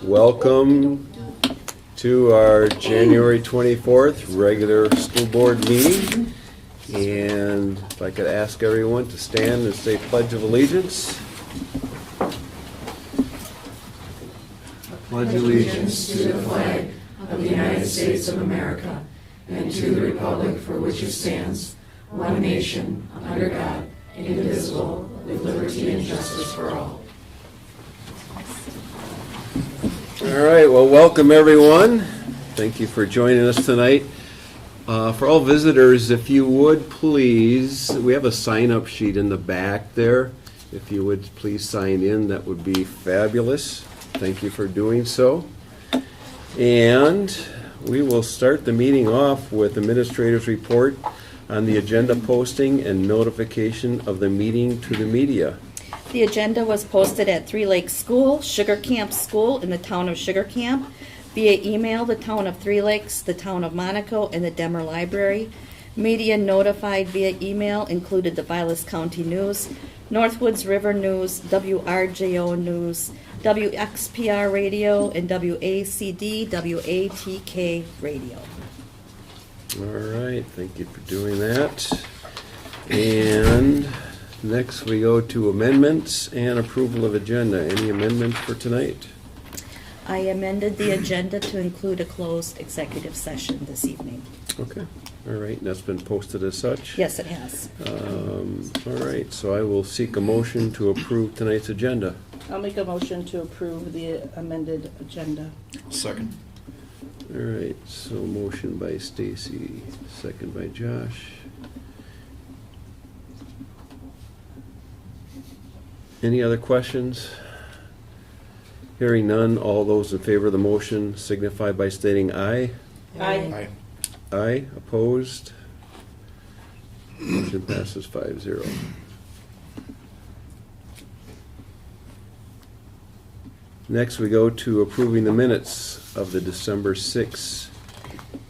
Welcome to our January 24th regular school board meeting. And if I could ask everyone to stand and say Pledge of Allegiance. Pledge allegiance to the flag of the United States of America and to the republic for which it stands, one nation, under God, indivisible, with liberty and justice for all. All right, well, welcome everyone. Thank you for joining us tonight. For all visitors, if you would please, we have a sign-up sheet in the back there. If you would please sign in, that would be fabulous. Thank you for doing so. And we will start the meeting off with administrator's report on the agenda posting and notification of the meeting to the media. The agenda was posted at Three Lakes School, Sugar Camp School in the town of Sugar Camp, via email, the town of Three Lakes, the town of Monaco, and the Demer Library. Media notified via email included the Vilas County News, Northwoods River News, WRJO News, WXPR Radio, and WACD, WATK Radio. All right, thank you for doing that. And next we go to amendments and approval of agenda. Any amendments for tonight? I amended the agenda to include a closed executive session this evening. Okay, all right, and that's been posted as such? Yes, it has. All right, so I will seek a motion to approve tonight's agenda. I'll make a motion to approve the amended agenda. Second. All right, so motion by Stacy, second by Josh. Any other questions? Hearing none, all those in favor of the motion signify by stating aye. Aye. Aye, opposed? Motion passes 5-0. Next, we go to approving the minutes of the December 6,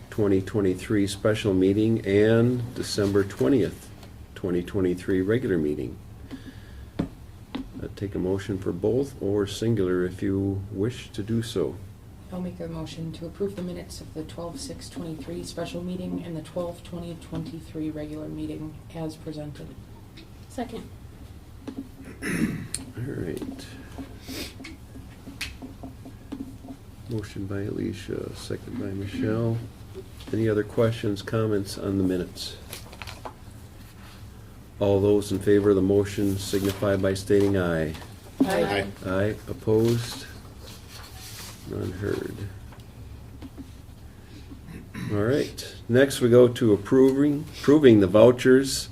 2023 special meeting and December 20th, 2023 regular meeting. Take a motion for both or singular if you wish to do so. I'll make a motion to approve the minutes of the 12/6/23 special meeting and the 12/20/23 regular meeting as presented. Second. All right. Motion by Alicia, second by Michelle. Any other questions, comments on the minutes? All those in favor of the motion signify by stating aye. Aye. Aye, opposed? None heard. All right, next we go to approving the vouchers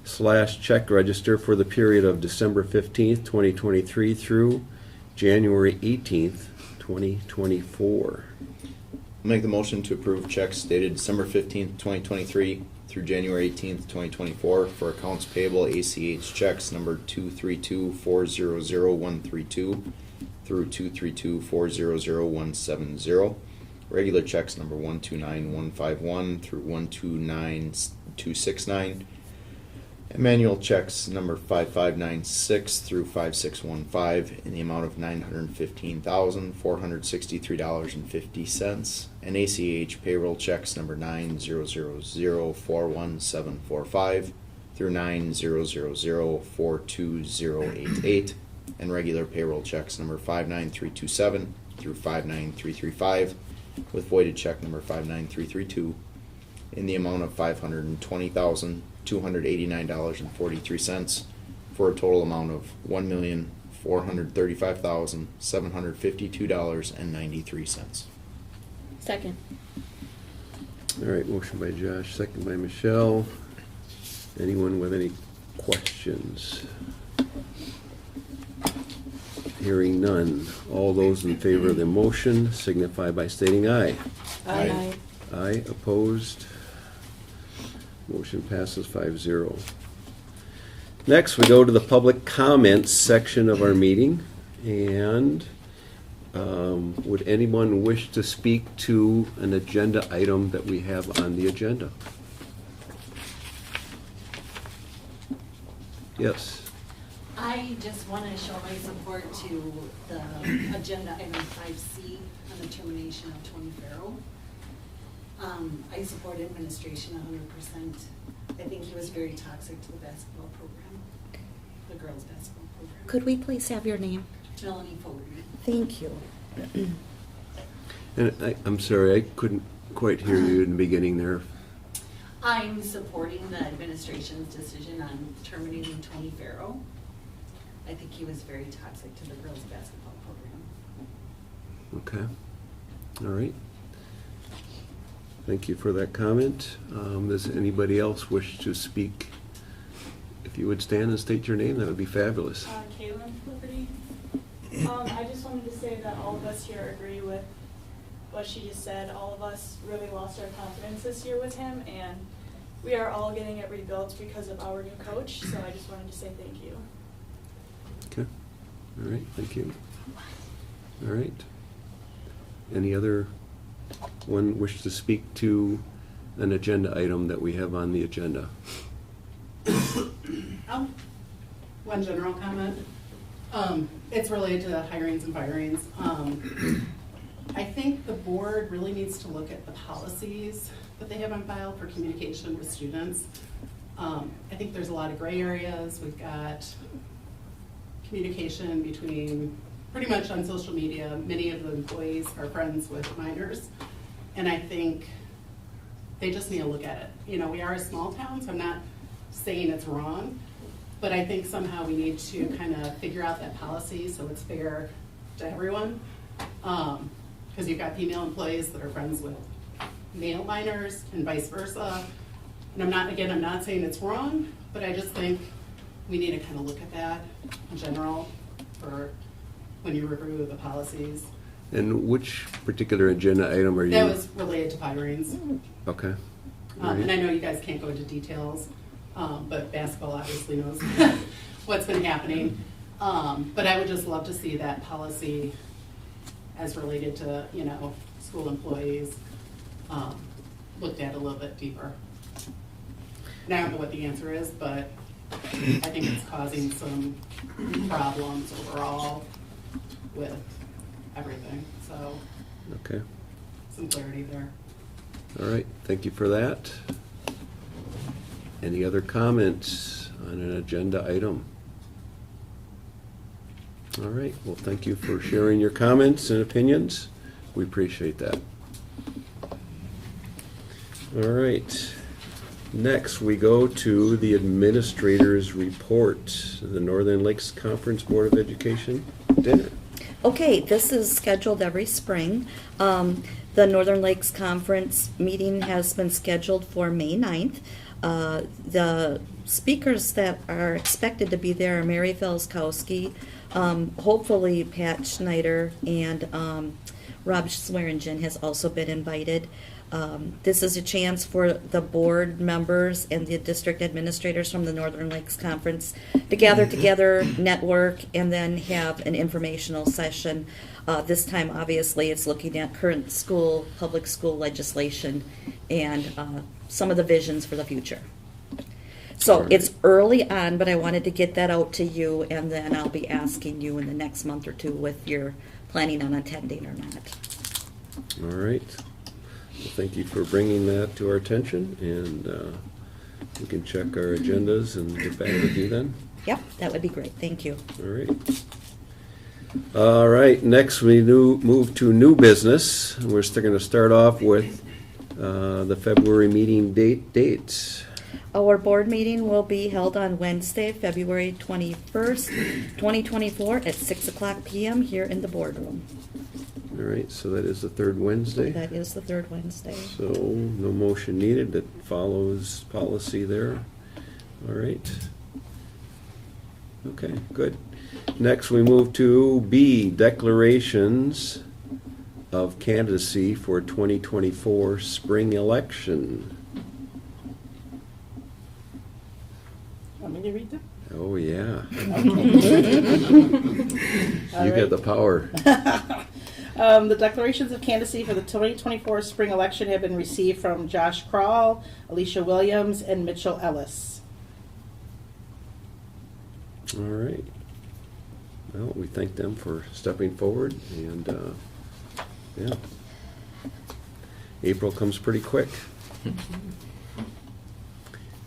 / check register for the period of December 15th, 2023 through January 18th, 2024. Make the motion to approve checks dated December 15th, 2023 through January 18th, 2024 for accounts payable ACH checks number 232400132 through 232400170. Regular checks number 129151 through 129269. And manual checks number 5596 through 5615 in the amount of $915,463.50, and ACH payroll checks number 900041745 through 900042088, and regular payroll checks number 59327 through 59335, with voided check number 59332 in the amount of $520,289.43 for a total amount of $1,435,752.93. Second. All right, motion by Josh, second by Michelle. Anyone with any questions? Hearing none. All those in favor of the motion signify by stating aye. Aye. Aye, opposed? Motion passes 5-0. Next, we go to the public comments section of our meeting. And would anyone wish to speak to an agenda item that we have on the agenda? Yes. I I just want to show my support to the agenda item 5C on the termination of Tony Farrow. I support administration 100%. I think he was very toxic to the basketball program, the girls' basketball program. Could we please have your name? Melanie Fogarty. Thank you. And I'm sorry, I couldn't quite hear you in the beginning there. I'm supporting the administration's decision on terminating Tony Farrow. I think he was very toxic to the girls' basketball program. Okay. All right. Thank you for that comment. Does anybody else wish to speak? If you would stand and state your name, that would be fabulous. Kaylin Liberty. I just wanted to say that all of us here agree with what she just said. All of us really lost our confidence this year with him, and we are all getting it rebuilt because of our new coach, so I just wanted to say thank you. Okay. All right, thank you. All right. Any other one wish to speak to an agenda item that we have on the agenda? One general comment. It's related to the hirings and firings. I think the board really needs to look at the policies that they have on file for communication with students. I think there's a lot of gray areas. We've got communication between, pretty much on social media, many of the employees are friends with minors. And I think they just need to look at it. You know, we are a small town, so I'm not saying it's wrong, but I think somehow we need to kind of figure out that policy so it's fair to everyone. Because you've got female employees that are friends with male minors and vice versa. And I'm not saying it's wrong, but I just think we need to kind of look at that in general for when you review the policies. And which particular agenda item are you? That was related to firings. Okay. All right. And I know you guys can't go into details, but basketball obviously knows what's been happening. But I would just love to see that policy as related to, you know, school employees, looked at a little bit deeper. And I don't know what the answer is, but I think it's causing some problems overall with everything, so Okay. some clarity there. All right, thank you for that. Any other comments on an agenda item? All right, well, thank you for sharing your comments and opinions. We appreciate that. All right, next we go to the administrator's report, the Northern Lakes Conference Board of Education dinner. Okay, this is scheduled every spring. The Northern Lakes Conference meeting has been scheduled for May 9th. The speakers that are expected to be there are Mary Felskowski, hopefully Pat Schneider, and Rob Swearingen has also been invited. This is a chance for the board members and the district administrators from the Northern Lakes Conference to gather together, network, and then have an informational session. This time, obviously, it's looking at current school, public school legislation and some of the visions for the future. So it's early on, but I wanted to get that out to you, and then I'll be asking you in the next month or two if you're planning on attending or not. All right. Well, thank you for bringing that to our attention, and we can check our agendas and get back with you then. Yep, that would be great. Thank you. All right. All right, next we move to new business. We're still going to start off with the February meeting dates. Our board meeting will be held on Wednesday, February 21st, 2024 at 6 o'clock p.m. here in the boardroom. All right, so that is the third Wednesday. That is the third Wednesday. So no motion needed. That follows policy there. All right. Okay, good. Next, we move to B, declarations of candidacy for 2024 spring election. Want me to read them? Oh, yeah. All You right. got the power. The declarations of candidacy for the 2024 spring election have been received from Josh Kral, Alicia Williams, and Mitchell Ellis. All right. Well, we thank them for stepping forward, and, yeah. April comes pretty quick.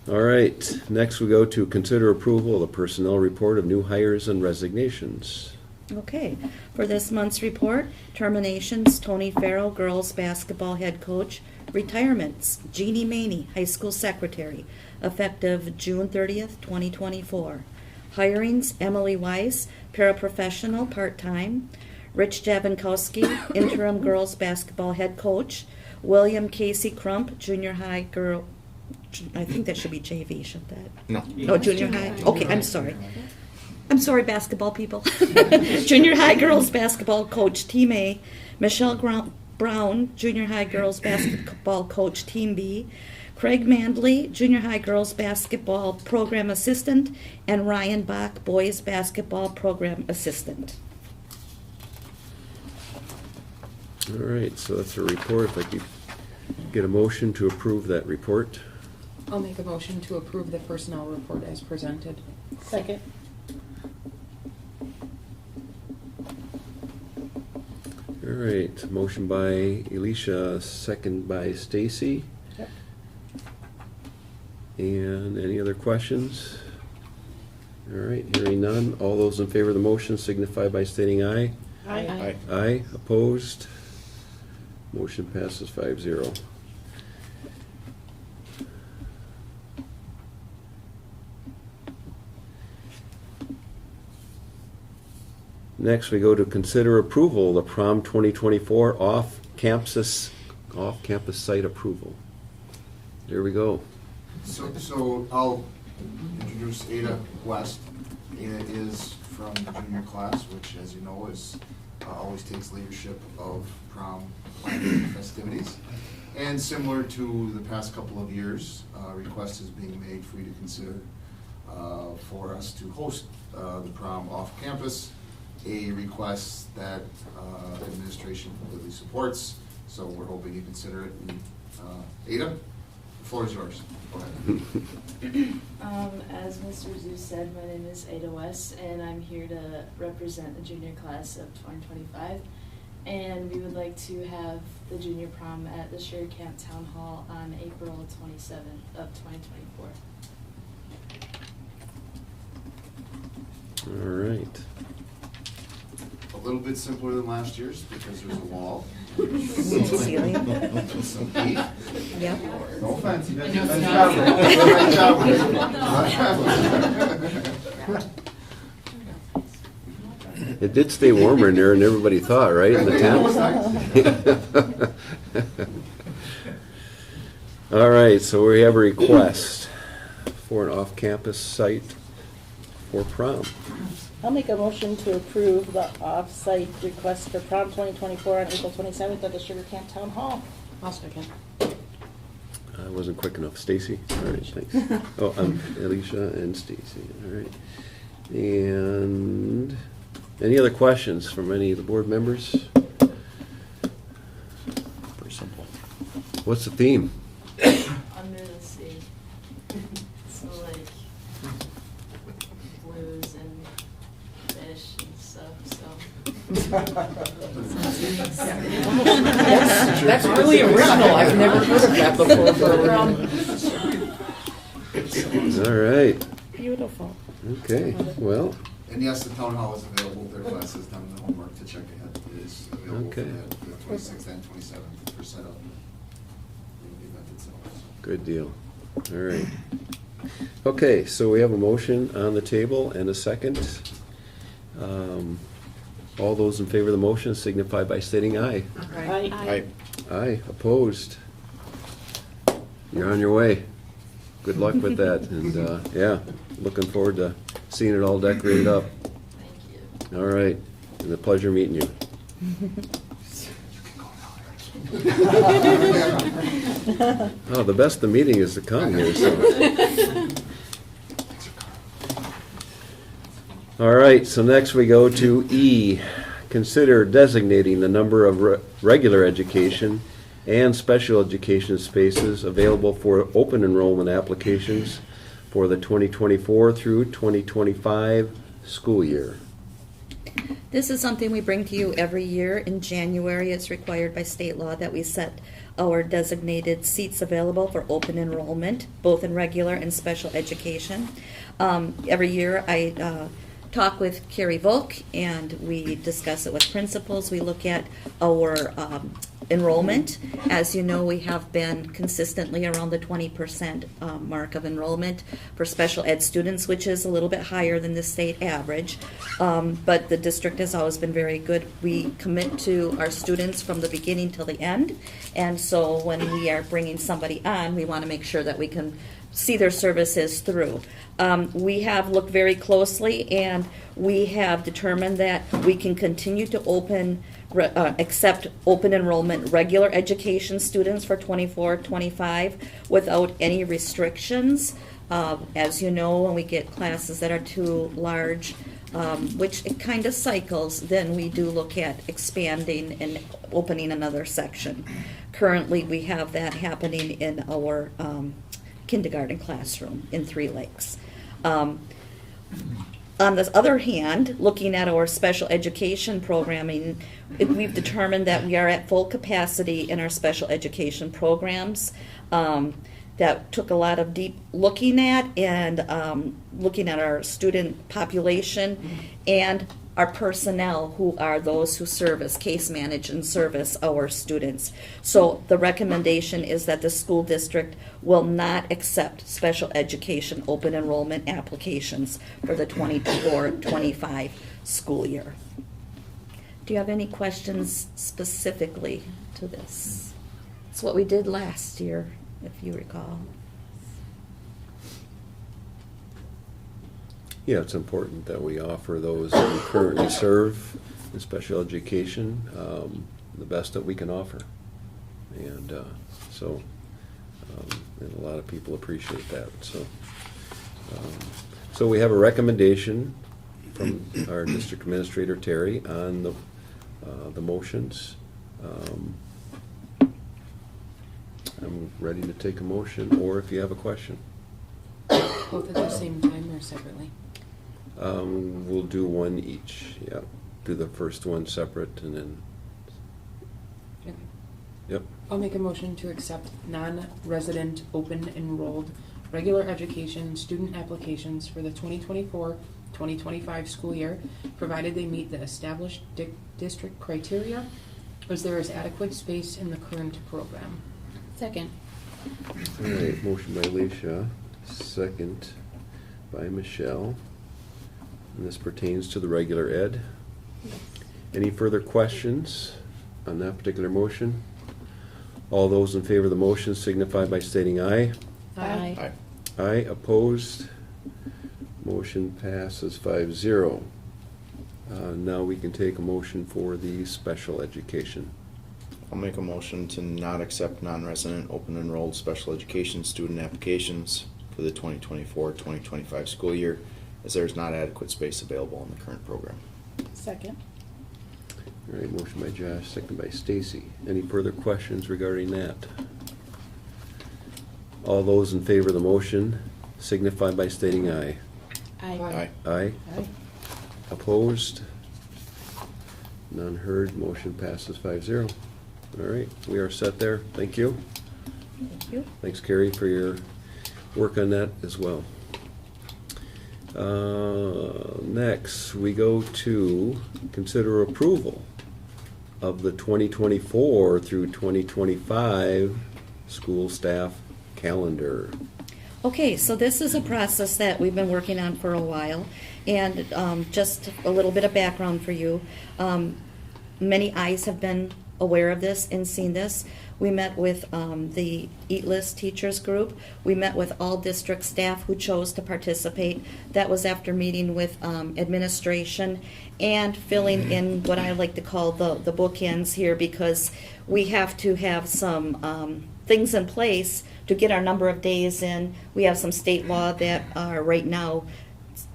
All right, next we go to consider approval of the personnel report of new hires and resignations. Okay, for this month's report, terminations, Tony Farrell, girls basketball head coach, retirements, Jeannie Maney, high school secretary, effective June 30th, 2024. Hirings, Emily Weiss, paraprofessional, part-time, Rich Jabankowski, interim girls basketball head coach, William Casey Crump, junior high girl, I think that should be JV, shouldn't that? No. Oh, junior high? Okay, I'm sorry. I'm sorry, basketball people. Junior high girls basketball coach, Team A. Michelle Brown, junior high girls basketball coach, Team B. Craig Mandley, junior high girls basketball program assistant. And Ryan Bach, boys basketball program assistant. All right, so that's a report. If I could get a motion to approve that report. I'll make a motion to approve the personnel report as presented. Second. All right, motion by Alicia, second by Stacy. Yep. And any other questions? All right, hearing none. All those in favor of the motion signify by stating aye. Aye. Aye, opposed? Motion passes 5-0. Next, we go to consider approval of the Prom 2024 off-campus site approval. There we go. So I'll introduce Ada West. Ada is from the junior class, which, as you know, is always takes leadership of prom planning festivities. And similar to the past couple of years, a request is being made for you to consider for us to host the prom off campus, a request that administration completely supports. So we're hoping you consider it. And, Ada, the floor is yours. Go ahead. As Mr. Zeus said, my name is Ada West, and I'm here to represent the junior class of 2025. And we would like to have the junior prom at the Sugar Camp Town Hall on April 27th of 2024. All right. A little bit simpler than last year's because there's a wall. Ceiling. Some heat. Yep. No offense, you guys No did a snow. nice job with it. Nice job. It did stay warmer in there than everybody thought, right, in the tent? All right, so we have a request for an off-campus site for prom. I'll make a motion to approve the off-site request for prom 2024 on April 27th at the Sugar Camp Town Hall. I'll second. I wasn't quick enough. Stacy? All right, thanks. Oh, Alicia and Stacy. All right. And any other questions from any of the board members? Pretty simple. What's the theme? Under the sea. So like blues and fish and stuff, That's really original. I've never heard of that before for All right. Beautiful. Okay, well, And yes, the town hall is available. Their class has done the homework to check ahead. It is available for Okay. the 26th and 27th for setup. The event itself. good deal. All right. Okay, so we have a motion on the table and a second. All those in favor of the motion signify by stating aye. Aye. Aye. Aye, opposed. You're on your way. Good luck with that, and, yeah, looking forward to seeing it all decorated up. thank you. All right, and a pleasure meeting you. Oh, the best of the meeting is to come here, so. All right, so next we go to E. Consider designating the number of regular education and special education spaces available for open enrollment applications for the 2024 through 2025 school year. This is something we bring to you every year. In January, it's required by state law that we set our designated seats available for open enrollment, both in regular and special education. Every year, I talk with Carrie Volk, and we discuss it with principals. We look at our enrollment. As you know, we have been consistently around the 20% mark of enrollment for special ed students, which is a little bit higher than the state average. But the district has always been very good. We commit to our students from the beginning till the end. And so when we are bringing somebody on, we want to make sure that we can see their services through. We have looked very closely, and we have determined that we can continue to accept open enrollment regular education students for 24-25 without any restrictions. As you know, when we get classes that are too large, which it kind of cycles, then we do look at expanding and opening another section. Currently, we have that happening in our kindergarten classroom in Three Lakes. On the other hand, looking at our special education programming, we've determined that we are at full capacity in our special education programs. That took a lot of deep looking at, and looking at our student population and our personnel, who are those who service, case manage and service our students. So the recommendation is that the school district will not accept special education open enrollment applications for the 24-25 school year. Do you have any questions specifically to this? It's what we did last year, if you recall. Yeah, it's important that we offer those who currently serve in special education the best that we can offer. And and a lot of people appreciate that. So we have a recommendation from our district administrator, Terry, on the motions. I'm ready to take a motion, or if you have a question. Both at the same time or separately? We'll do one each, yeah. Do the first one separate and then, Okay. yep. I'll make a motion to accept non-resident open enrolled regular education student applications for the 2024-2025 school year, provided they meet the established district criteria, as there is adequate space in the current program. Second. All right, motion by Alicia, second by Michelle. And this pertains to the regular ed. Any further questions on that particular motion? All those in favor of the motion signify by stating aye. Aye. Aye, opposed. Motion passes 5-0. Now we can take a motion for the special education. I'll make a motion to not accept non-resident open enrolled special education student applications for the 2024-2025 school year, as there is not adequate space available in the current program. Second. All right, motion by Josh, second by Stacy. Any further questions regarding that? All those in favor of the motion signify by stating aye. Aye. Aye. Aye. Opposed? None heard. Motion passes 5-0. All right, we are set there. Thank you. Thank you. Thanks, Carrie, for your work on that as well. Next, we go to consider approval of the 2024 through 2025 school staff calendar. Okay, so this is a process that we've been working on for a while, and just a little bit of background for you. Many eyes have been aware of this and seen this. We met with the Eat List Teachers Group. We met with all district staff who chose to participate. That was after meeting with administration and filling in what I like to call the bookends here, because we have to have some things in place to get our number of days in. We have some state law that are right now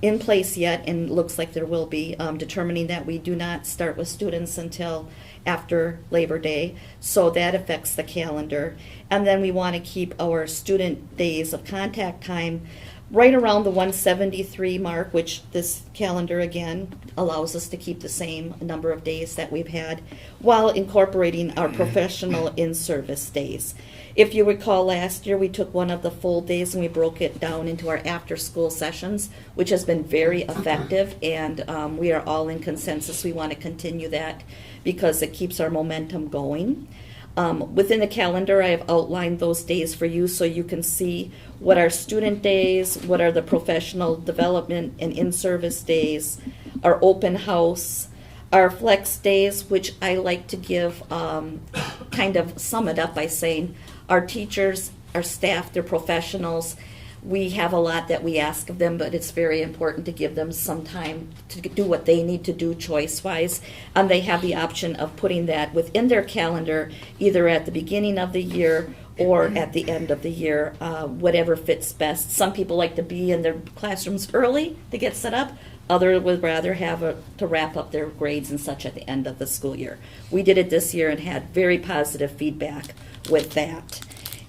in place yet, and looks like there will be, determining that we do not start with students until after Labor Day, so that affects the calendar. And then we want to keep our student days of contact time right around the 173 mark, which this calendar again allows us to keep the same number of days that we've had while incorporating our professional in-service days. If you recall, last year we took one of the full days and we broke it down into our after-school sessions, which has been very effective, and we are all in consensus. We want to continue that because it keeps our momentum going. Within the calendar, I have outlined those days for you so you can see what are student days, what are the professional development and in-service days, our open house, our flex days, which I like to give, kind of sum it up by saying our teachers, our staff, they're professionals. We have a lot that we ask of them, but it's very important to give them some time to do what they need to do choice-wise. And they have the option of putting that within their calendar, either at the beginning of the year or at the end of the year, whatever fits best. Some people like to be in their classrooms early to get set up. Others would rather have to wrap up their grades and such at the end of the school year. We did it this year and had very positive feedback with that.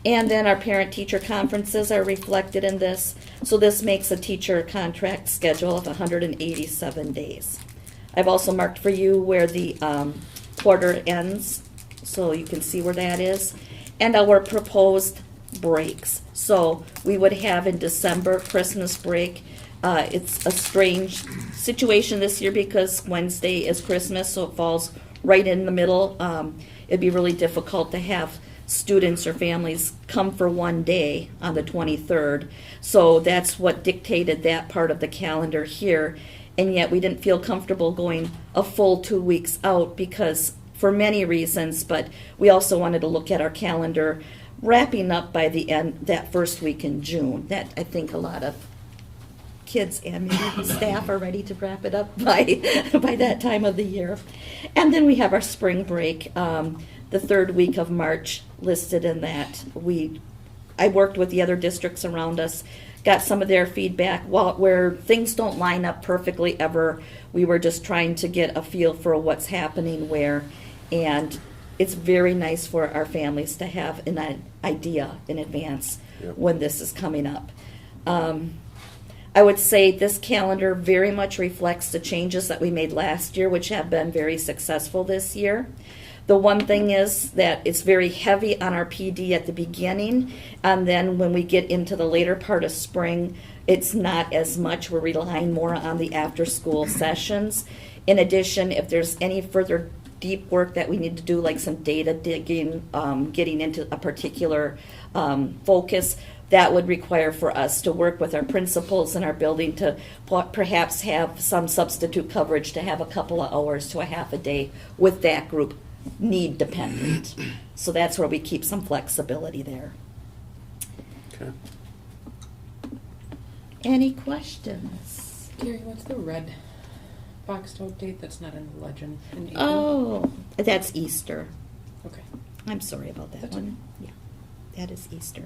And then our parent-teacher conferences are reflected in this. So this makes a teacher contract schedule of 187 days. I've also marked for you where the quarter ends, so you can see where that is. And our proposed breaks. So we would have in December Christmas break. It's a strange situation this year because Wednesday is Christmas, so it falls right in the middle. It'd be really difficult to have students or families come for one day on the 23rd. So that's what dictated that part of the calendar here. And yet we didn't feel comfortable going a full 2 weeks out because for many reasons, but we also wanted to look at our calendar wrapping up by the end, that first week in June. That I think a lot of kids and maybe staff are ready to wrap it up by that time of the year. And then we have our spring break, the third week of March listed in that. I worked with the other districts around us, got some of their feedback. Where things don't line up perfectly ever, we were just trying to get a feel for what's happening where. And it's very nice for our families to have an idea in advance when this is coming up. I would say this calendar very much reflects the changes that we made last year, which have been very successful this year. The one thing is that it's very heavy on our PD at the beginning, and then when we get into the later part of spring, it's not as much. We're relying more on the after-school sessions. In addition, if there's any further deep work that we need to do, like some data digging, getting into a particular focus, that would require for us to work with our principals in our building to perhaps have some substitute coverage to have a couple of hours to a half a day with that group, need dependent. So that's where we keep some flexibility there. Okay. Any questions? Gary, what's the red boxed out date that's not in the legend? In April? Oh, that's Easter. Okay. I'm sorry about that That's one. Yeah, that is Easter.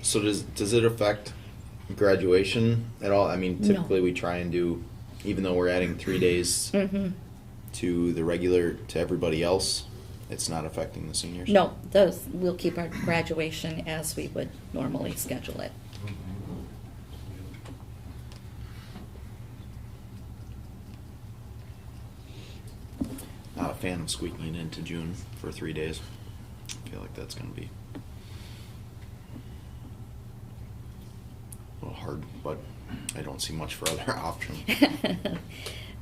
So does it affect graduation at all? I mean, No. typically we try and do, even though we're adding 3 days Mm-hmm. to the regular, to everybody else, it's not affecting the seniors? No, we'll keep our graduation as we would normally schedule it. Not a fan of squeaking it into June for 3 days. I feel like that's gonna be a little hard, but I don't see much for other options.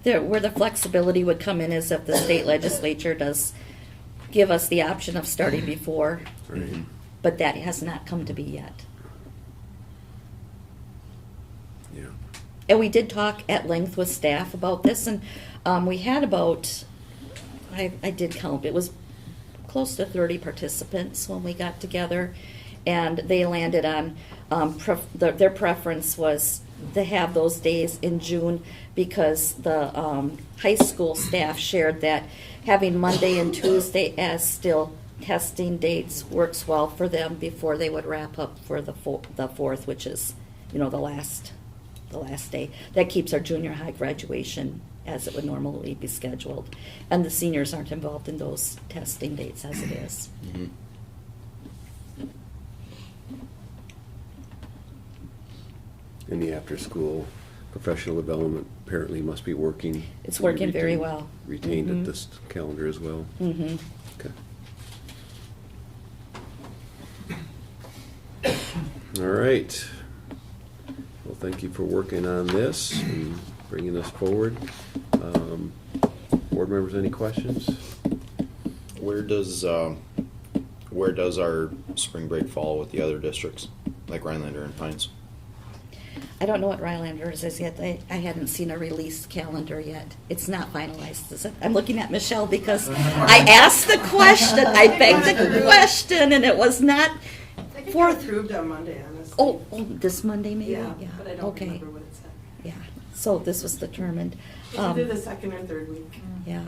Where the flexibility would come in is if the state legislature does give us the option of starting before, Mhm. but that has not come to be yet. Yeah. And we did talk at length with staff about this, and we had about, I did count, it was close to 30 participants when we got together, and they landed on, their preference was to have those days in June because the high school staff shared that having Monday and Tuesday as still testing dates works well for them before they would wrap up for the 4th, which is, the last day. That keeps our junior high graduation as it would normally be scheduled. And the seniors aren't involved in those testing dates as it is. Mhm. in the after-school professional development apparently must be working. It's working very well. Retained Mhm. at this calendar as well. Mm-hmm. Okay. All right. Well, thank you for working on this and bringing this forward. Board members, any questions? Where does our spring break fall with the other districts, like Rhinelander and Pines? I don't know what Rylanders is yet. I hadn't seen a release calendar yet. It's not finalized. Is it? I'm looking at Michelle because I asked the question, I begged the question, and it was not I think fourth. approved on Monday, honestly. Oh, this Monday maybe? Yeah, but I don't Okay. remember what it said. Yeah, so this was determined. It's either the second or third week. Yeah.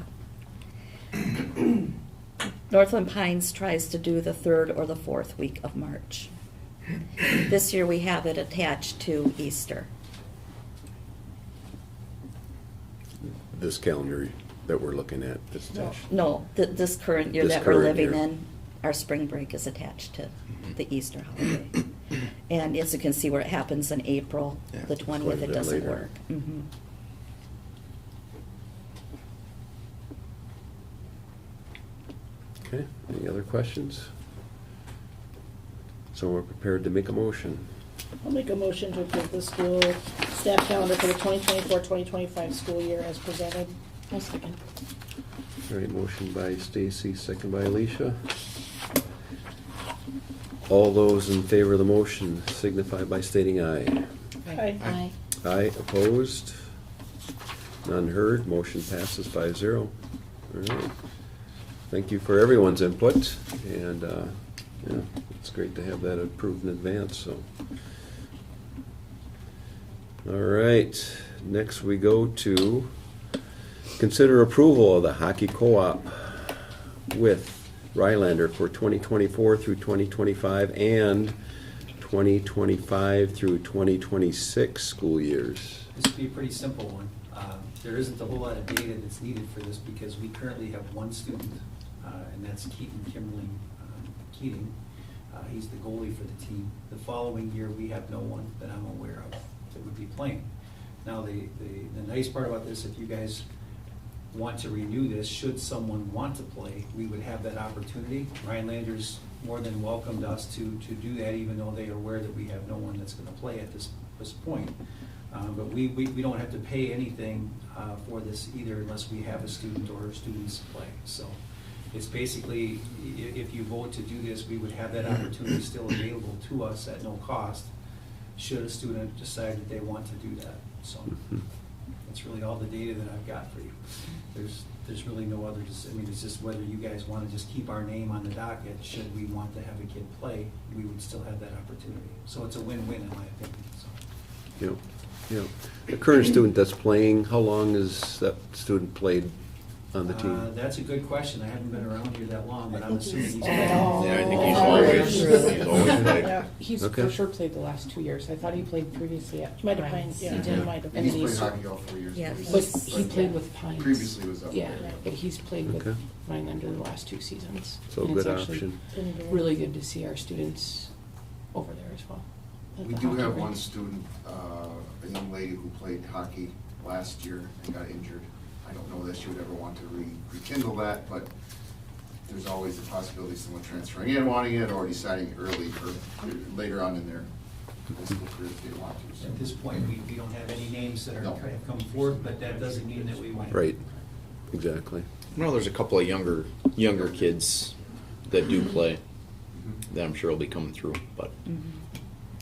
Northland Pines tries to do the 3rd or the 4th week of March. This year we have it attached to Easter. This calendar that we're looking at, this attached. No, this current year This that we're current living year. in, our spring break is attached to the Easter holiday. And as you can see where it happens in April, Yeah, the it's 20th, quite a it bit doesn't later. work. Mhm. Okay, any other questions? So we're prepared to make a motion. I'll make a motion to approve the school staff calendar for the 2024-2025 school year as presented. I'll second. All right, motion by Stacy, second by Alicia. All those in favor of the motion signify by stating aye. Aye. Aye, opposed? None heard, motion passes 5-0. All right. Thank you for everyone's input, and, yeah, it's great to have that approved in advance, so. All right, next we go to consider approval of the hockey co-op with Rylander for 2024 through 2025 and 2025 through 2026 school years. This would be a pretty simple one. There isn't a whole lot of data that's needed for this because we currently have one student, and that's Keaton Kimberly Keating. He's the goalie for the team. The following year, we have no one that I'm aware of that would be playing. Now, the nice part about this, if you guys want to renew this, should someone want to play, we would have that opportunity. Rhinelanders more than welcomed us to do that, even though they are aware that we have no one that's gonna play at this point. But we don't have to pay anything for this either unless we have a student or students play. So it's basically, if you vote to do this, we would have that opportunity still available to us at no cost, should a student decide that they want to do that. So that's really all the data that I've got for you. There's really no other, I mean, it's just whether you guys want to just keep our name on the docket. Should we want to have a kid play, we would still have that opportunity. So it's a win-win in my opinion, so. Yep, yep. The current student that's playing, how long has that student played on the team? That's a good question. I haven't been around here that long, but I'm think assuming he's- he's. Yeah, I think he's always played. Yeah. He's Okay. for sure played the last 2 years. I thought he played previously at He might have Pines. played, yeah, did. he might have And He's then played he's, hockey all 4 years. Yeah. but he played with Pines. Previously was up. Yeah, there. but he's played with Okay. Rhinelander the last 2 seasons. So And it's good actually option. Really good to see our students over there as well. at We the do hockey have rink. one student, a young lady who played hockey last year and got injured. I don't know that she would ever want to rekindle that, but there's always the possibility of someone transferring in, wanting it, or deciding early or later on in their high school career if they want to. so. At this point, we don't have any names that No. have come forward, but that doesn't mean that we won't. Right, exactly. No, there's a couple of younger kids that do play that I'm sure will be coming through, but. Mhm.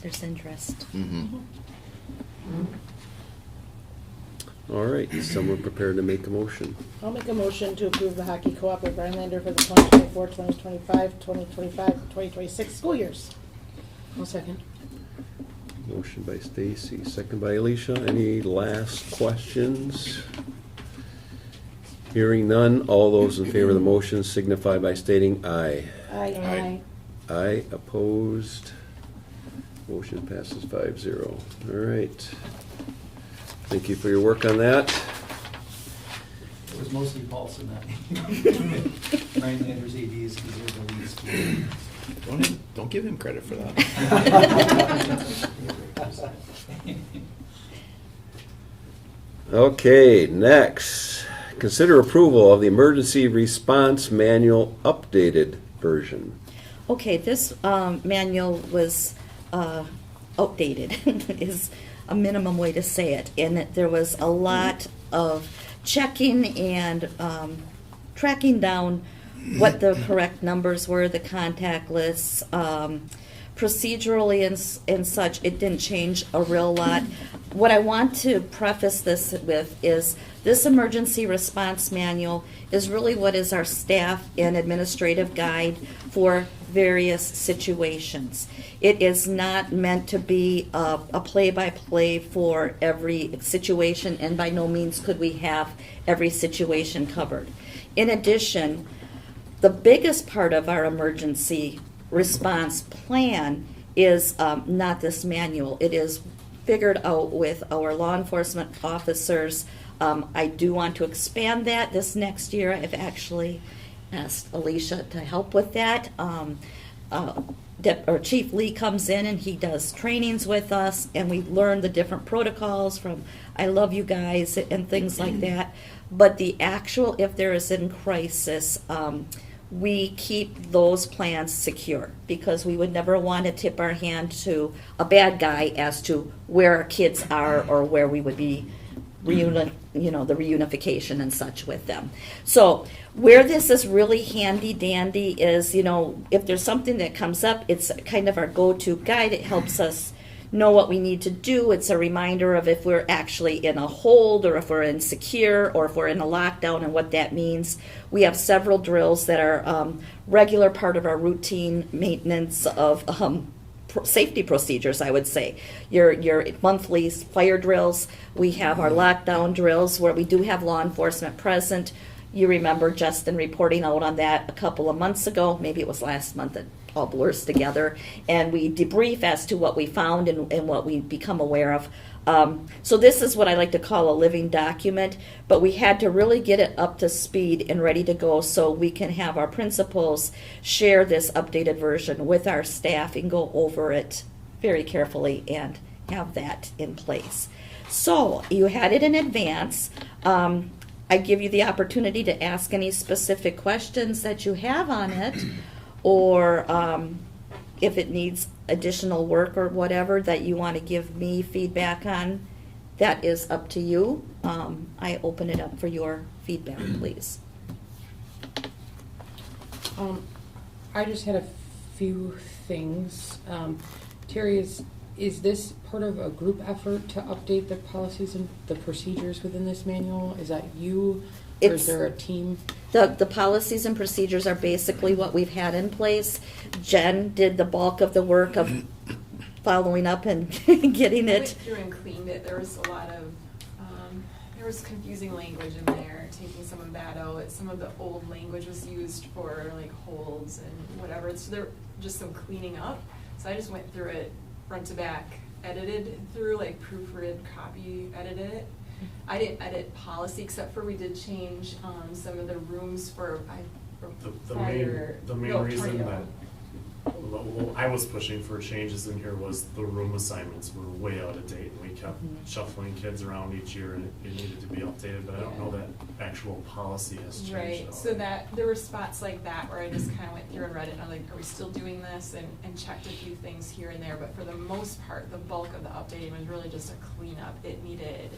There's interest. All right, is someone prepared to make a motion? I'll make a motion to approve the hockey co-op with Rhinelander for the 2024, 2025, 2025, 2026 school years. I'll second. Motion by Stacy, second by Alicia. Any last questions? Hearing none, all those in favor of the motion signify by stating aye. Aye. Aye, opposed. Motion passes 5-0. All right. Thank you for your work on that. It was mostly Paulson that. Rhinelander's AD is considered the lead school. Don't give him credit for that. Okay, next, consider approval of the emergency response manual updated version. Okay, this manual was outdated, is a minimum way to say it. And there was a lot of checking and tracking down what the correct numbers were, the contact lists. Procedurally and such, it didn't change a real lot. What I want to preface this with is this emergency response manual is really what is our staff and administrative guide for various situations. It is not meant to be a play-by-play for every situation, and by no means could we have every situation covered. In addition, the biggest part of our emergency response plan is not this manual. It is figured out with our law enforcement officers. I do want to expand that this next year. I've actually asked Alicia to help with that. Chief Lee comes in and he does trainings with us, and we learn the different protocols from I Love You Guys and things like that. But the actual, if there is in crisis, we keep those plans secure because we would never want to tip our hand to a bad guy as to where our kids are or where we would be the reunification and such with them. So where this is really handy dandy is, if there's something that comes up, it's kind of our go-to guide. It helps us know what we need to do. It's a reminder of if we're actually in a hold or if we're insecure or if we're in a lockdown and what that means. We have several drills that are regular part of our routine maintenance of safety procedures, I would say. Your monthly fire drills. We have our lockdown drills where we do have law enforcement present. You remember Justin reporting out on that a couple of months ago. Maybe it was last month. It all blurs together. And we debrief as to what we found and what we become aware of. So this is what I like to call a living document, but we had to really get it up to speed and ready to go so we can have our principals share this updated version with our staff and go over it very carefully and have that in place. So you had it in advance. I give you the opportunity to ask any specific questions that you have on it, or if it needs additional work or whatever that you want to give me feedback on, that is up to you. I open it up for your feedback, please. I just had a few things. Terry, is this part of a group effort to update the policies and the procedures within this manual? Is that you, or is there a team? The policies and procedures are basically what we've had in place. Jen did the bulk of the work of following up and getting I went it. through and cleaned it. There was a lot of, there was confusing language in there, taking some of that out. Some of the old language was used for like holds and whatever. So there just some cleaning up. So I just went through it front to back, edited through, like proofread, copy, edited it. I didn't edit policy except for we did change some of the rooms for The main reason that I was pushing for changes in here was the room assignments were way out of date, and we kept shuffling kids around each year, and it needed to be updated, but I don't know that actual policy has changed Right, at all. so that, there were spots like that where I just kind of went through and read it, and I'm like, are we still doing this? And checked a few things here and there, but for the most part, the bulk of the updating was really just a cleanup. It needed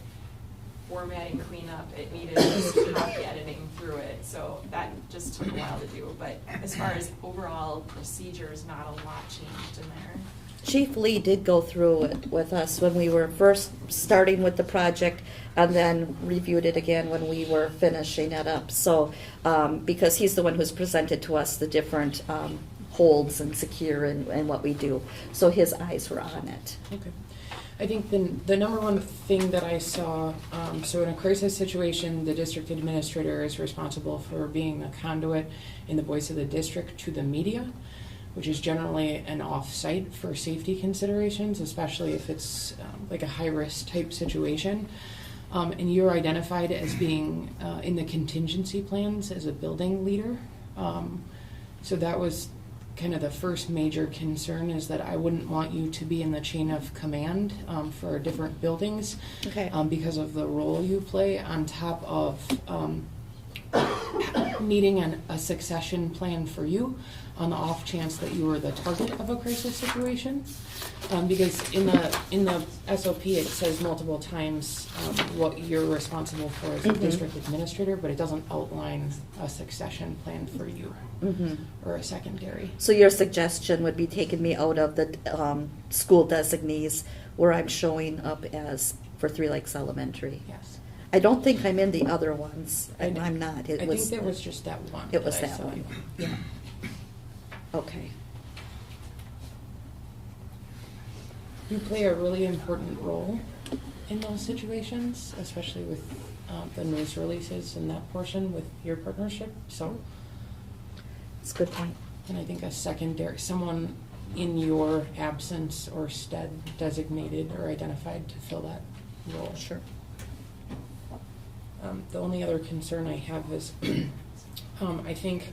formatting cleanup, it needed just copy editing through it, so that just took a while to do. But as far as overall procedures, not a lot changed in there. Chief Lee did go through it with us when we were first starting with the project and then reviewed it again when we were finishing it up. So, because he's the one who's presented to us the different holds and secure and what we do. So his eyes were on it. Okay. I think the number one thing that I saw, so in a crisis situation, the district administrator is responsible for being a conduit in the voice of the district to the media, which is generally an off-site for safety considerations, especially if it's like a high-risk type situation. And you're identified as being in the contingency plans as a building leader. So that was kind of the first major concern is that I wouldn't want you to be in the chain of command for different buildings Okay. because of the role you play, on top of needing a succession plan for you on the off chance that you were the target of a crisis situation. Because in the SOP, it says multiple times what you're responsible for as a district administrator, but it doesn't outline a succession plan for you or a secondary. So your suggestion would be taking me out of the school designees where I'm showing up as for Three Lakes Elementary. Yes. I don't think I'm in the other ones. I'm not. I think there was just that one. It was I that saw one. you. Yeah. Okay. You play a really important role in those situations, especially with the news releases and that portion with your partnership. So, It's a good point. and I think a secondary, someone in your absence or stead designated or identified to fill that role. Sure. The only other concern I have is, I think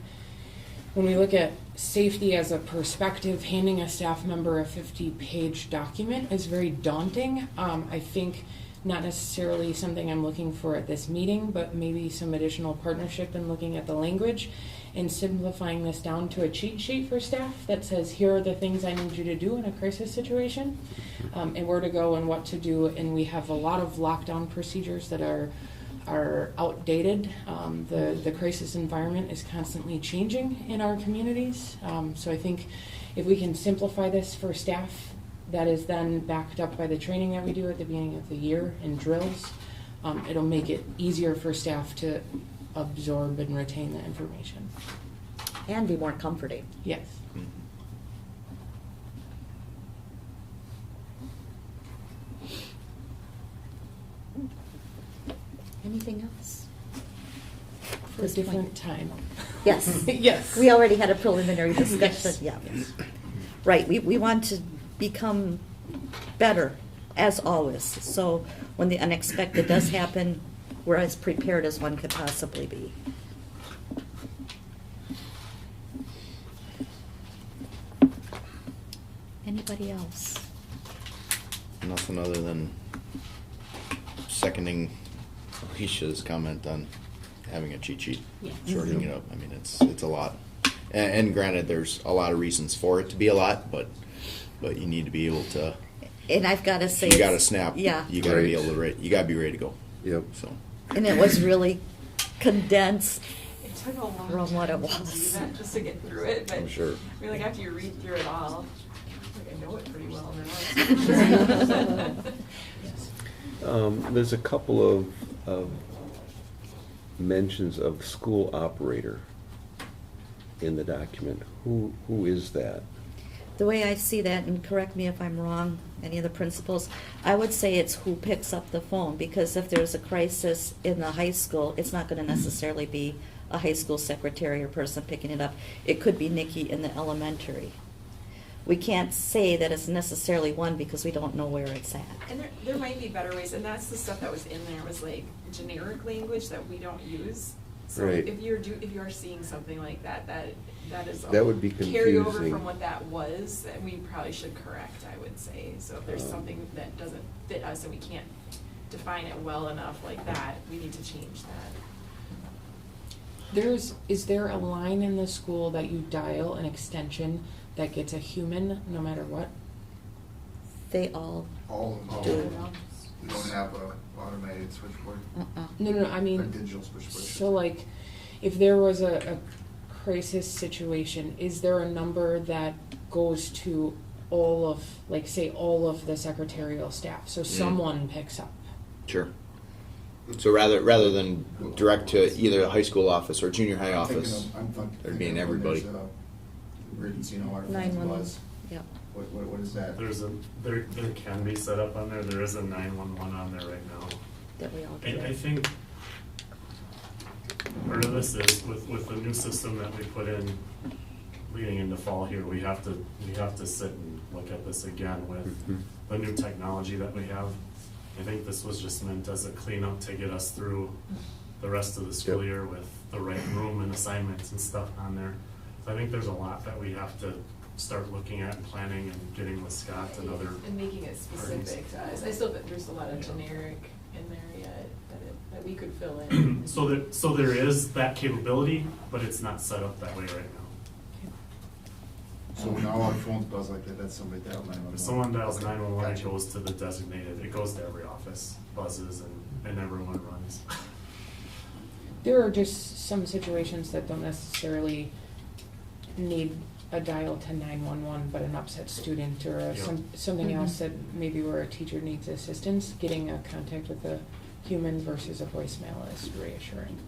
when we look at safety as a perspective, handing a staff member a 50-page document is very daunting. I think not necessarily something I'm looking for at this meeting, but maybe some additional partnership in looking at the language and simplifying this down to a cheat sheet for staff that says, here are the things I need you to do in a crisis situation, and where to go and what to do. And we have a lot of lockdown procedures that are outdated. The crisis environment is constantly changing in our communities. So I think if we can simplify this for staff, that is then backed up by the training that we do at the beginning of the year and drills, it'll make it easier for staff to absorb and retain the information. And be more comforting. Yes. Anything else? For a This point. different time. Yes. Yes. We already had a preliminary discussion, Yes. yeah. Right, we want to become better, as always. So when the unexpected does happen, we're as prepared as one could possibly be. Anybody else? Nothing other than seconding Alicia's comment on having a cheat sheet, Yeah. shortening it up. I mean, it's a lot. And granted, there's a lot of reasons for it to be a lot, but you need to be able to, And I've got to say. you gotta snap. Yeah. You gotta be Right. able to, you gotta be ready to go. Yep. So, And it was really condensed. It took a long From what it time to was. do that, just to get through it, but. I'm sure. I mean, like, after you read through it all, like, I know it pretty well now. There's a couple of mentions of school operator in the document. Who is that? The way I see that, and correct me if I'm wrong, any of the principals, I would say it's who picks up the phone, because if there's a crisis in the high school, it's not going to necessarily be a high school secretary or person picking it up. It could be Nikki in the elementary. We can't say that it's necessarily one because we don't know where it's at. And there might be better ways, and that's the stuff that was in there, was like generic language that we don't use. So Right. if you are seeing something like that is That would be carryover confusing. from what that was, that we probably should correct, I would say. So if there's something that doesn't fit us and we can't define it well enough like that, we need to change that. Is there a line in the school that you dial an extension that gets a human no matter what? They all All of do. them. We don't have a automated switchboard. No, I A mean, digital switchboard. so like, if there was a crisis situation, is there a number that goes to all of, like, say, all of the secretarial staff? So someone picks up. sure. So rather than direct to either the high school office or junior high I'm thinking office, of- I'm there'd be thinking in of when everybody. there's a Emergency, you know, our 911, buzz. yeah. What is that? There can be set up on there. There is a 911 on there right now. That we all I do. think part of this is with the new system that we put in leading into fall here, we have to sit and look at this again with the new technology that we have. I think this was just meant as a cleanup to get us through the rest of the school Yep. year with the right room and assignments and stuff on there. I think there's a lot that we have to start looking at and planning and getting with Scott and other. And making it specific to us. I still think there's a lot of generic in there yet that we could fill in. So there is that capability, but it's not set up that way right now. So now our phone does like that, that's somebody dialed 911. If someone dials 911, it Gotcha. goes to the designated, it goes to every office, buzzes, and everyone runs. There are just some situations that don't necessarily need a dial to 911, but an upset student or Yeah. something Mhm. else that maybe where a teacher needs assistance, getting a contact with a human versus a voicemail is reassuring.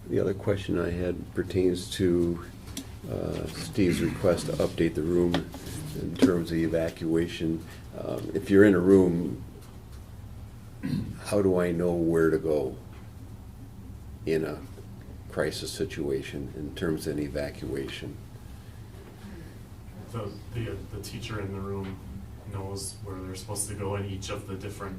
The other question I had pertains to Steve's request to update the room in terms of evacuation. If you're in a room, how do I know where to go in a crisis situation in terms of an evacuation? The teacher in the room knows where they're supposed to go in each of the different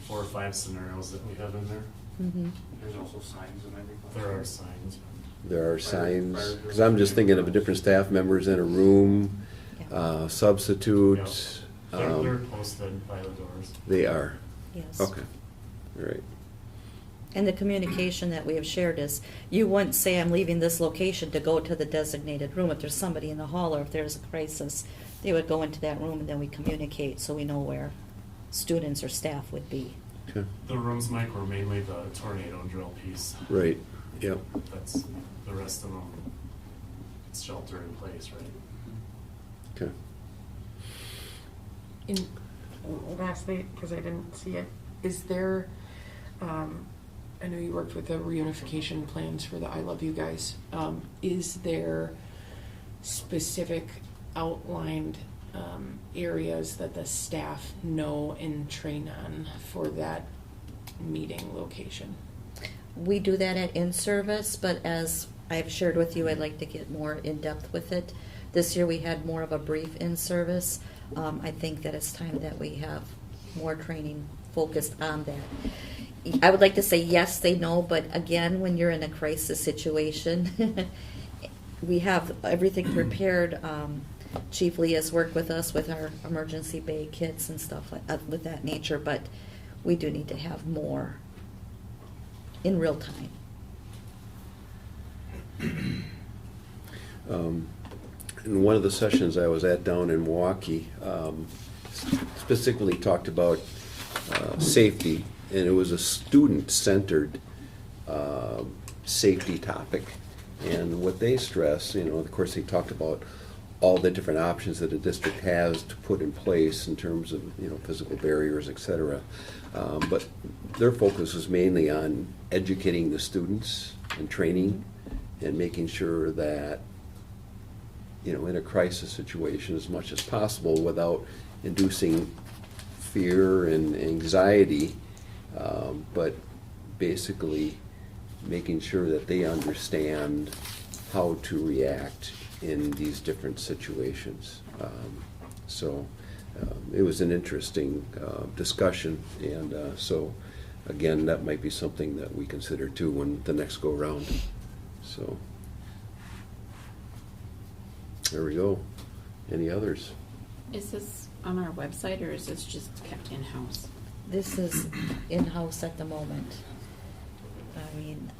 4 or 5 scenarios that we have in there. Mhm. There's also signs in every class. There are signs. There are signs, because I'm just thinking of different staff members in a room, substitutes. They're posted by the doors. They are? Yes. Okay, all right. And the communication that we have shared is, you wouldn't say, I'm leaving this location to go to the designated room. If there's somebody in the hall or if there's a crisis, they would go into that room and then we communicate so we know where students or staff would be. Okay. The rooms, Mike, were mainly the tornado drill piece. Right, yep. That's, the rest of them, it's shelter in place, right? Okay. In, lastly, because I didn't see it, is there, I know you worked with the reunification plans for the I Love You guys. Is there specific outlined areas that the staff know and train on for that meeting location? We do that at in-service, but as I've shared with you, I'd like to get more in-depth with it. This year, we had more of a brief in-service. I think that it's time that we have more training focused on that. I would like to say yes, they know, but again, when you're in a crisis situation, we have everything prepared. Chief Lee has worked with us with our emergency bay kits and stuff with that nature, but we do need to have more in real time. In one of the sessions I was at down in Milwaukee, specifically talked about safety, and it was a student-centered safety topic. And what they stress, of course, they talked about all the different options that a district has to put in place in terms of, physical barriers, et cetera. But their focus was mainly on educating the students and training and making sure that, in a crisis situation as much as possible without inducing fear and anxiety, but basically making sure that they understand how to react in these different situations. It was an interesting discussion, and so again, that might be something that we consider too when the next go round. So there we go. Any others? Is this on our website or is this just kept in-house? This is in-house at the moment. I mean,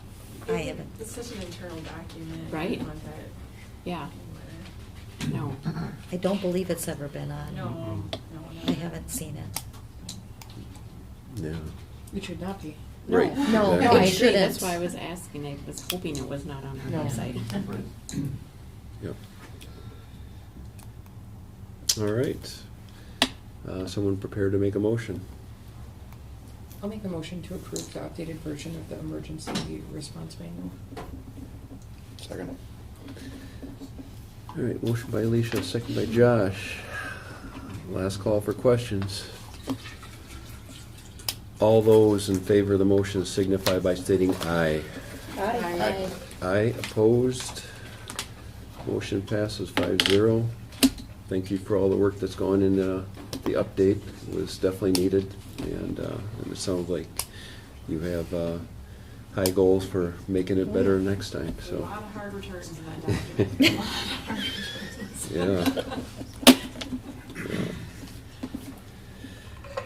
I haven't. It's such an internal document. Right. You don't want that Yeah. anywhere. No. I don't believe it's ever been on. No. I haven't seen it. Yeah. It should not be. No. Right. No, No, it I agree. shouldn't. That's why I was asking. I was hoping it was not on our No. website. Yep. All right. Someone prepared to make a motion? I'll make a motion to approve the updated version of the emergency response manual. Second. All right, motion by Alicia, second by Josh. Last call for questions. All those in favor of the motion signify by stating aye. Aye. Aye, opposed. Motion passes 5-0. Thank you for all the work that's gone in the update. It was definitely needed, and it sounds like you have high goals for making it better next time, A so, lot of hard returns in that document. A lot of hard returns.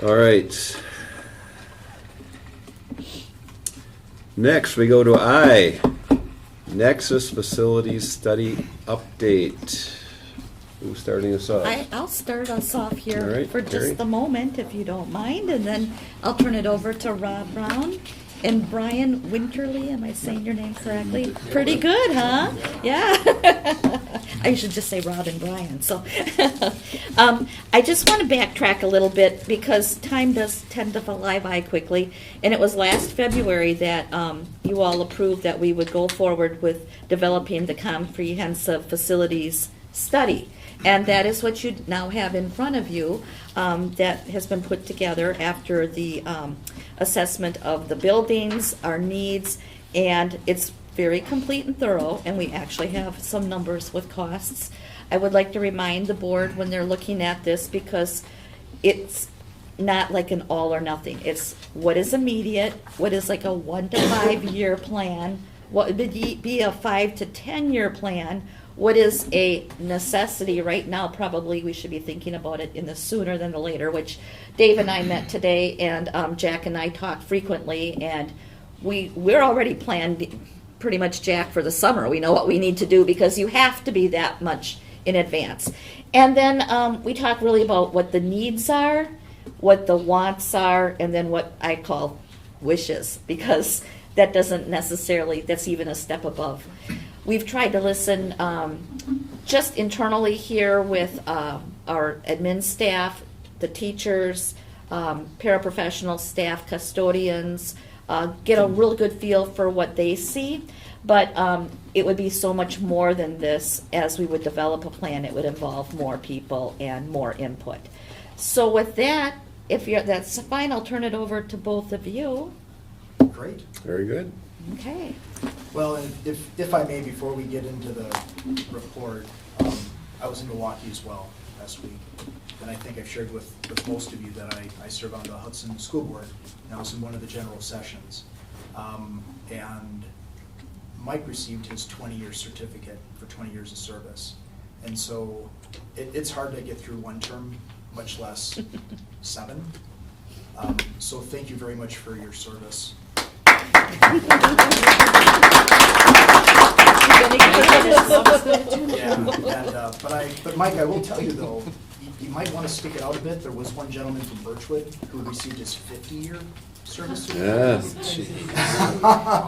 yeah. All right. Next, we go to I, Nexus Facilities Study Update. Who's starting us off? I'll start us off All here right, for Terry. just a moment, if you don't mind, and then I'll turn it over to Rob Brown and Brian Winterly. Am I saying your name correctly? Pretty good, huh? Yeah. I should just say Rob and Brian. So, I just want to backtrack a little bit because time does tend to fly by quickly, and it was last February that you all approved that we would go forward with developing the comprehensive facilities study. And that is what you now have in front of you, that has been put together after the assessment of the buildings, our needs, and it's very complete and thorough, and we actually have some numbers with costs. I would like to remind the board when they're looking at this, because it's not like an all or nothing. It's what is immediate, what is like a 1 to 5 year plan, what would be a 5 to 10 year plan, what is a necessity right now. Probably we should be thinking about it in the sooner than the later, which Dave and I met today, and Jack and I talk frequently, and we're already planned pretty much, Jack, for the summer. We know what we need to do because you have to be that much in advance. And then we talk really about what the needs are, what the wants are, and then what I call wishes, because that doesn't necessarily, that's even a step above. We've tried to listen just internally here with our admin staff, the teachers, paraprofessional staff, custodians, get a real good feel for what they see. But it would be so much more than this. As we would develop a plan, it would involve more people and more input. So with that, that's fine, I'll turn it over to both of you. Great. Very good. Okay. Well, and if I may, before we get into the report, I was in Milwaukee as well last week. And I think I've shared with most of you that I serve on the Hudson School Board, and I was in one of the general sessions. And Mike received his 20-year certificate for 20 years of service. And so it's hard to get through one term, much less 7. So thank you very much for your service. But Mike, I will tell you though, you might want to stick it out a bit. There was one gentleman from Birchwood who received his 50-year service. Yeah.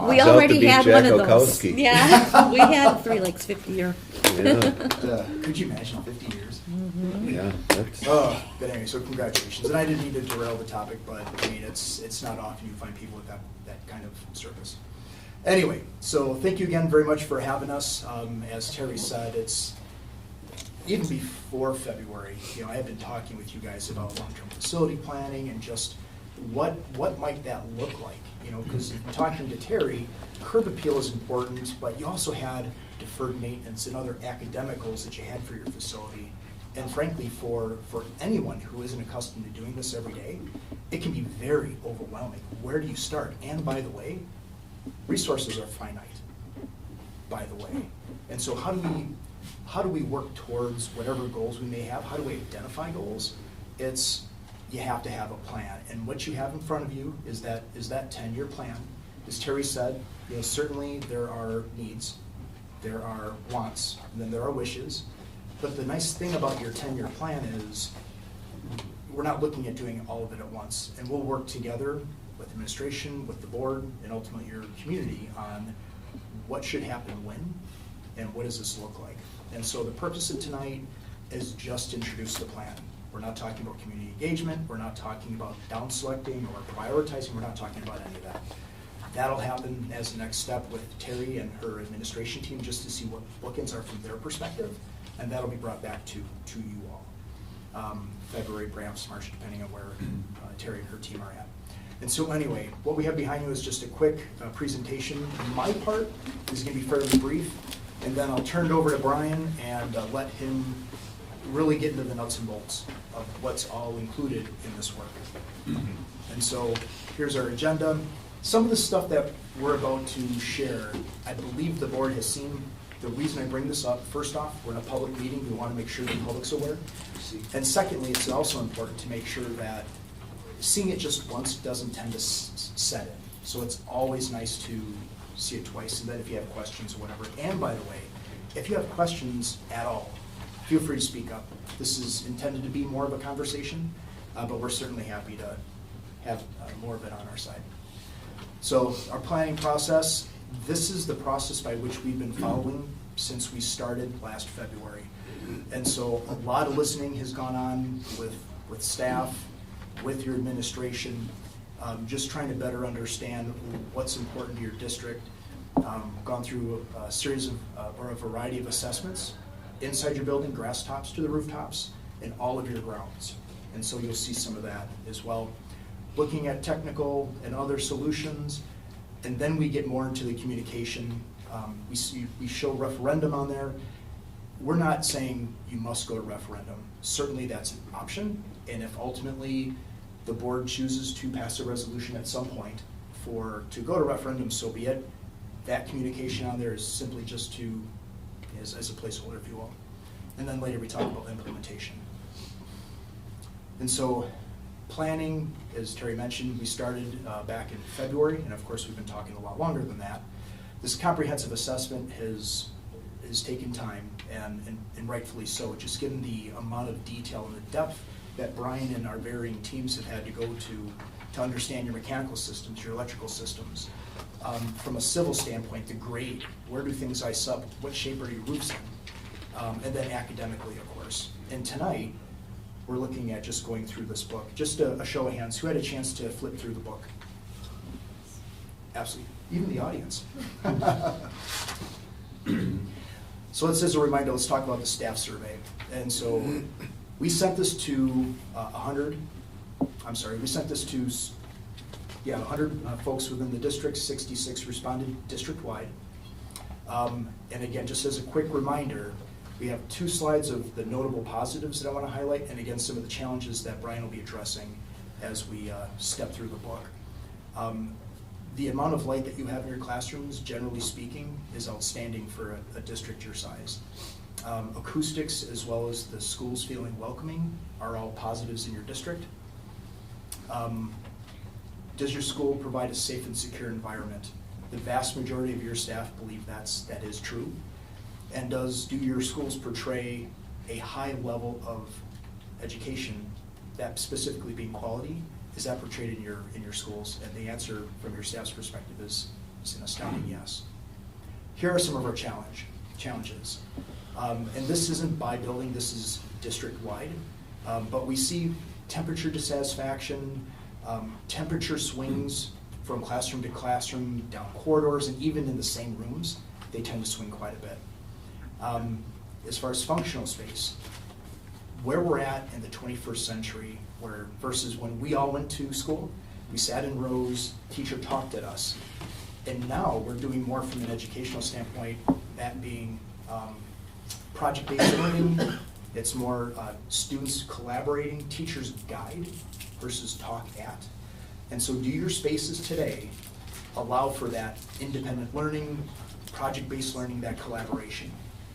We already had one of those. Okowski. Yeah, we had 3 Lakes 50-year. Yeah. Could you imagine 50 years? Yeah, that's. But anyway, so congratulations. And I didn't mean to derail the topic, but I mean, it's not often you find people with that kind of service. Anyway, so thank you again very much for having us. As Terry said, it's even before February, I had been talking with you guys about long-term facility planning and just what might that look like, because talking to Terry, curb appeal is important, but you also had deferred maintenance and other academic goals that you had for your facility. And frankly, for anyone who isn't accustomed to doing this every day, it can be very overwhelming. Where do you start? And by the way, resources are finite, by the way. And so how do we work towards whatever goals we may have? How do we identify goals? You have to have a plan. And what you have in front of you is that 10-year plan. As Terry said, certainly there are needs, there are wants, and then there are wishes. But the nice thing about your 10-year plan is we're not looking at doing all of it at once. And we'll work together with administration, with the board, and ultimately your community on what should happen when, and what does this look like. And so the purpose of tonight is just to introduce the plan. We're not talking about community engagement, we're not talking about down selecting or prioritizing, we're not talking about any of that. That'll happen as the next step with Terry and her administration team, just to see what bookends are from their perspective, and that'll be brought back to you all. February, perhaps March, depending on where Terry and her team are at. And so anyway, what we have behind you is just a quick presentation. My part is going to be fairly brief, and then I'll turn it over to Brian and let him really get into the nuts and bolts of what's all included in this work. And so here's our agenda. Some of the stuff that we're about to share, I believe the board has seen. The reason I bring this up, first off, we're in a public meeting, we want to make sure the public's aware. And secondly, it's also important to make sure that seeing it just once doesn't tend to set it. So it's always nice to see it twice, and then if you have questions or whatever. And by the way, if you have questions at all, feel free to speak up. This is intended to be more of a conversation, but we're certainly happy to have more of it on our side. So our planning process, this is the process by which we've been following since we started last February. And so a lot of listening has gone on with staff, with your administration, just trying to better understand what's important to your district. Gone through a series of, or a variety of assessments inside your building, grass tops to the rooftops, and all of your grounds. And so you'll see some of that as well. Looking at technical and other solutions, and then we get more into the communication. We show referendum on there. We're not saying you must go to referendum. Certainly that's an option, and if ultimately the board chooses to pass a resolution at some point to go to referendum, so be it. That communication on there is simply just as a placeholder, if you will. And then later we talk about implementation. And so planning, as Terry mentioned, we started back in February, and of course we've been talking a lot longer than that. This comprehensive assessment has taken time, and rightfully so, just given the amount of detail and the depth that Brian and our varying teams have had to go to understand your mechanical systems, your electrical systems. From a civil standpoint, the grade, where do things ice up, what shape are your roofs in, and then academically, of course. And tonight, we're looking at just going through this book. Just a show of hands, who had a chance to flip through the book? Absolutely, even the audience. So let's, as a reminder, let's talk about the staff survey. And so we sent this to 100 folks within the district, 66 responded district-wide. And again, just as a quick reminder, we have 2 slides of the notable positives that I want to highlight, and again, some of the challenges that Brian will be addressing as we step through the book. The amount of light that you have in your classrooms, generally speaking, is outstanding for a district your size. Acoustics, as well as the schools feeling welcoming, are all positives in your district. Does your school provide a safe and secure environment? The vast majority of your staff believe that is true. And do your schools portray a high level of education, that specifically being quality? Is that portrayed in your schools? And the answer from your staff's perspective is an astounding yes. Here are some of our challenges. And this isn't by building, this is district-wide. But we see temperature dissatisfaction, temperature swings from classroom to classroom, down corridors, and even in the same rooms, they tend to swing quite a bit. As far as functional space, where we're at in the 21st century, versus when we all went to school, we sat in rows, teacher talked at us. And now we're doing more from an educational standpoint, that being project-based learning. It's more students collaborating, teachers guide versus talk at. And so do your spaces today allow for that independent learning, project-based learning, that collaboration?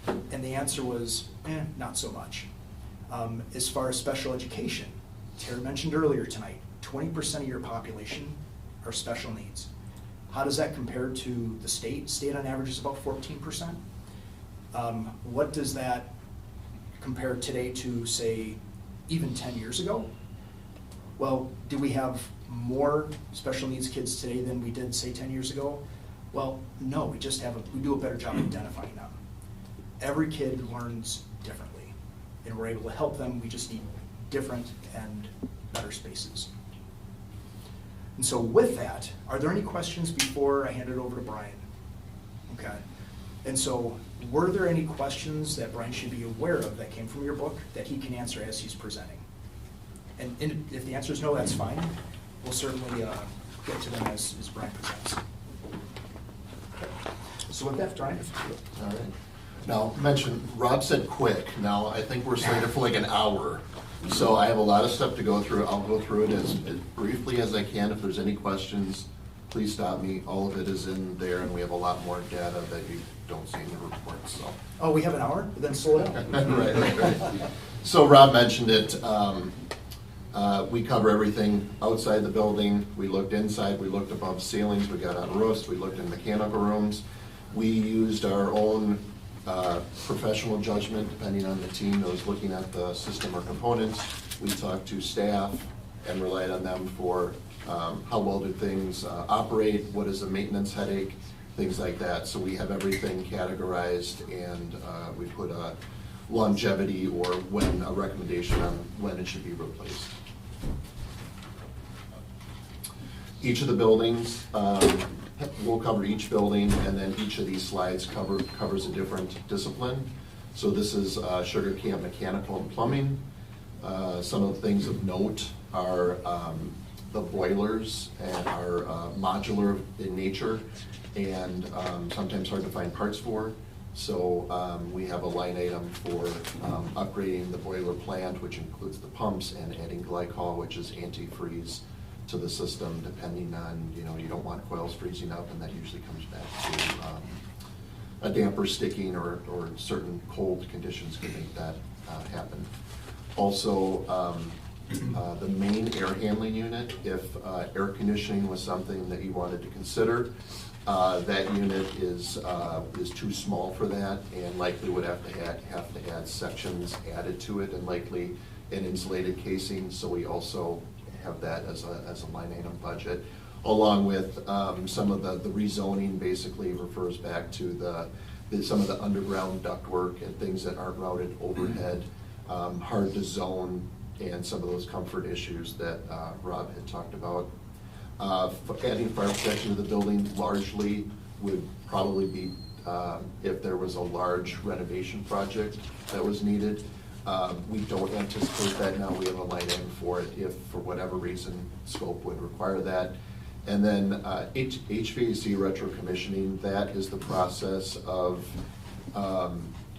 And the answer was, not so much. As far as special education, Terry mentioned earlier tonight, 20% of your population are special needs. How does that compare to the state? State on average is about 14%. What does that compare today to, say, even 10 years ago? Well, do we have more special needs kids today than we did, say, 10 years ago? Well, no, we do a better job identifying them. Every kid learns differently, and we're able to help them. We just need different and better spaces. And so with that, are there any questions before I hand it over to Brian? Okay. And so were there any questions that Brian should be aware of that came from your book that he can answer as he's presenting? And if the answer is no, that's fine. We'll certainly get to them as Brian presents. So with that, Brian. All right. Now, Rob said quick. Now, I think we're slated for like an hour. So I have a lot of stuff to go through. I'll go through it as briefly as I can. If there's any questions, please stop me. All of it is in there, and we have a lot more data that you don't see in the report, so. Oh, we have an hour? Then slow down. Right. So Rob mentioned it. We cover everything outside the building. We looked inside, we looked above ceilings, we got on roofs, we looked in mechanical rooms. We used our own professional judgment, depending on the team that was looking at the system or components. We talked to staff and relied on them for how well do things operate, what is a maintenance headache, things like that. So we have everything categorized, and we put a longevity or when a recommendation on when it should be replaced. Each of the buildings, we'll cover each building, and then each of these slides covers a different discipline. So this is Sugar Camp Mechanical and Plumbing. Some of the things of note are the boilers and are modular in nature and sometimes hard to find parts for. So we have a line item for upgrading the boiler plant, which includes the pumps, and adding glycol, which is antifreeze to the system, depending on, you don't want coils freezing up, and that usually comes back to a damper sticking or certain cold conditions can make that happen. Also, the main air handling unit, if air conditioning was something that you wanted to consider, that unit is too small for that, and likely would have to add sections added to it, and likely an insulated casing. So we also have that as a line item budget, along with some of the rezoning. Basically refers back to some of the underground ductwork and things that aren't routed overhead, hard to zone, and some of those comfort issues that Rob had talked about. Adding fire protection to the building largely would probably be if there was a large renovation project that was needed. We don't anticipate that now. We have a line item for it if, for whatever reason, scope would require that. And then HVAC retro commissioning, that is the process of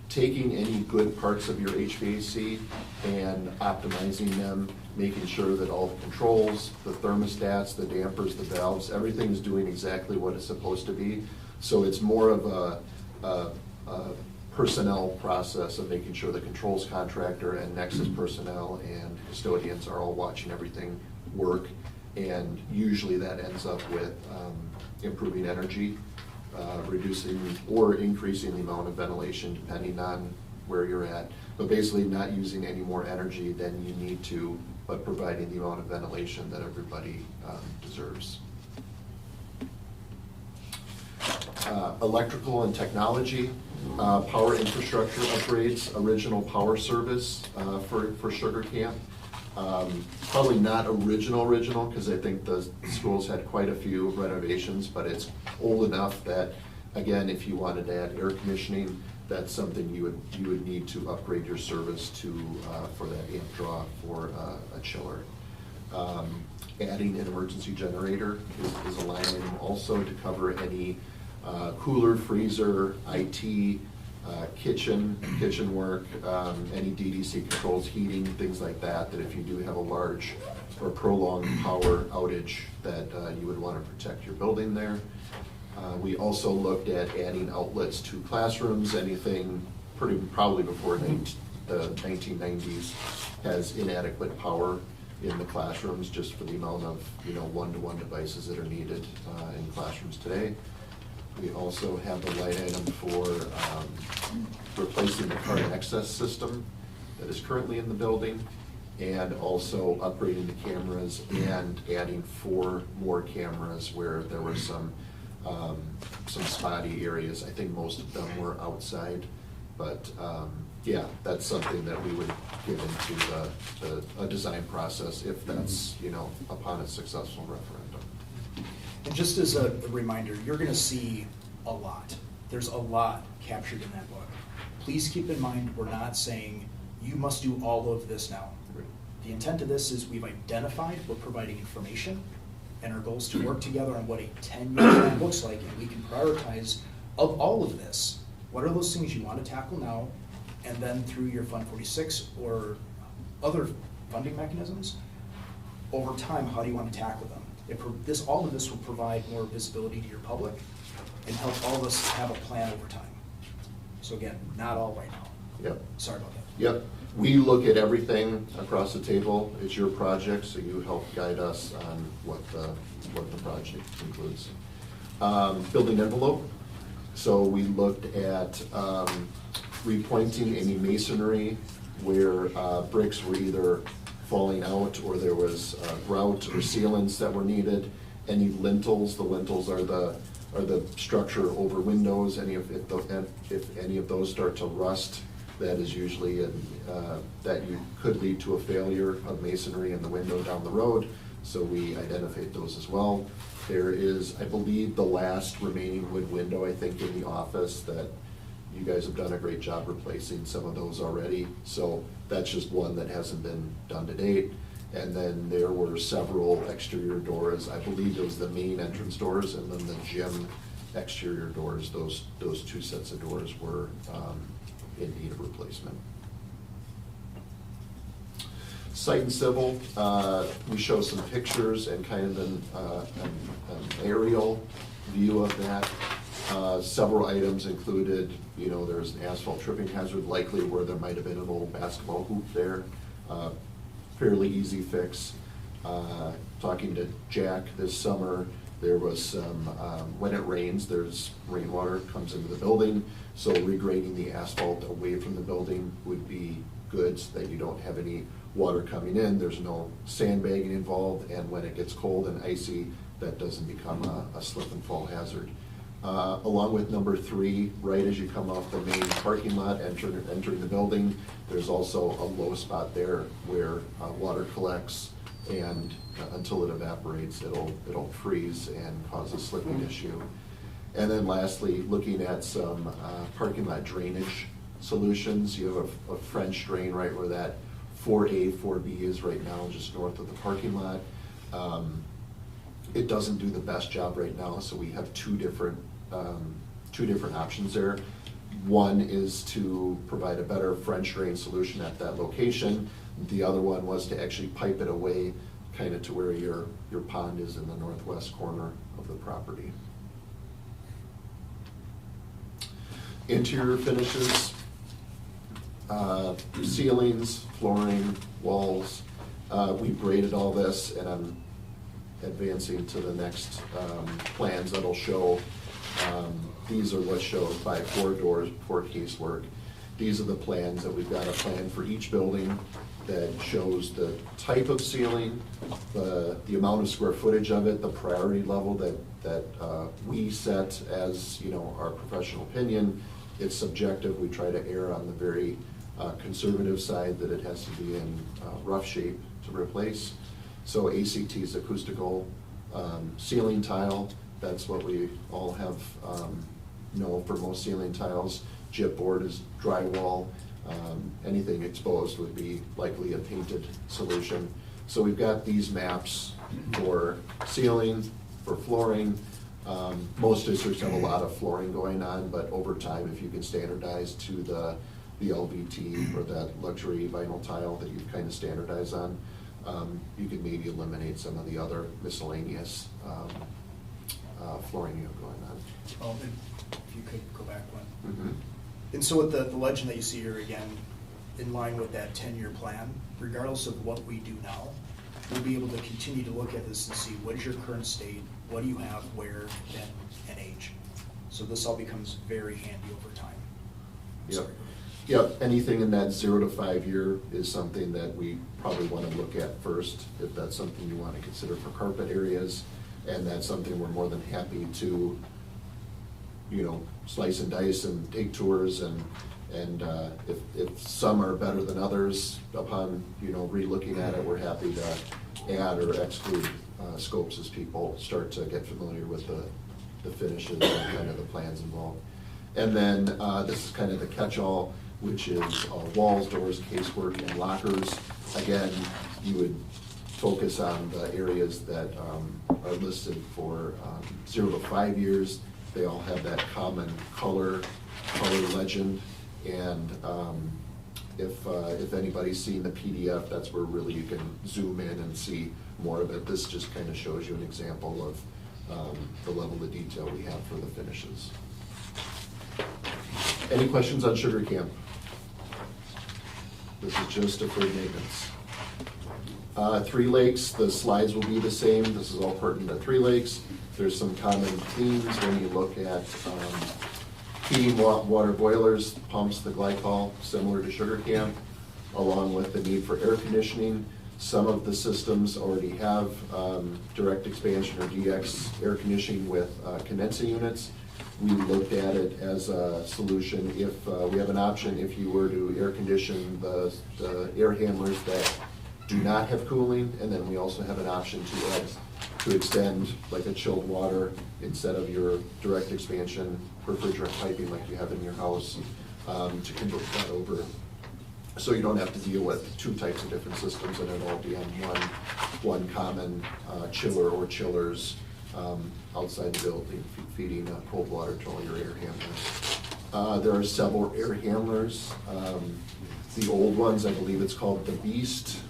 taking any good parts of your HVAC and optimizing them, making sure that all the controls, the thermostats, the dampers, the valves, everything is doing exactly what it's supposed to be. So it's more of a personnel process of making sure the controls contractor and Nexus personnel and custodians are all watching everything work. And usually that ends up with improving energy, reducing or increasing the amount of ventilation depending on where you're at. But basically not using any more energy than you need to, but providing the amount of ventilation that everybody deserves. Electrical and technology, power infrastructure upgrades, original power service for Sugar Camp. Probably not original, because I think the schools had quite a few renovations, but it's old enough that, again, if you wanted to add air conditioning, that's something you would need to upgrade your service to for that amp draw for a chiller. Adding an emergency generator is a line item also to cover any cooler, freezer, IT, kitchen work, any DDC controls, heating, things like that, that if you do have a large or prolonged power outage, that you would want to protect your building there. We also looked at adding outlets to classrooms. Anything probably before the 1990s has inadequate power in the classrooms, just for the amount of one-to-one devices that are needed in classrooms today. We also have the line item for replacing the card access system that is currently in the building, and also upgrading the cameras and adding 4 more cameras where there were some spotty areas. I think most of them were outside, but yeah, that's something that we would get into a design process if that's upon a successful referendum. And just as a reminder, you're going to see a lot. There's a lot captured in that book. Please keep in mind, we're not saying you must do all of this now. The intent of this is we've identified, we're providing information, and our goal is to work together on what a 10-year plan looks like, and we can prioritize of all of this. What are those things you want to tackle now, and then through your Fund 46 or other funding mechanisms, over time, how do you want to tackle them? all of this will provide more visibility to your public and help all of us have a plan over time. So again, not all right now. Yep. Sorry about that. Yep. We look at everything across the table. It's your project, so you help guide us on what the project includes. Building envelope. So we looked at repointing any masonry where bricks were either falling out or there was grout or sealants that were needed. Any lintels, the lintels are the structure over windows. If any of those start to rust, that is usually that you could lead to a failure of masonry in the window down the road. So we identified those as well. There is, I believe, the last remaining wood window, I think, in the office that you guys have done a great job replacing some of those already. So that's just one that hasn't been done to date. And then there were several exterior doors. I believe it was the main entrance doors and then the gym exterior doors. Those two sets of doors were in need of replacement. Site and civil, we show some pictures and kind of an aerial view of that. Several items included, there's an asphalt tripping hazard likely where there might have been an old basketball hoop there. Fairly easy fix. Talking to Jack this summer, there was some, when it rains, there's rainwater comes into the building, so regrading the asphalt away from the building would be good so that you don't have any water coming in. There's no sandbagging involved, and when it gets cold and icy, that doesn't become a slip and fall hazard. Along with number 3, right as you come off the main parking lot, entering the building, there's also a low spot there where water collects, and until it evaporates, it'll freeze and cause a slipping issue. And then lastly, looking at some parking lot drainage solutions. You have a French drain right where that 4A, 4B is right now, just north of the parking lot. It doesn't do the best job right now, so we have two different options there. One is to provide a better French drain solution at that location. The other one was to actually pipe it away kind of to where your pond is in the northwest corner of the property. Interior finishes, ceilings, flooring, walls. We graded all this, and I'm advancing to the next plans that'll show. These are what shows by 4 doors, 4 casework. These are the plans that we've got a plan for each building that shows the type of ceiling, the amount of square footage of it, the priority level that we set as our professional opinion. It's subjective. We try to err on the very conservative side that it has to be in rough shape to replace. So ACT is acoustical ceiling tile. That's what we all have know for most ceiling tiles. Chipboard is drywall. Anything exposed would be likely a painted solution. So we've got these maps for ceiling, for flooring. Most districts have a lot of flooring going on, but over time, if you can standardize to the LVT or that luxury vinyl tile that you've kind of standardized on, you could maybe eliminate some of the other miscellaneous flooring you have going on. And if you could go back one. Mm-hmm. And so with the legend that you see here again, in line with that 10-year plan, regardless of what we do now, we'll be able to continue to look at this and see what is your current state, what do you have, where, when, and age. So this all becomes very handy over time. Yep. Yep, anything in that 0 to 5 year is something that we probably want to look at first, if that's something you want to consider for carpet areas. And that's something we're more than happy to, slice and dice and take tours, and if some are better than others upon, re-looking at it, we're happy to add or exclude scopes as people start to get familiar with the finishes and kind of the plans involved. And then this is kind of the catch-all, which is walls, doors, casework, and lockers. Again, you would focus on the areas that are listed for 0 to 5 years. They all have that common color legend, and if anybody's seen the PDF, that's where really you can zoom in and see more of it. This just kind of shows you an example of the level of detail we have for the finishes. Any questions on Sugar Camp? This is just deferred maintenance. Three Lakes, the slides will be the same. This is all pertinent to Three Lakes. There's some common themes when you look at heating water boilers, pumps, the glycol, similar to Sugar Camp, along with the need for air conditioning. Some of the systems already have direct expansion or DX air conditioning with condensing units. We looked at it as a solution if we have an option if you were to air condition the air handlers that do not have cooling, and then we also have an option to extend like a chilled water instead of your direct expansion refrigerant piping like you have in your house, to convert that over. So you don't have to deal with two types of different systems, and it'll all be on one common chiller or chillers outside the building, feeding cold water to all your air handlers. There are several air handlers. The old ones, I believe it's called the Beast,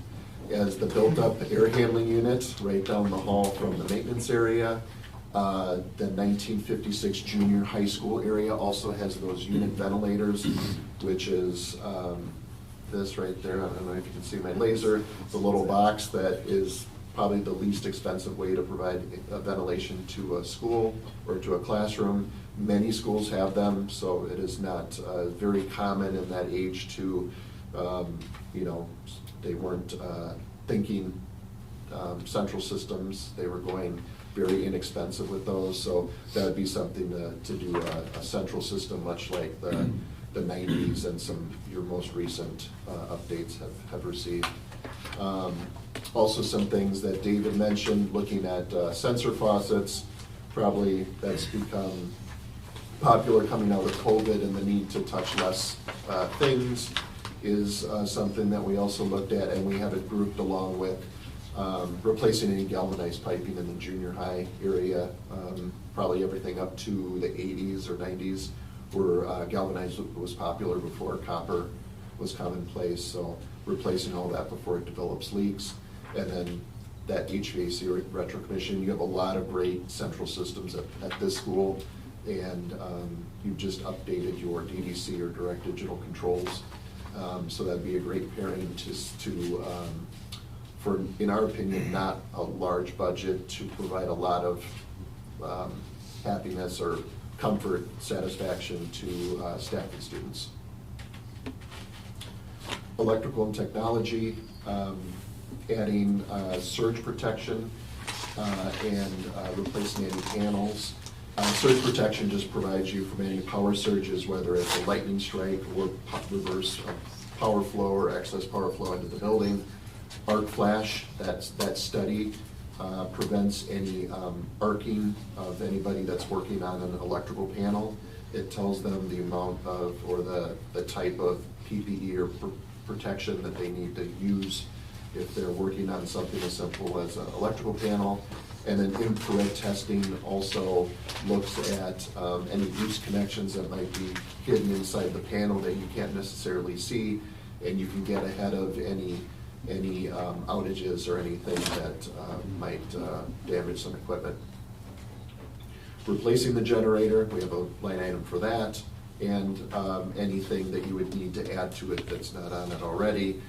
as the built-up air handling unit right down the hall from the maintenance area. The 1956 junior high school area also has those unit ventilators, which is this right there. I don't know if you can see my laser. The little box that is probably the least expensive way to provide ventilation to a school or to a classroom. Many schools have them, so it is not very common in that age to, they weren't thinking central systems. They were going very inexpensive with those, so that would be something to do a central system, much like the 90s and some your most recent updates have received. Also some things that David mentioned, looking at sensor faucets, probably that's become popular coming out of COVID, and the need to touch less things is something that we also looked at, and we have it grouped along with replacing any galvanized piping in the junior high area. Probably everything up to the 80s or 90s where galvanized was popular before copper was commonplace, so replacing all that before it develops leaks. And then that HVAC retro commission, you have a lot of great central systems at this school, and you've just updated your DDC or direct digital controls. So that'd be a great pairing for, in our opinion, not a large budget to provide a lot of happiness or comfort, satisfaction to staff and students. Electrical and technology, adding surge protection and replacing any panels. Surge protection just provides you from any power surges, whether it's a lightning strike or reverse power flow or excess power flow into the building. Arc flash, that study prevents any arcing of anybody that's working on an electrical panel. It tells them the amount of, or the type of PPE or protection that they need to use if they're working on something as simple as an electrical panel. And then infrared testing also looks at any loose connections that might be hidden inside the panel that you can't necessarily see, and you can get ahead of any outages or anything that might damage some equipment. Replacing the generator, we have a line item for that, and anything that you would need to add to it that's not on it already.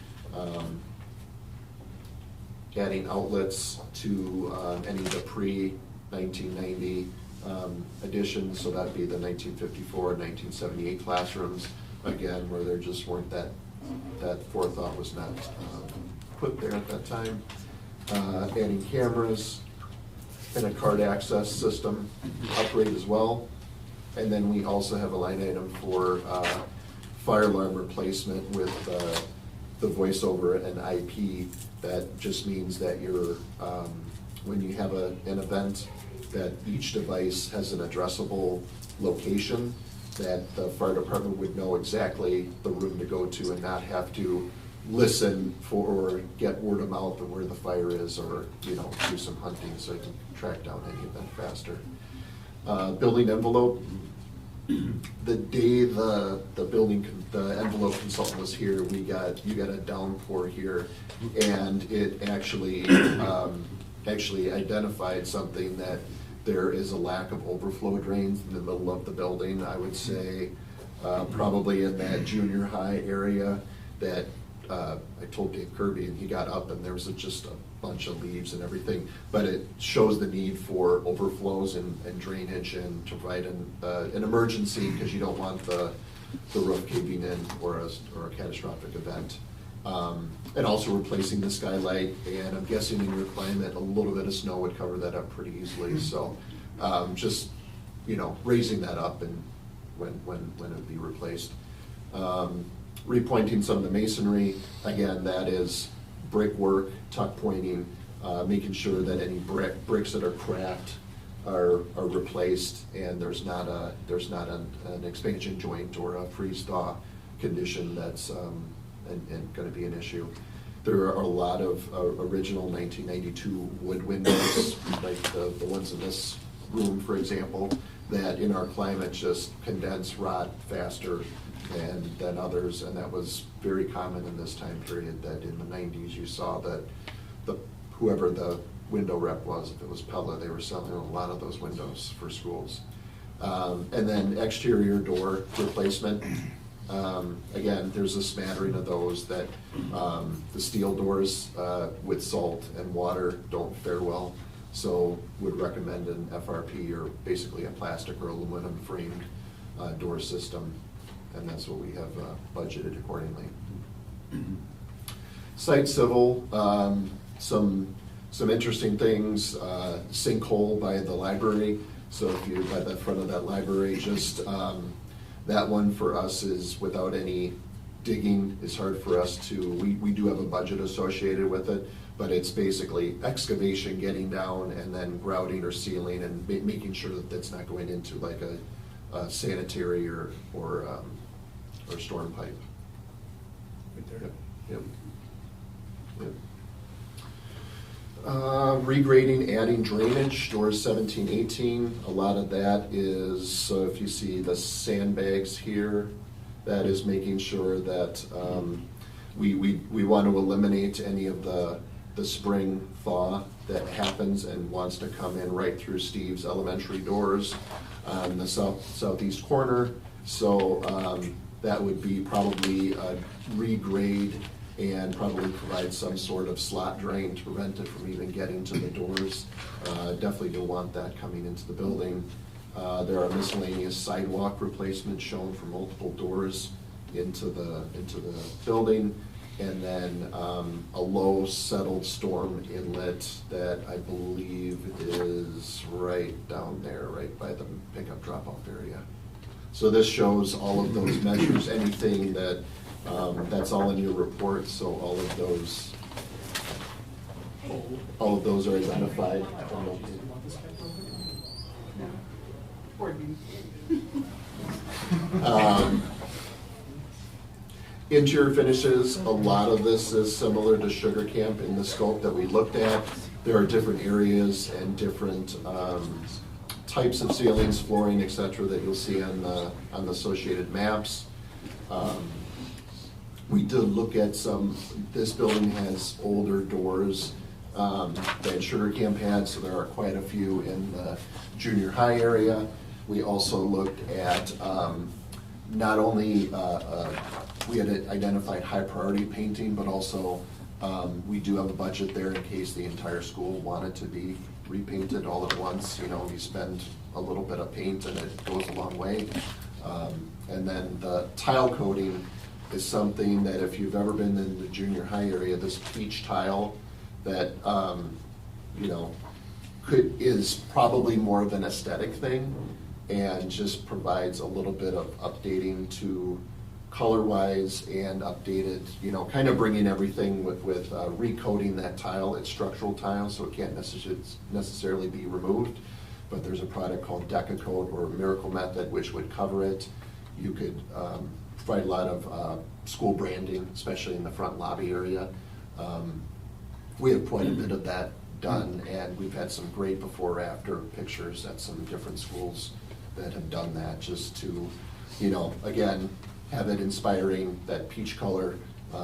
Adding outlets to any of the pre-1990 additions, so that'd be the 1954 and 1978 classrooms, again, where there just weren't that forethought was not put there at that time. Adding cameras and a card access system upgrade as well. And then we also have a line item for fire alarm replacement with the voice over an IP. That just means that you're, when you have an event, that each device has an addressable location, that the fire department would know exactly the room to go to and not have to listen for or get word of mouth of where the fire is, or do some hunting so you can track down any event faster. Building envelope, the day the envelope consultant was here, you got a downpour here, and it actually identified something that there is a lack of overflow drains in the middle of the building. I would say probably in that junior high area that I told Dave Kirby, and he got up and there was just a bunch of leaves and everything, but it shows the need for overflows and drainage and to provide an emergency, because you don't want the roof caving in or a catastrophic event. And also replacing the skylight, and I'm guessing in your climate, a little bit of snow would cover that up pretty easily. So just, raising that up and when it would be replaced. Repointing some of the masonry, again, that is brickwork, tuck pointing, making sure that any bricks that are cracked are replaced, and there's not an expansion joint or a freeze thaw condition that's and going to be an issue. There are a lot of original 1992 wood windows, like the ones in this room, for example, that in our climate just condense, rot faster than others, and that was very common in this time period, that in the 90s you saw that whoever the window rep was, if it was Pella, they were selling a lot of those windows for schools. And then exterior door replacement. Again, there's a smattering of those that the steel doors with salt and water don't fare well, so would recommend an FRP, or basically a plastic or aluminum framed door system, and that's what we have budgeted accordingly. Site civil, some interesting things, sinkhole by the library. So if you're by the front of that library, just that one for us is without any digging. It's hard for us to, we do have a budget associated with it, but it's basically excavation, getting down, and then grouting or sealing and making sure that that's not going into like a sanitary or storm pipe. Right there. Yep. Regrading, adding drainage, doors 17, 18. A lot of that is, so if you see the sandbags here, that is making sure that we want to eliminate any of the spring thaw that happens and wants to come in right through Steve's elementary doors on the southeast corner. So that would be probably a regrade and probably provide some sort of slot drain to prevent it from even getting to the doors. Definitely don't want that coming into the building. There are miscellaneous sidewalk replacements shown for multiple doors into the building, and then a low settled storm inlet that I believe is right down there, right by the pickup drop-off area. So this shows all of those measures, anything that that's all in your report, so all of those are identified. Interior finishes, a lot of this is similar to Sugar Camp in the scope that we looked at. There are different areas and different types of ceilings, flooring, etc. that you'll see on the associated maps. We did look at this building has older doors that Sugar Camp had, so there are quite a few in the junior high area. We also looked at not only, we had identified high priority painting, but also we do have a budget there in case the entire school wanted to be repainted all at once. You spend a little bit of paint and it goes a long way. And then the tile coating is something that if you've ever been in the junior high area, this peach tile that, is probably more of an aesthetic thing and just provides a little bit of updating to color-wise and updated, kind of bringing everything with recoating that tile. It's structural tile, so it can't necessarily be removed, but there's a product called DecaCoat or Miracle Method which would cover it. You could provide a lot of school branding, especially in the front lobby area. We have quite a bit of that done, and we've had some great before-after pictures at some different schools that have done that, just to, you know, again, have it inspiring, that peach color.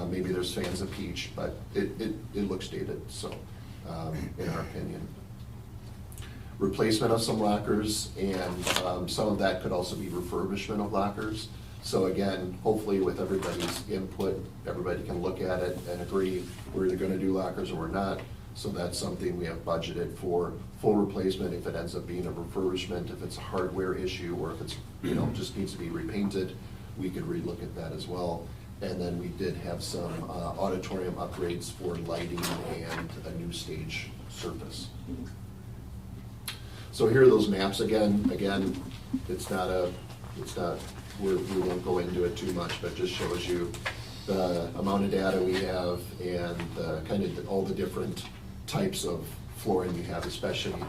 Maybe there's fans of peach, but it looks dated, so, in our opinion. Replacement of some lockers, and some of that could also be refurbishment of lockers. So again, hopefully with everybody's input, everybody can look at it and agree we're either gonna do lockers or we're not. So that's something we have budgeted for full replacement if it ends up being a refurbishment, if it's a hardware issue, or if it's, you know, just needs to be repainted, we could relook at that as well. And then we did have some auditorium upgrades for lighting and a new stage surface. So here are those maps again. Again, we won't go into it too much, but just shows you the amount of data we have and kind of all the different types of flooring you have, especially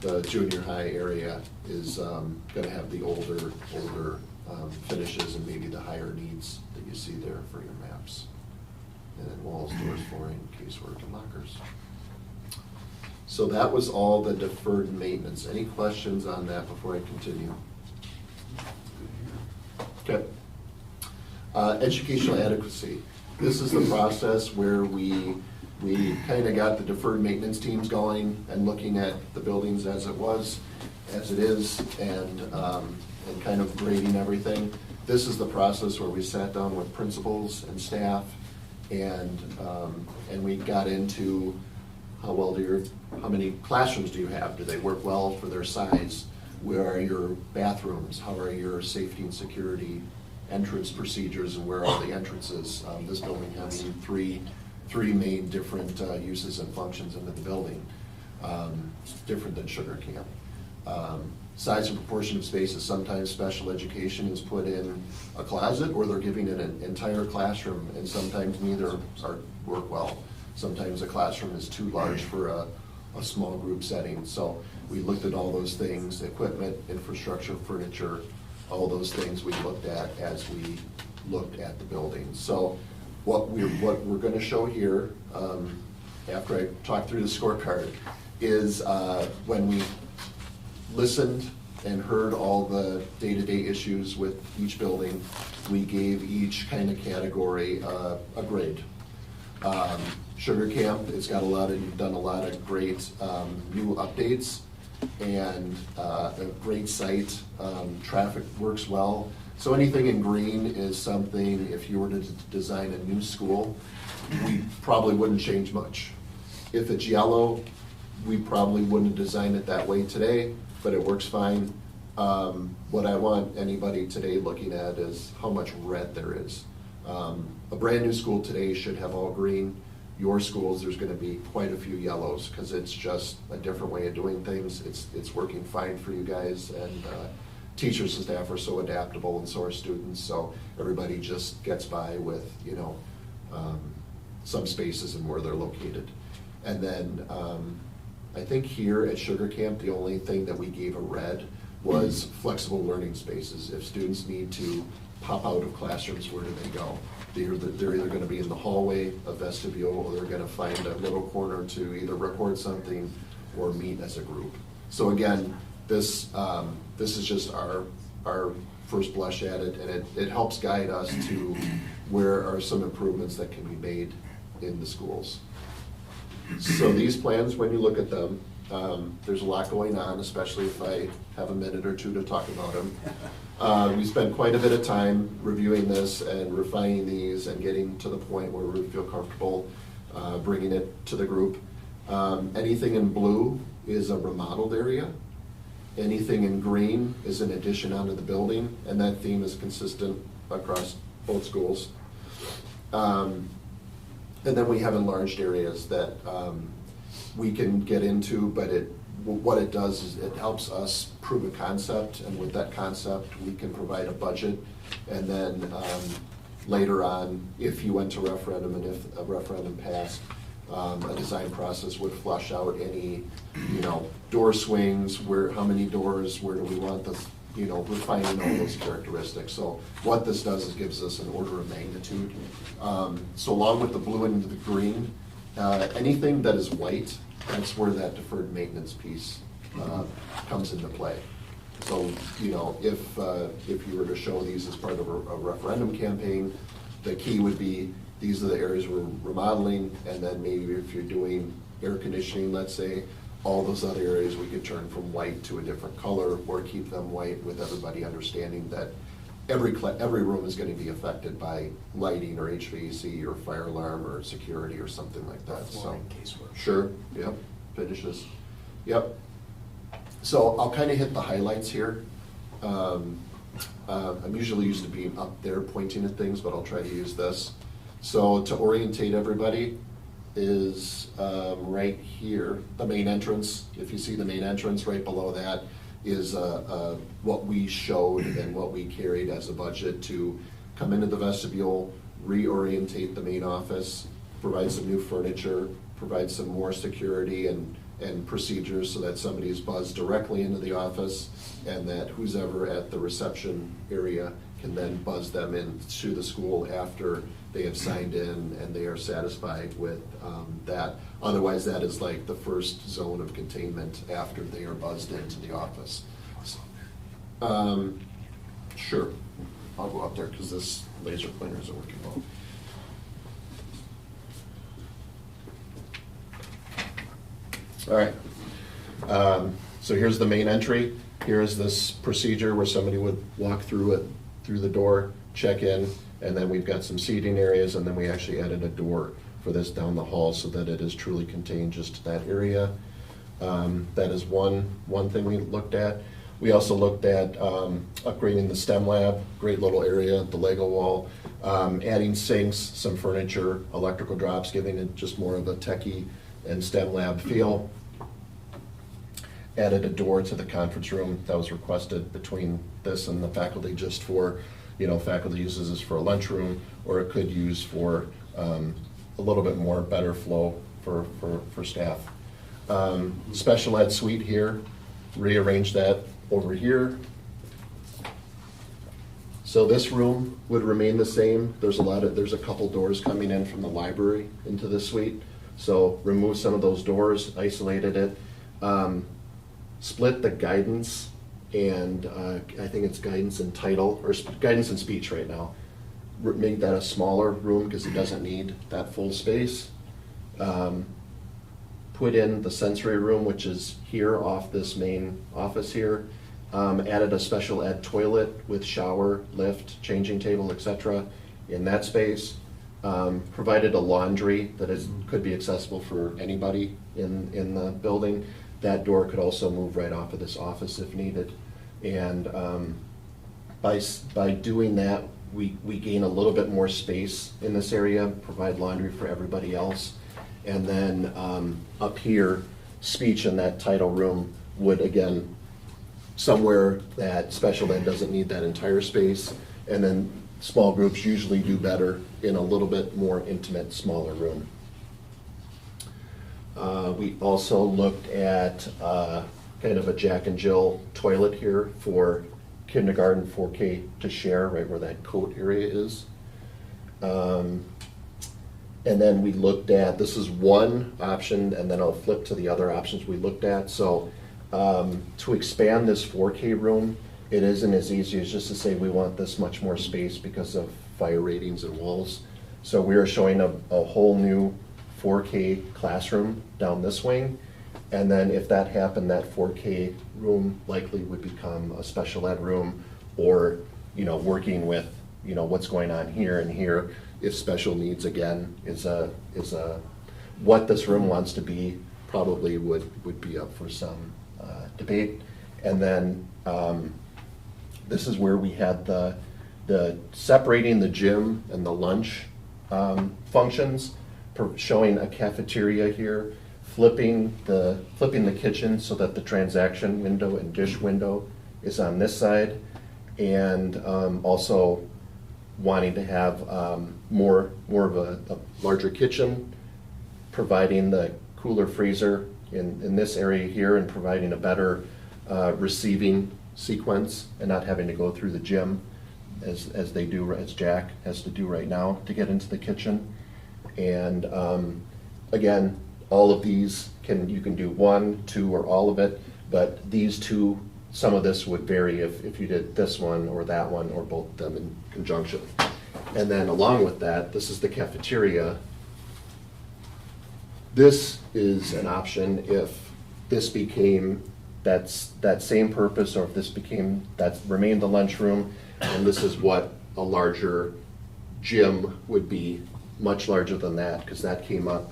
the junior high area is gonna have the older finishes and maybe the higher needs that you see there for your maps. And then walls, doors, flooring, casework, and lockers. So that was all the deferred maintenance. Any questions on that before I continue? Okay. Educational adequacy. This is the process where we kind of got the deferred maintenance teams going and looking at the buildings as it is, and kind of grading everything. This is the process where we sat down with principals and staff, and we got into how many classrooms do you have? Do they work well for their size? Where are your bathrooms? How are your safety and security entrance procedures, and where are the entrances? This building has three main different uses and functions into the building, different than Sugar Camp. Size and proportion of spaces. Sometimes special education is put in a closet, or they're giving it an entire classroom, and sometimes neither work well. Sometimes a classroom is too large for a small group setting. So we looked at all those things: equipment, infrastructure, furniture, all those things we looked at as we looked at the building. So what we're going to show here, after I talk through the scorecard, is when we listened and heard all the day-to-day issues with each building, we gave each kind of category a grade. Sugar Camp, it's got you've done a lot of great new updates, and a great site. Traffic works well. So anything in green is something, if you were to design a new school, we probably wouldn't change much. If it's yellow, we probably wouldn't design it that way today, but it works fine. What I want anybody today looking at is how much red there is. A brand new school today should have all green. Your schools, there's gonna be quite a few yellows, because it's just a different way of doing things. It's working fine for you guys, and teachers and staff are so adaptable, and so are students, so everybody just gets by with, you know, some spaces and where they're located. And then I think here at Sugar Camp, the only thing that we gave a red was flexible learning spaces. If students need to pop out of classrooms, where do they go? They're either gonna be in the hallway, a vestibule, or they're gonna find a little corner to either record something or meet as a group. So again, this is just our first blush at it, and it helps guide us to where are some improvements that can be made in the schools. So these plans, when you look at them, there's a lot going on, especially if I have a minute or two to talk about them. We spent quite a bit of time reviewing this and refining these and getting to the point where we feel comfortable bringing it to the group. Anything in blue is a remodeled area. Anything in green is an addition onto the building, and that theme is consistent across both schools. And then we have enlarged areas that we can get into, but what it does is it helps us prove a concept, and with that concept, we can provide a budget. And then later on, if you went to referendum and if a referendum passed, a design process would flush out any, door swings, how many doors, where do we want the, refining all those characteristics. So what this does is gives us an order of magnitude. So along with the blue and the green, anything that is white, that's where that deferred maintenance piece comes into play. So, you know, if you were to show these as part of a referendum campaign, the key would be, these are the areas we're remodeling, and then maybe if you're doing air conditioning, let's say, all those other areas we could turn from white to a different color, or keep them white, with everybody understanding that every room is gonna be affected by lighting or HVAC or fire alarm or security or something like that, so. Flooring, casework. Sure, yep, finishes, yep. So I'll kind of hit the highlights here. I'm usually used to being up there pointing at things, but I'll try to use this. So to orientate everybody is right here, the main entrance. If you see the main entrance, right below that is what we showed and what we carried as a budget to come into the vestibule, reorientate the main office, provide some new furniture, provide some more security and procedures so that somebody is buzzed directly into the office, and that who's ever at the reception area can then buzz them in to the school after they have signed in and they are satisfied with that. Otherwise, that is like the first zone of containment after they are buzzed into the office. Sure, I'll go up there because this laser pointer isn't working well. All right, so here's the main entry. Here's this procedure where somebody would walk through it, through the door, check in, and then we've got some seating areas, and then we actually added a door for this down the hall so that it is truly contained just to that area. That is one thing we looked at. We also looked at upgrading the STEM lab, great little area, the Lego wall, adding sinks, some furniture, electrical drops, giving it just more of a techie and STEM lab feel. Added a door to the conference room that was requested between this and the faculty, just for, you know, faculty uses this for a lunchroom, or it could use for a little bit more better flow for staff. Special ed suite here, rearrange that over here. So this room would remain the same. There's a couple doors coming in from the library into this suite. So remove some of those doors, isolated it. Split the guidance and I think it's guidance and title, or guidance and speech right now. Make that a smaller room because it doesn't need that full space. Put in the sensory room, which is here off this main office here. Added a special ed toilet with shower, lift, changing table, etc. in that space. Provided a laundry that could be accessible for anybody in the building. That door could also move right off of this office if needed. And by doing that, we gain a little bit more space in this area, provide laundry for everybody else. And then up here, speech in that title room would, again, somewhere that special ed doesn't need that entire space. And then small groups usually do better in a little bit more intimate, smaller room. We also looked at kind of a Jack and Jill toilet here for kindergarten 4K to share, right where that coat area is. And then we looked at, this is one option, and then I'll flip to the other options we looked at. So to expand this 4K room, it isn't as easy as just to say we want this much more space because of fire ratings and walls. So we are showing a whole new 4K classroom down this wing. And then if that happened, that 4K room likely would become a special ed room, or, you know, working with, you know, what's going on here and here. If special needs, again, is what this room wants to be, probably would be up for some debate. And then this is where we had the separating the gym and the lunch functions, showing a cafeteria here, flipping the kitchen so that the transaction window and dish window is on this side, and also wanting to have more of a larger kitchen, providing the cooler freezer in this area here, and providing a better receiving sequence and not having to go through the gym as they do, as Jack has to do right now to get into the kitchen. And again, all of these you can do one, two, or all of it, but these two some of this would vary if you did this one or that one or both of them in conjunction. And then along with that, this is the cafeteria. This is an option if this became that same purpose, or if this became, that remained the lunchroom, and this is what a larger gym would be, much larger than that, because that came up.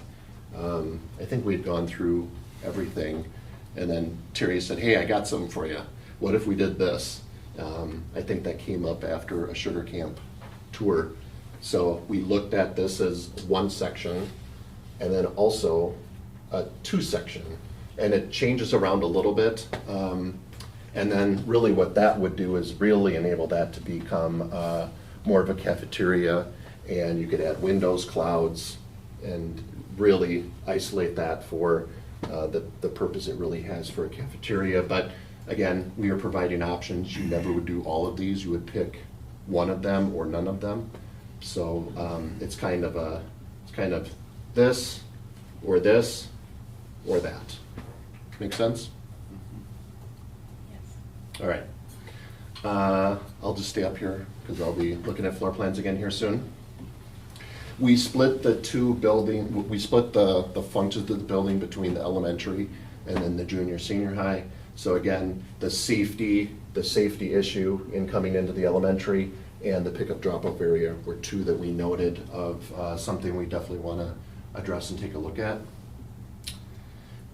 I think we'd gone through everything, and then Terry said, hey, I got something for you. What if we did this? I think that came up after a Sugar Camp tour. So we looked at this as one section, and then also a two section. And it changes around a little bit. And then really what that would do is really enable that to become more of a cafeteria, and you could add windows, clouds, and really isolate that for the purpose it really has for a cafeteria. But again, we are providing options. You never would do all of these. You would pick one of them or none of them. So it's kind of this or that. Make sense? Yes. All right. I'll just stay up here because I'll be looking at floor plans again here soon. We split the functions of the building between the elementary and then the junior senior high. So again, the safety issue in coming into the elementary and the pickup drop-off area were two that we noted of something we definitely want to address and take a look at.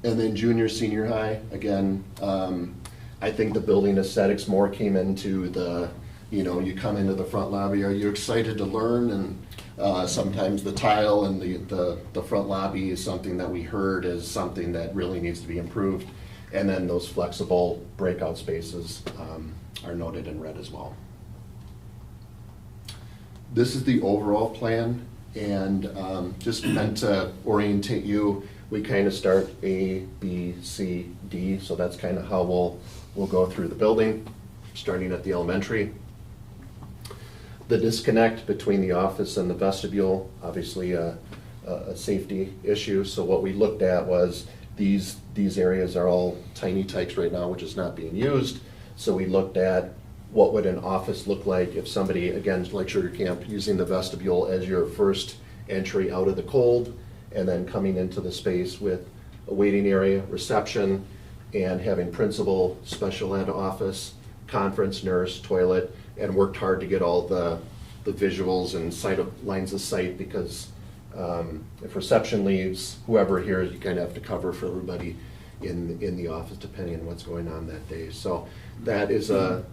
And then junior senior high, again, I think the building aesthetics more came into the, you come into the front lobby, are you excited to learn? And sometimes the tile and the front lobby is something that we heard is something that really needs to be improved. And then those flexible breakout spaces are noted in red as well. This is the overall plan, and just meant to orientate you. We kind of start A, B, C, D, so that's kind of how we'll go through the building, starting at the elementary. The disconnect between the office and the vestibule, obviously a safety issue. So what we looked at was these areas are all tiny tykes right now, which is not being used. So we looked at what would an office look like if somebody, again, like Sugar Camp, using the vestibule as your first entry out of the cold, and then coming into the space with a waiting area, reception, and having principal, special ed office, conference, nurse, toilet, and worked hard to get all the visuals and lines of sight, because if reception leaves, whoever here, you kind of have to cover for everybody in the office depending on what's going on that day. So that is a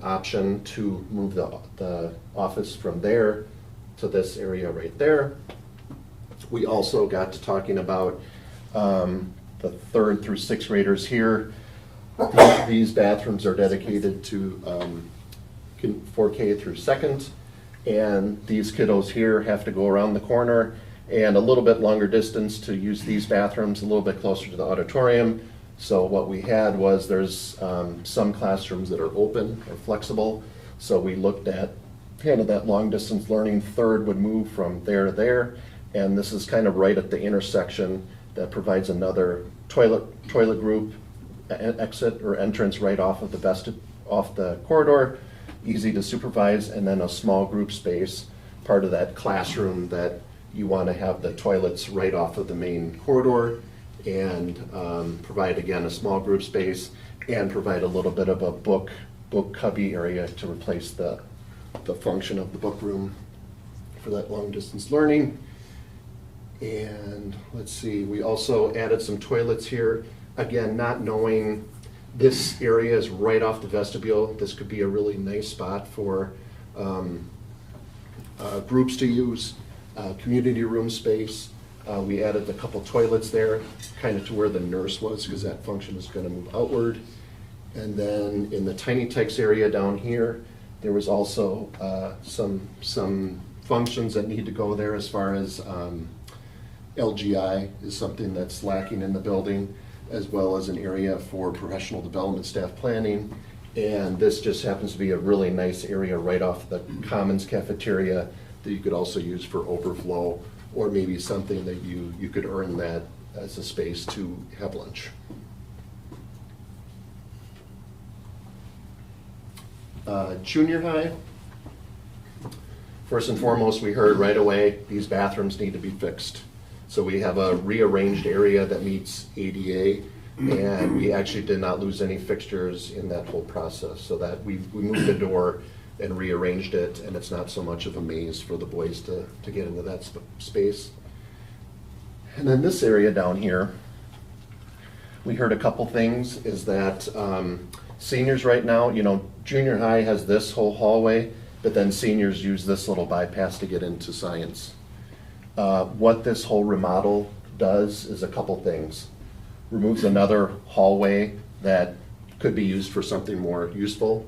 option to move the office from there to this area right there. We also got to talking about the 3rd through 6th graders here. These bathrooms are dedicated to 4K through 2nd, and these kiddos here have to go around the corner and a little bit longer distance to use these bathrooms, a little bit closer to the auditorium. So what we had was there's some classrooms that are open or flexible. So we looked at kind of that long distance learning. 3rd would move from there to there, and this is kind of right at the intersection that provides another toilet group exit or entrance right off of the corridor, easy to supervise, and then a small group space, part of that classroom that you want to have the toilets right off of the main corridor, and provide again a small group space, and provide a little bit of a book cubby area to replace the function of the book room for that long distance learning. And let's see, we also added some toilets here. Again, not knowing this area is right off the vestibule. This could be a really nice spot for groups to use, community room space. We added a couple toilets there, kind of to where the nurse was, because that function is going to move outward. And then in the tiny tykes area down here, there was also some functions that need to go there, as far as LGI is something that's lacking in the building, as well as an area for professional development staff planning. And this just happens to be a really nice area right off the Commons cafeteria that you could also use for overflow, or maybe something that you could earn that as a space to have lunch. Junior high. First and foremost, we heard right away, these bathrooms need to be fixed. So we have a rearranged area that meets ADA, and we actually did not lose any fixtures in that whole process. So that we moved the door and rearranged it, and it's not so much of a maze for the boys to get into that space. And then this area down here, we heard a couple things, is that seniors right now, you know, junior high has this whole hallway, but then seniors use this little bypass to get into science. What this whole remodel does is a couple things. Removes another hallway that could be used for something more useful,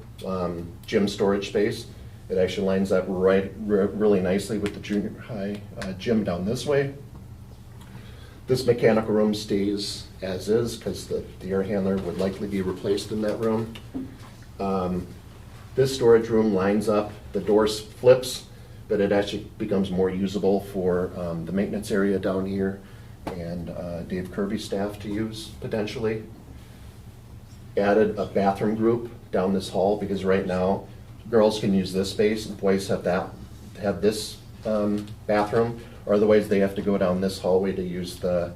gym storage space. It actually lines up really nicely with the junior high gym down this way. This mechanical room stays as is because the air handler would likely be replaced in that room. This storage room lines up, the door flips, but it actually becomes more usable for the maintenance area down here and Dave Kirby's staff to use potentially. Added a bathroom group down this hall because right now girls can use this space and boys have this bathroom, or otherwise they have to go down this hallway to use the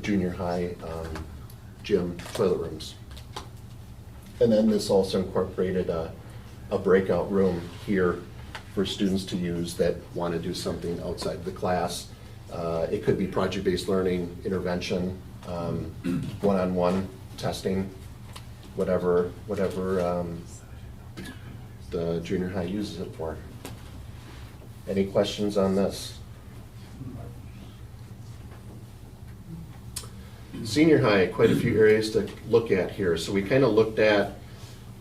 junior high gym toilet rooms. And then this also incorporated a breakout room here for students to use that want to do something outside the class. It could be project-based learning, intervention, one-on-one testing, whatever the junior high uses it for. Any questions on this? Senior high, quite a few areas to look at here. So we kind of looked at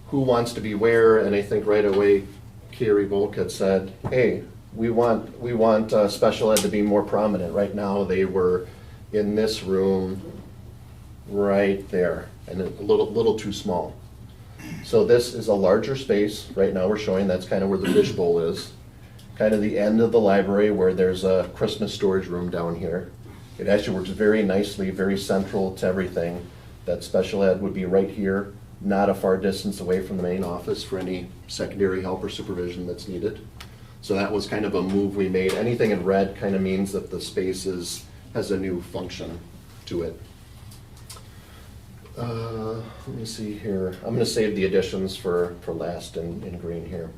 who wants to be where, and I think right away Carrie Volk had said, hey, we want special ed to be more prominent. Right now they were in this room right there, and a little too small. So this is a larger space. Right now we're showing that's kind of where the fishbowl is. Kind of the end of the library where there's a Christmas storage room down here. It actually works very nicely, very central to everything. That special ed would be right here, not a far distance away from the main office for any secondary help or supervision that's needed. So that was kind of a move we made. Anything in red kind of means that the space has a new function to it. Let me see here. I'm going to save the additions for last in green here.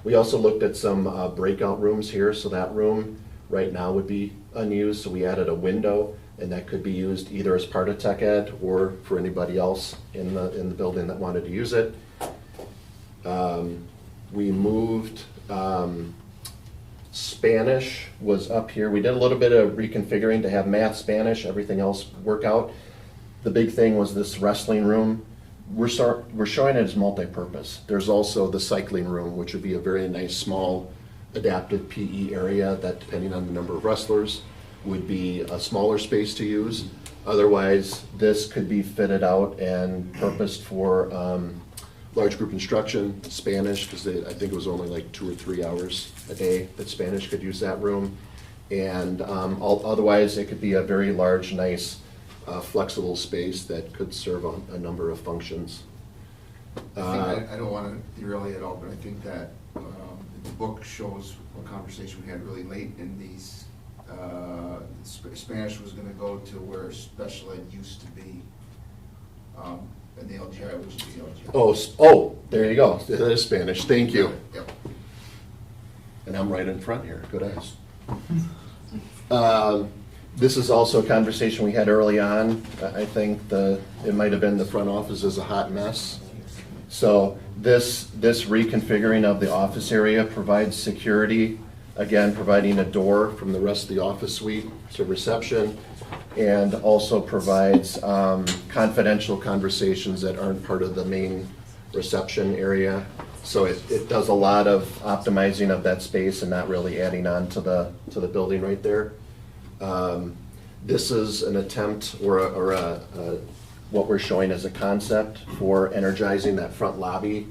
We also looked at some breakout rooms here. So that room right now would be unused. So we added a window, and that could be used either as part of tech ed or for anybody else in the building that wanted to use it. We moved Spanish was up here. We did a little bit of reconfiguring to have math, Spanish, everything else work out. The big thing was this wrestling room. We're showing it as multi-purpose. There's also the cycling room, which would be a very nice small adaptive PE area that, depending on the number of wrestlers, would be a smaller space to use. Otherwise, this could be fitted out and purposed for large group instruction, Spanish, because I think it was only like 2 or 3 hours a day that Spanish could use that room. And otherwise, it could be a very large, nice, flexible space that could serve a number of functions. I don't want to derail you at all, but I think that the book shows a conversation we had really late in these. Spanish was going to go to where special ed used to be, in the LGI, which is the LGI. Oh, there you go. That is Spanish. Thank you. Yep. And I'm right in front here. Good eyes. This is also a conversation we had early on. I think it might have been the front office is a hot mess. So this reconfiguring of the office area provides security, again, providing a door from the rest of the office suite to reception, and also provides confidential conversations that aren't part of the main reception area. So it does a lot of optimizing of that space and not really adding on to the building right there. This is an attempt or what we're showing as a concept for energizing that front lobby.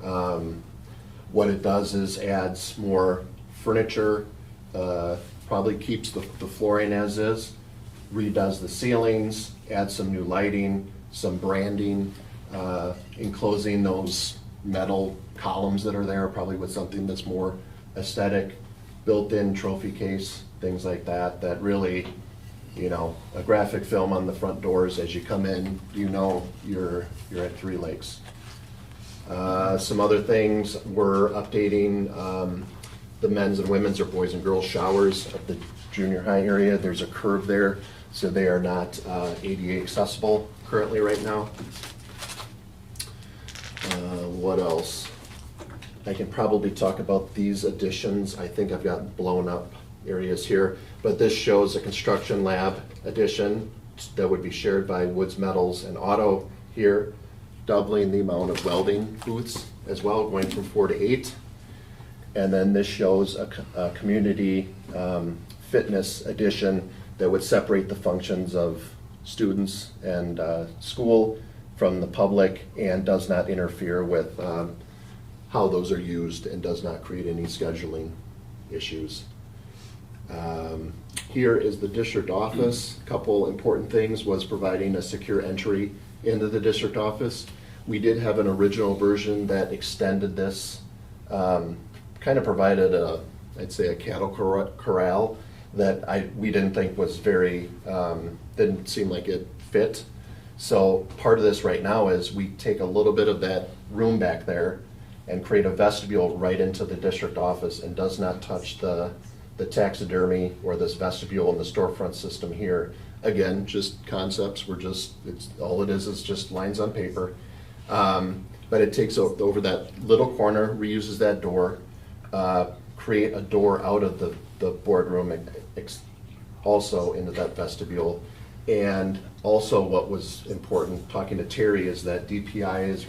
What it does is adds more furniture, probably keeps the flooring as is, redoes the ceilings, adds some new lighting, some branding, enclosing those metal columns that are there, probably with something that's more aesthetic, built-in trophy case, things like that, that really, a graphic film on the front doors as you come in, you're at Three Lakes. Some other things, we're updating the men's and women's or boys and girls showers at the junior high area. There's a curve there, so they are not ADA accessible currently right now. What else? I can probably talk about these additions. I think I've got blown up areas here, but this shows a construction lab addition that would be shared by Woods Metals and Auto here, doubling the amount of welding booths as well, going from 4 to 8. And then this shows a community fitness addition that would separate the functions of students and school from the public and does not interfere with how those are used and does not create any scheduling issues. Here is the district office. A couple important things was providing a secure entry into the district office. We did have an original version that extended this, kind of provided I'd say a cattle corral that we didn't think was very, didn't seem like it fit. So part of this right now is we take a little bit of that room back there and create a vestibule right into the district office and does not touch the taxidermy or this vestibule and the storefront system here. Again, just concepts, all it is just lines on paper. But it takes over that little corner, reuses that door, create a door out of the boardroom also into that vestibule. And also what was important, talking to Terry, is that DPI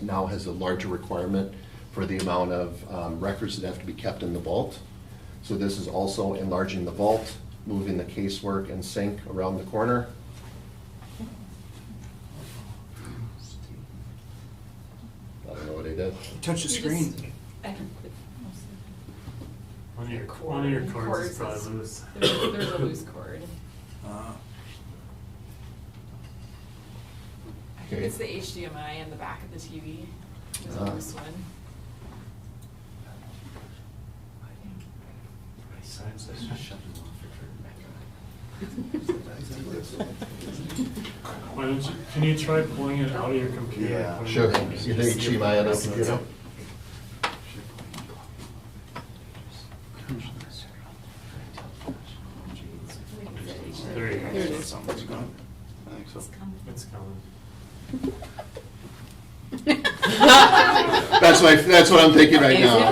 now has a larger requirement for the amount of records that have to be kept in the vault. So this is also enlarging the vault, moving the casework and sink around the corner. I don't know what I did. Touch the screen. One of your cords is probably loose. There's a loose cord. I think it's the HDMI in the back of the TV. There's a loose one. Why don't you, can you try pulling it out of your computer? Yeah, sure. You think HDMI on a computer? There you go. There it is. It's gone. I think so. It's coming. That's what I'm thinking right now.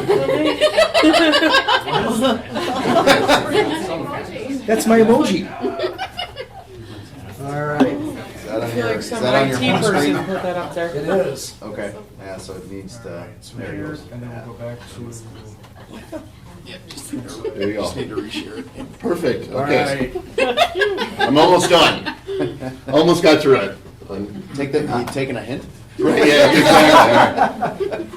That's my emoji. All right. Is that I on feel your, like is some that on your IT home person screen? put that up there. It is. Okay, yeah, so it needs to, So there it here, goes. and then we'll go back to. There you go. Just need to reshare it. Perfect, All okay. right. I'm almost done. Almost got through it. You taking a hint? Right, yeah, exactly.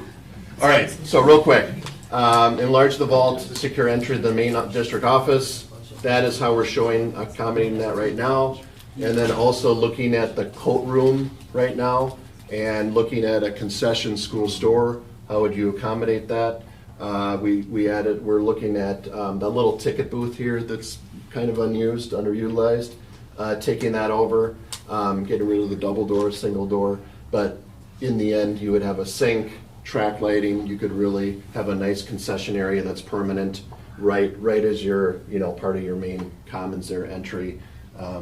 All right, so real quick. Enlarge the vault, secure entry to the main district office. That is how we're accommodating that right now. And then also looking at the coat room right now and looking at a concession school store. How would you accommodate that? We're looking at the little ticket booth here that's kind of unused, underutilized. Taking that over, getting rid of the double door, single door. But in the end, you would have a sink, track lighting. You could really have a nice concession area that's permanent, right as your, part of your main commons there, entry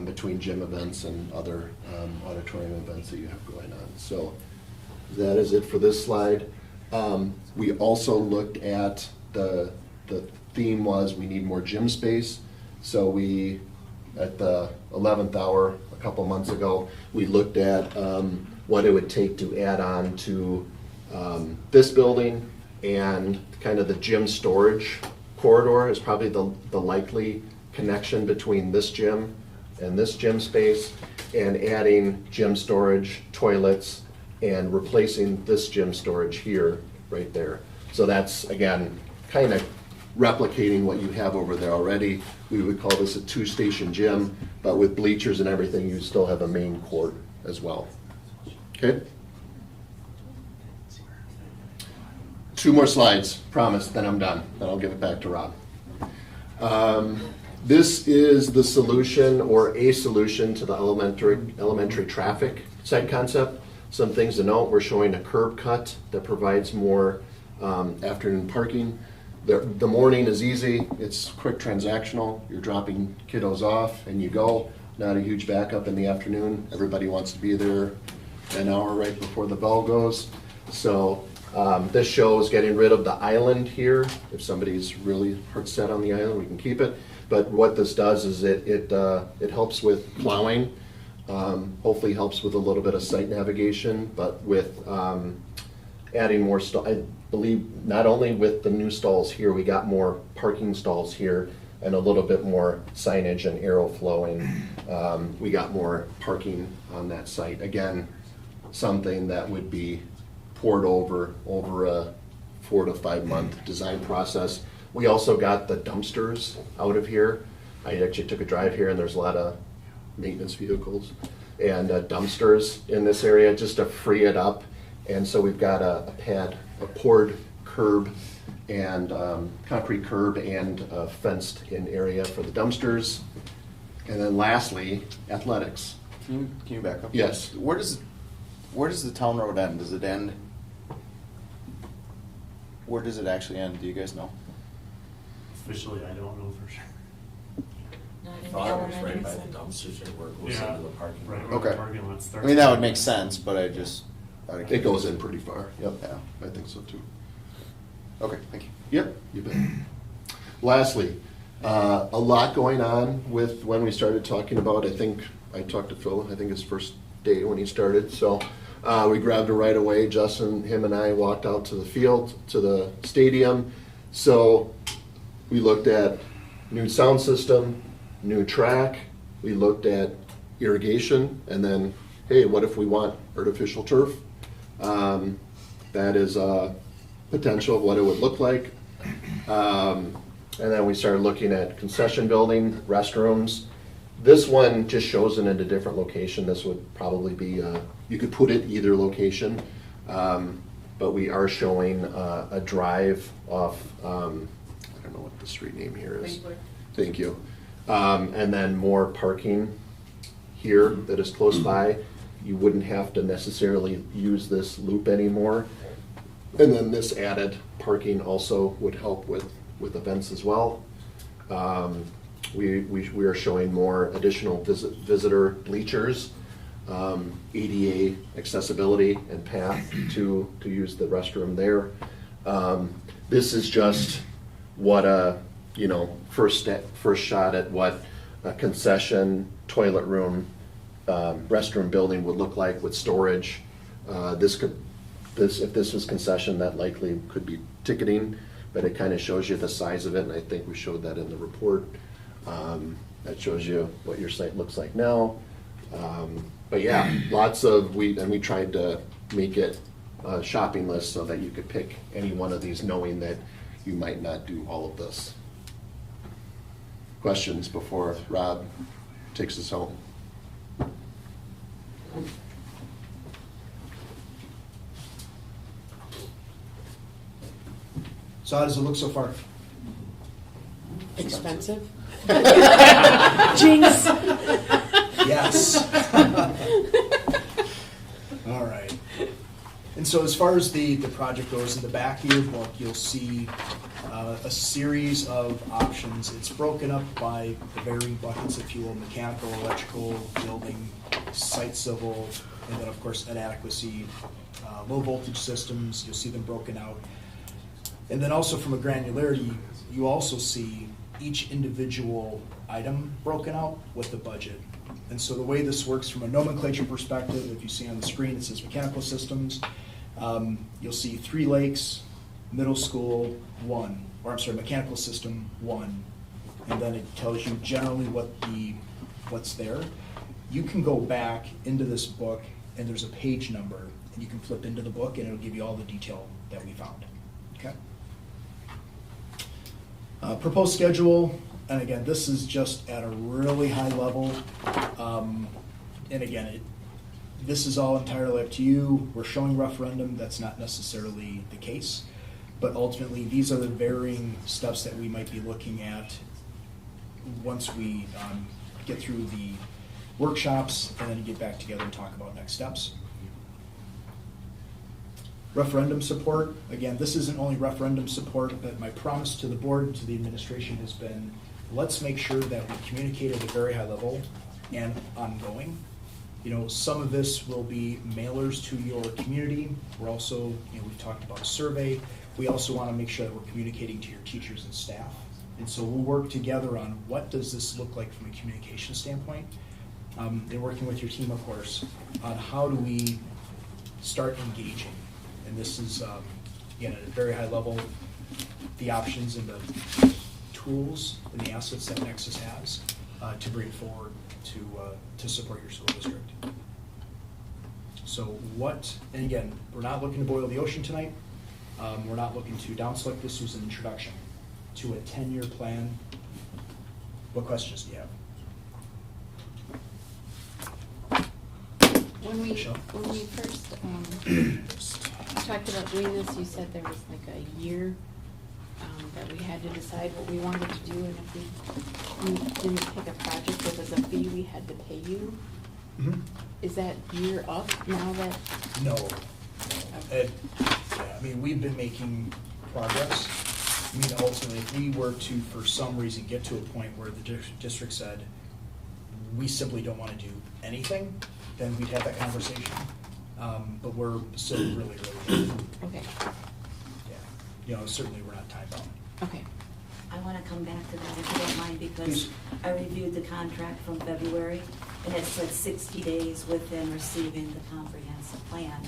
between gym events and other auditorium events that you have going on. So that is it for this slide. We also looked at the theme was we need more gym space. So we, at the 11th hour a couple months ago, we looked at what it would take to add on to this building, and kind of the gym storage corridor is probably the likely connection between this gym and this gym space, and adding gym storage, toilets, and replacing this gym storage here, right there. So that's, again, kind of replicating what you have over there already. We would call this a 2-station gym, but with bleachers and everything, you still have a main court as well. Okay? 2 more slides, promise, then I'm done. Then I'll give it back to Rob. This is the solution or a solution to the elementary traffic site concept. Some things to note, we're showing a curb cut that provides more afternoon parking. The morning is easy, it's quick transactional. You're dropping kiddos off and you go. Not a huge backup in the afternoon. Everybody wants to be there an hour right before the bell goes. So this shows getting rid of the island here. If somebody's really hard set on the island, we can keep it. But what this does is it helps with plowing. Hopefully helps with a little bit of site navigation, but with adding more I believe not only with the new stalls here, we got more parking stalls here and a little bit more signage and arrow flowing. We got more parking on that site. Again, something that would be poured over a 4 to 5 month design process. We also got the dumpsters out of here. I actually took a drive here and there's a lot of maintenance vehicles and dumpsters in this area just to free it up. And so we've got a poured curb and concrete curb and a fenced in area for the dumpsters. And then lastly, athletics. Can you back up? Yes. Where does the town road end? Does it end? Where does it actually end? Do you guys know? Officially, I don't know for sure. Not in the Thought it was elementary right by the center. dumpsters or where it goes Yeah, into the parking right lot. where the Okay. parking lot starts. I mean, that would make sense, but I just. It goes in pretty far. Yep. Yeah. I think so too. Okay, thank you. Yep, you bet. Lastly, a lot going on with when we started talking about, I talked to Phil, I think his first day when he started, so we grabbed it right away. Justin, him and I walked out to the field, to the stadium. So we looked at new sound system, new track, we looked at irrigation, and then, hey, what if we want artificial turf? That is potential of what it would look like. And then we started looking at concession building, restrooms. This one just shows it in a different location. This would probably be, you could put it either location. But we are showing a drive off, I don't know what the street name here is. Lakewood. Thank you. And then more parking here that is close by. You wouldn't have to necessarily use this loop anymore. And then this added parking also would help with events as well. We are showing more additional visitor bleachers, ADA accessibility and path to use the restroom there. This is just what first shot at what a concession, toilet room, restroom building would look like with storage. If this was concession, that likely could be ticketing, but it kind of shows you the size of it, and I think we showed that in the report. That shows you what your site looks like now. But yeah, we tried to make it a shopping list so that you could pick any one of these knowing that you might not do all of this. Questions before Rob takes us home? So how does it look so far? Expensive? Jinx. Yes. All right. And so as far as the project goes, in the back of your book, you'll see a series of options. It's broken up by the varying buckets of fuel: mechanical, electrical, building, site civil, and then of course inadequacy, low voltage systems. You'll see them broken out. And then also from a granularity, you also see each individual item broken out with the budget. And so the way this works from a nomenclature perspective, if you see on the screen, it says mechanical systems. You'll see 3 Lakes, middle school, 1, or I'm sorry, mechanical system, 1. And then it tells you generally what's there. You can go back into this book and there's a page number and you can flip into the book and it'll give you all the detail that we found. Okay? Proposed schedule, and again, this is just at a really high level. And again, this is all entirely up to you. We're showing referendum, that's not necessarily the case. But ultimately, these are the varying steps that we might be looking at once we get through the workshops and then get back together and talk about next steps. Referendum support, again, this isn't only referendum support, but my promise to the board and to the administration has been, let's make sure that we communicate at a very high level and ongoing. You know, some of this will be mailers to your community. We're also, you know, we've talked about a survey. We also want to make sure that we're communicating to your teachers and staff. And so we'll work together on what does this look like from a communication standpoint. And working with your team, of course, on how do we start engaging. And this is, again, at a very high level, the options and the tools and the assets that Nexus has to bring forward to support your school district. So what, and again, we're not looking to boil the ocean tonight. We're not looking to down select. This was an introduction to a 10-year plan. What questions do you have? When we first talked about doing this, you said there was like a year that we had to decide what we wanted to do, and if we didn't pick a project that was a fee, we had to pay you. Mm-hmm. Is that year up now that? No. Yeah, I mean, we've been making progress. I mean, ultimately, if we were to, for some reason, get to a point where the district said, we simply don't want to do anything, then we'd have that conversation. But we're still really early. Okay. Yeah. You know, certainly we're not time bound. Okay. I want to come back to that if you don't mind, because Please. I reviewed the contract from February, and it said 60 days within receiving the comprehensive plan,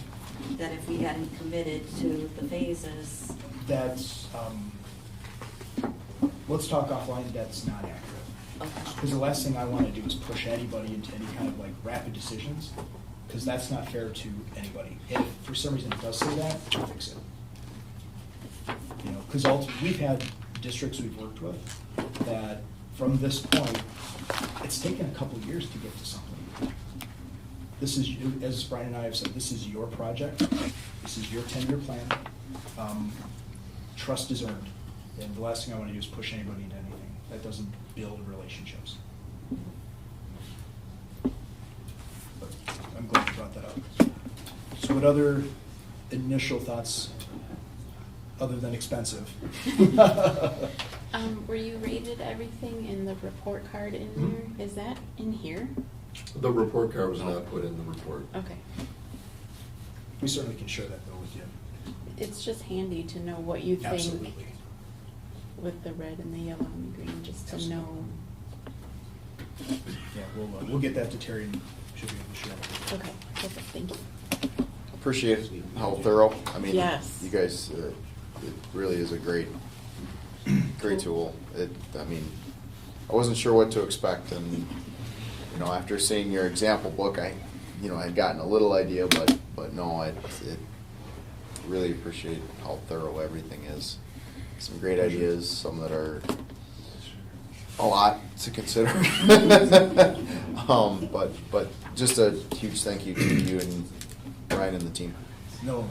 that if we hadn't committed to the phases. That's, let's talk offline, that's not accurate. Okay. Because the last thing I want to do is push anybody into any kind of like rapid decisions, because that's not fair to anybody. If for some reason it does say that, we'll fix it. You know, because we've had districts we've worked with that from this point, it's taken a couple of years to get to something. This is, as Brian and I have said, this is your project. This is your 10-year plan. Trust is earned. And the last thing I want to do is push anybody into anything. That doesn't build relationships. But I'm glad you brought that up. So what other initial thoughts, other than expensive? Were you rated everything in the report card in there? Is that in here? The report card was not put in the report. Okay. We certainly can share that though with you. It's just handy to know what you think. Absolutely. With the red and the yellow and the green, just to Absolutely. know. Yeah, we'll get that to Terry and she'll be able to share it. Okay, perfect, thank you. Appreciate how thorough. I mean, Yes. you guys, it really is a great tool. I mean, I wasn't sure what to expect, and you know, after seeing your example book, I had gotten a little idea, but no, it really appreciate how thorough everything is. Some great ideas, some that are a lot to consider. But just a huge thank you to you and Brian and the team. No,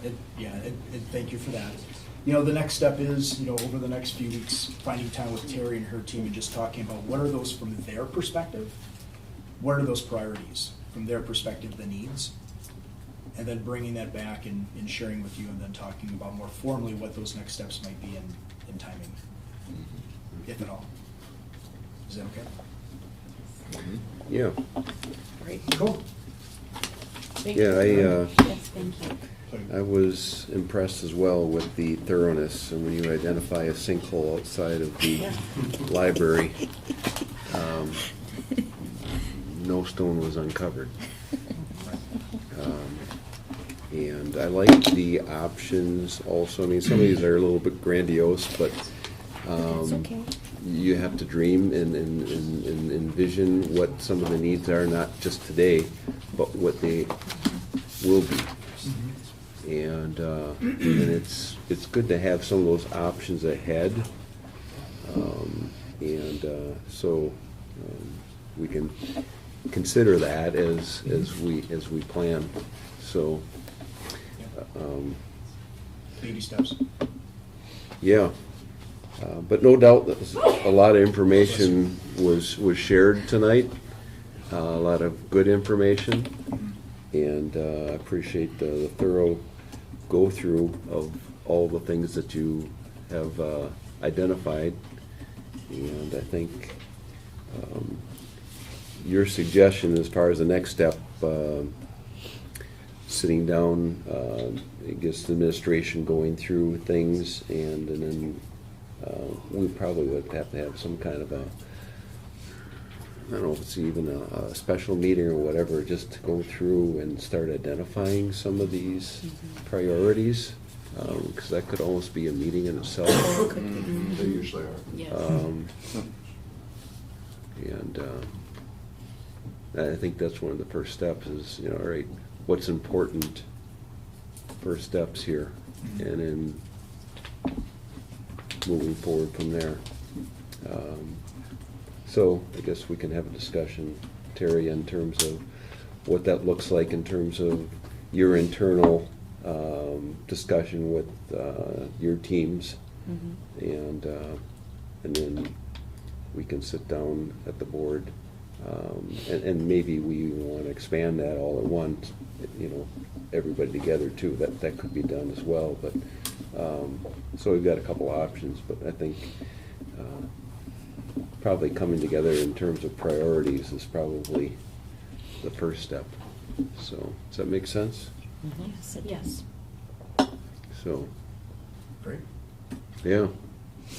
thank you for that. You know, the next step is, you know, over the next few weeks, finding time with Terry and her team and just talking about what are those from their perspective, what are those priorities from their perspective, the needs, and then bringing that back and sharing with you, and then talking about more formally what those next steps might be in timing, if at all. Is that okay? Yeah. Great. Cool. Thank Yeah, you. Yes, thank you. I was impressed as well with the thoroughness, and when you identify a sinkhole outside of the library, no stone was uncovered. And I like the options also. I mean, some of these are a little bit grandiose, but okay. you have to dream and envision what some of the needs are, not just today, but what they will be. And it's good to have some of those options ahead, so we can consider that as we plan. So Baby steps. Yeah. But no doubt that a lot of information was shared tonight, a lot of good information, and I appreciate the thorough go-through of all the things that you have identified. And I think your suggestion as far as the next step, sitting down, I guess the administration going through things, and then we probably would have to have some kind of a, I don't know if it's even a special meeting or whatever, just to go through and start identifying some of these priorities, because that could almost be a meeting in itself. They usually are. Yes. And I think that's one of the first steps is, all right, what's important, first steps here, and then moving forward from there. So I guess we can have a discussion, Terry, in terms of what that looks like in terms of your internal discussion with your teams, and then we can sit down at the board, and maybe we want to expand that all at once, everybody together too. That could be done as well. But so we've got a couple options, but I think probably coming together in terms of priorities is probably the first step. So does that make sense? Yes. So, Great. yeah. Well,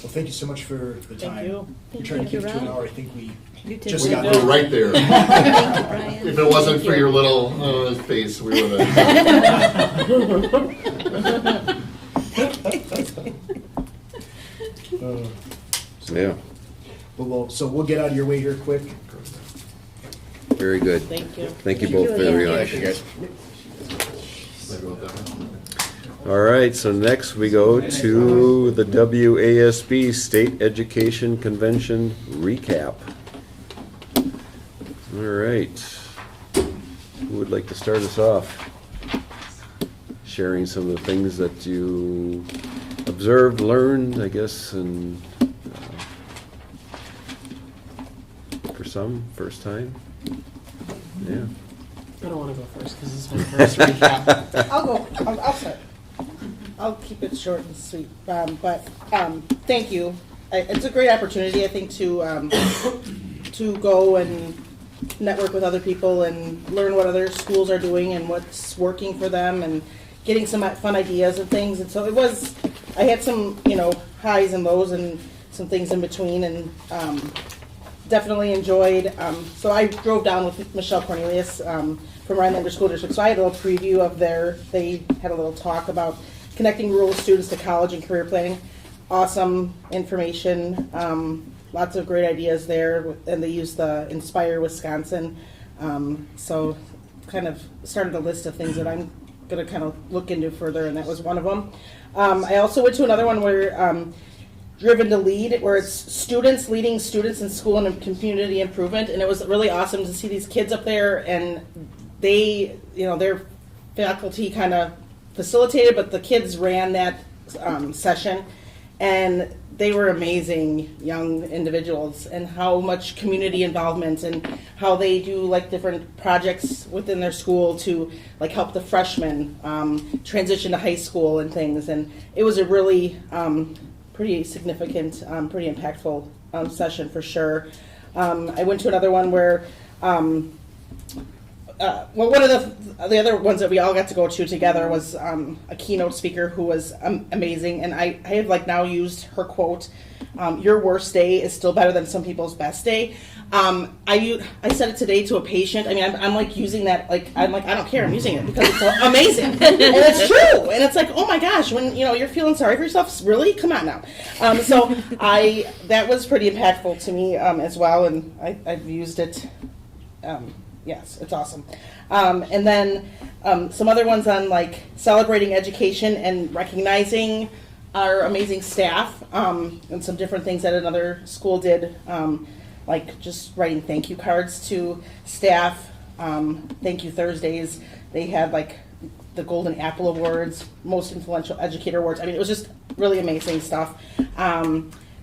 thank you so much for the time. Thank you. We tried to keep it to an hour. I think we You did just well. got We're right there. Thank you, Brian. If it wasn't for your little face, we would have. Yeah. So we'll get out of your way here quick. Very good. Thank you. Thank you both very much. Thank you, All right, so next we go to the WASB State Education Convention recap. All right. Who would like to start us off? Sharing some of the things that you observed, learned, I guess, and for some, first time? Yeah. I don't want to go first because this is my first recap. I'll go. I'll start. I'll keep it short and sweet. But thank you. It's a great opportunity, I think, to go and network with other people and learn what other schools are doing and what's working for them and getting some fun ideas and things. And so I had some, highs and lows and some things in between, and definitely enjoyed. So I drove down with Michelle Cornelius from Rhinelander School District. So I had a little preview of they had a little talk about connecting rural students to college and career planning. Awesome information, lots of great ideas there, and they used the Inspire Wisconsin. So kind of started a list of things that I'm going to kind of look into further, and that was one of them. I also went to another one where Driven to Lead, where it's students leading students in school and community improvement, and it was really awesome to see these kids up there, and they, their faculty kind of facilitated, but the kids ran that session, and they were amazing young individuals, and how much community involvement and how they do like different projects within their school to like help the freshmen transition to high school and things. And it was a really pretty significant, pretty impactful session for sure. I went to another one where one of the other ones that we all got to go to together was a keynote speaker who was amazing, and I have like now used her quote, "Your worst day is still better than some people's best day." I said it today to a patient. I mean, I'm like using that, I'm like, I don't care, I'm using it because it's amazing. And it's true. And it's like, oh my gosh, when you're feeling sorry for yourself, really? Come on now. So that was pretty impactful to me as well, and I've used it. Yes, it's awesome. And then some other ones on like celebrating education and recognizing our amazing staff, and some different things that another school did, like just writing thank you cards to staff, thank you Thursdays. They had like the Golden Apple Awards, Most Influential Educator Awards. I mean, it was just really amazing stuff.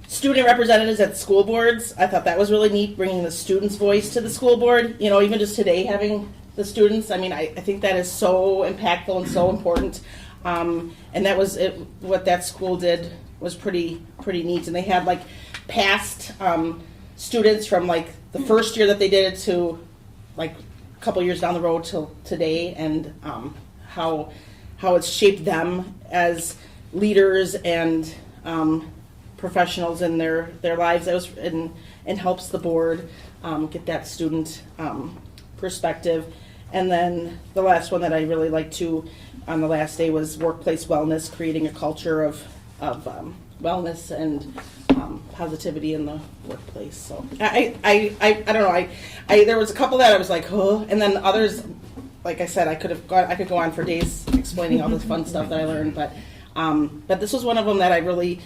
Student representatives at school boards, I thought that was really neat, bringing the students' voice to the school board. You know, even just today having the students, I mean, I think that is so impactful and so important. And that was it, what that school did was pretty neat. And they had like past students from like the first year that they did it to like a couple years down the road till today, and how it's shaped them as leaders and professionals in their lives. That was and helps the board get that student perspective. And then the last one that I really liked too on the last day was workplace wellness, creating a culture of wellness and positivity in the workplace. So I don't know. I there was a couple that I was like, oh, and then others, like I said, I could go on for days explaining all this fun stuff that I learned, but this was one of them that I really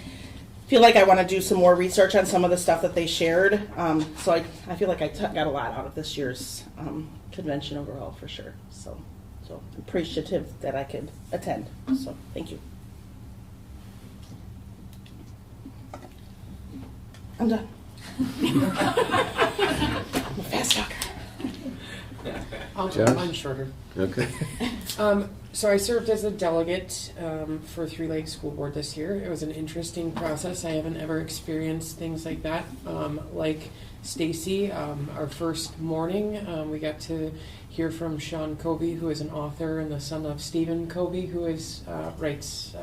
feel like I want to do some more research on some of the stuff that they shared. So I feel like I got a lot out of this year's convention overall for sure. So appreciative that I could attend. So thank you. I'm done. I'm a fast talker. Josh? I'm shorter. Okay. So I served as a delegate for Three Lakes School Board this year. It was an interesting process. I haven't ever experienced things like that. Like Stacy, our first morning, we got to hear from Sean Covey, who is an author and the son of Stephen Covey, who writes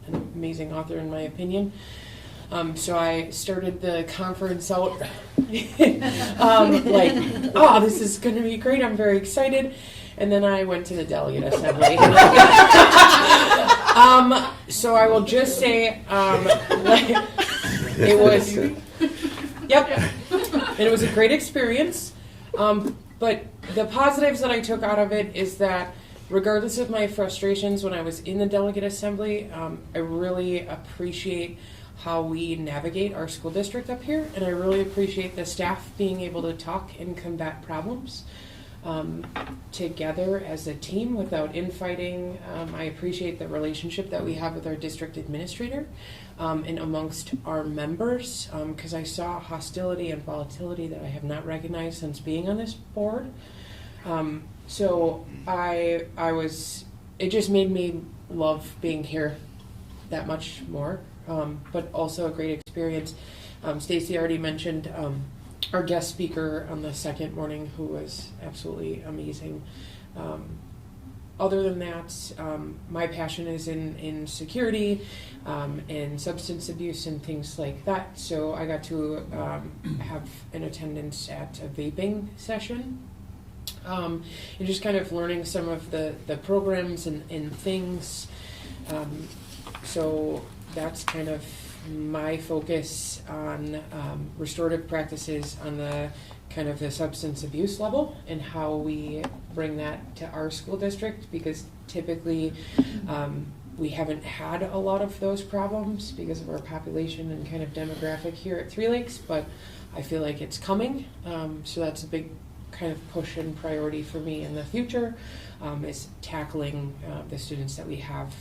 an amazing author in my opinion. So I started the conference out like, oh, this is going to be great. I'm very excited. And then I went to the delegate assembly. So I will just say it was, yep, and it was a great experience. But the positives that I took out of it is that regardless of my frustrations when I was in the delegate assembly, I really appreciate how we navigate our school district up here, and I really appreciate the staff being able to talk and combat problems together as a team without infighting. I appreciate the relationship that we have with our district administrator and amongst our members, because I saw hostility and volatility that I have not recognized since being on this board. So it just made me love being here that much more. But also a great experience. Stacy already mentioned our guest speaker on the second morning, who was absolutely amazing. Other than that, my passion is in security and substance abuse and things like that. So I got to have an attendance at a vaping session. And just kind of learning some of the programs and things. So that's kind of my focus on restorative practices on the kind of the substance abuse level and how we bring that to our school district, because typically we haven't had a lot of those problems because of our population and kind of demographic here at Three Lakes, but I feel like it's coming. So that's a big kind of push and priority for me in the future, is tackling the students that we have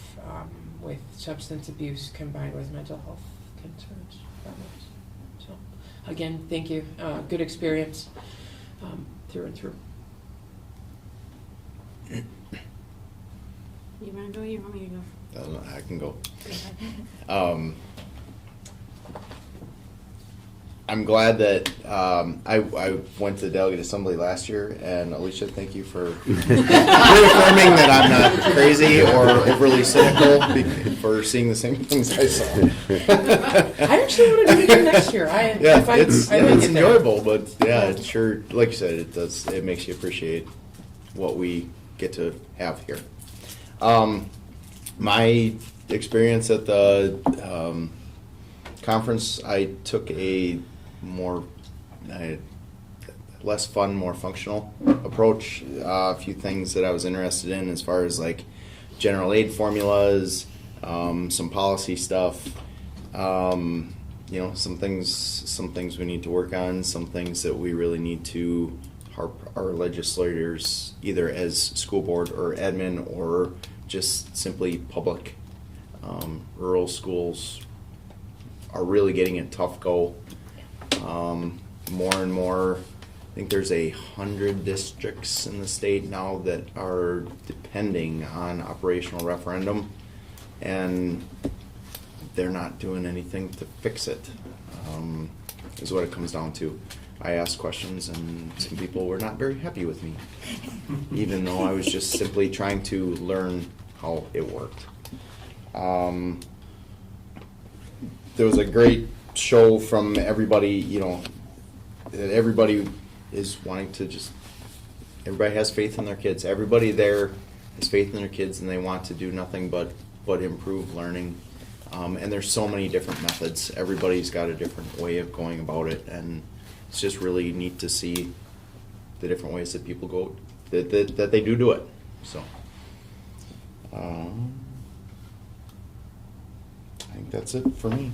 with substance abuse combined with mental health concerns. So, again, thank you. Good experience through and through. You want to go? You want me to go? I can go. I'm glad that I went to the delegate assembly last year, and Alicia, thank you for reaffirming that I'm not crazy or overly cynical for seeing the same things I saw. I actually want to do it again next year. It's enjoyable, but yeah, it sure, like you said, it makes you appreciate what we get to have here. My experience at the conference, I took a less fun, more functional approach. A few things that I was interested in as far as like general aid formulas, some policy stuff, some things we need to work on, some things that we really need to our legislators, either as school board or admin or just simply public. Rural schools are really getting a tough go. More and more, I think there's 100 districts in the state now that are depending on operational referendum, and they're not doing anything to fix it, is what it comes down to. I asked questions and some people were not very happy with me, even though I was just simply trying to learn how it worked. There was a great show from everybody, you know, that everybody is wanting to just, everybody has faith in their kids. Everybody there has faith in their kids and they want to do nothing but improve learning. And there's so many different methods. Everybody's got a different way of going about it, and it's just really neat to see the different ways that people go, that they do it. So, I think that's it for me.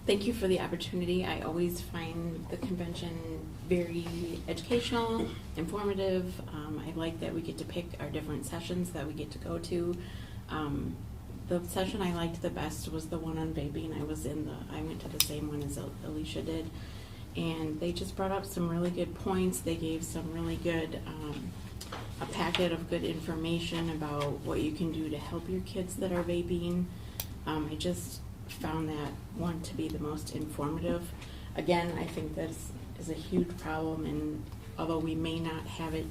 Thank you for the opportunity. I always find the convention very educational, informative. I like that we get to pick our different sessions that we get to go to. The session I liked the best was the one on vaping. I went to the same one as Alicia did. And they just brought up some really good points. They gave some really good, a packet of good information about what you can do to help your kids that are vaping. I just found that one to be the most informative. Again, I think this is a huge problem, and although we may not have it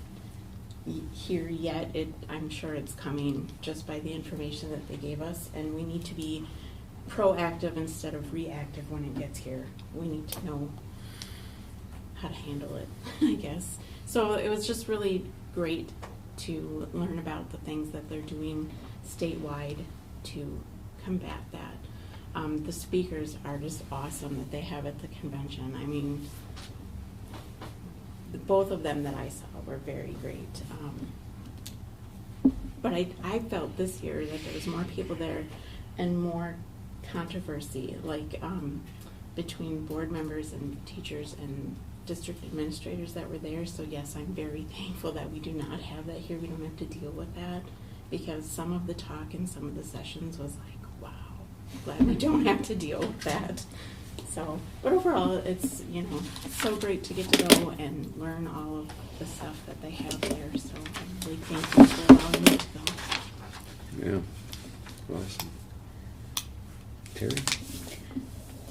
here yet, I'm sure it's coming just by the information that they gave us, and we need to be proactive instead of reactive when it gets here. We need to know how to handle it, I guess. So it was just really great to learn about the things that they're doing statewide to combat that. The speakers are just awesome that they have at the convention. I mean, both of them that I saw were very great. But I felt this year that there was more people there and more controversy, like between board members and teachers and district administrators that were there. So yes, I'm very thankful that we do not have that here. We don't have to deal with that, because some of the talk in some of the sessions was like, wow, glad we don't have to deal with that. So, but overall, it's, you know, so great to get to go and learn all of the stuff that they have there. So I'm really thankful for allowing me to go. Yeah. Awesome. Terry?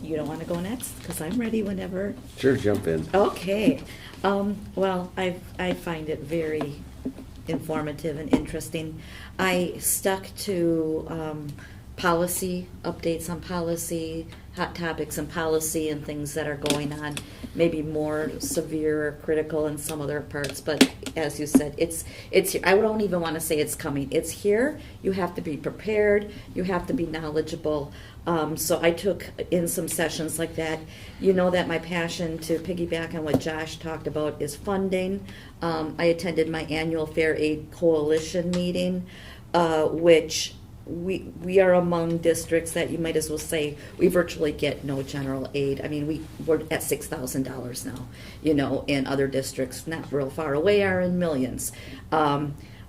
You don't want to go next? Because I'm ready whenever. Sure, jump in. Okay. Well, I find it very informative and interesting. I stuck to policy, updates on policy, hot topics in policy, and things that are going on, maybe more severe or critical in some other parts. But as you said, it's I don't even want to say it's coming. It's here. You have to be prepared. You have to be knowledgeable. So I took in some sessions like that. You know that my passion, to piggyback on what Josh talked about, is funding. I attended my annual Fair Aid Coalition meeting, which we are among districts that you might as well say we virtually get no general aid. I mean, we're at $6,000 now, you know, and other districts not real far away are in millions.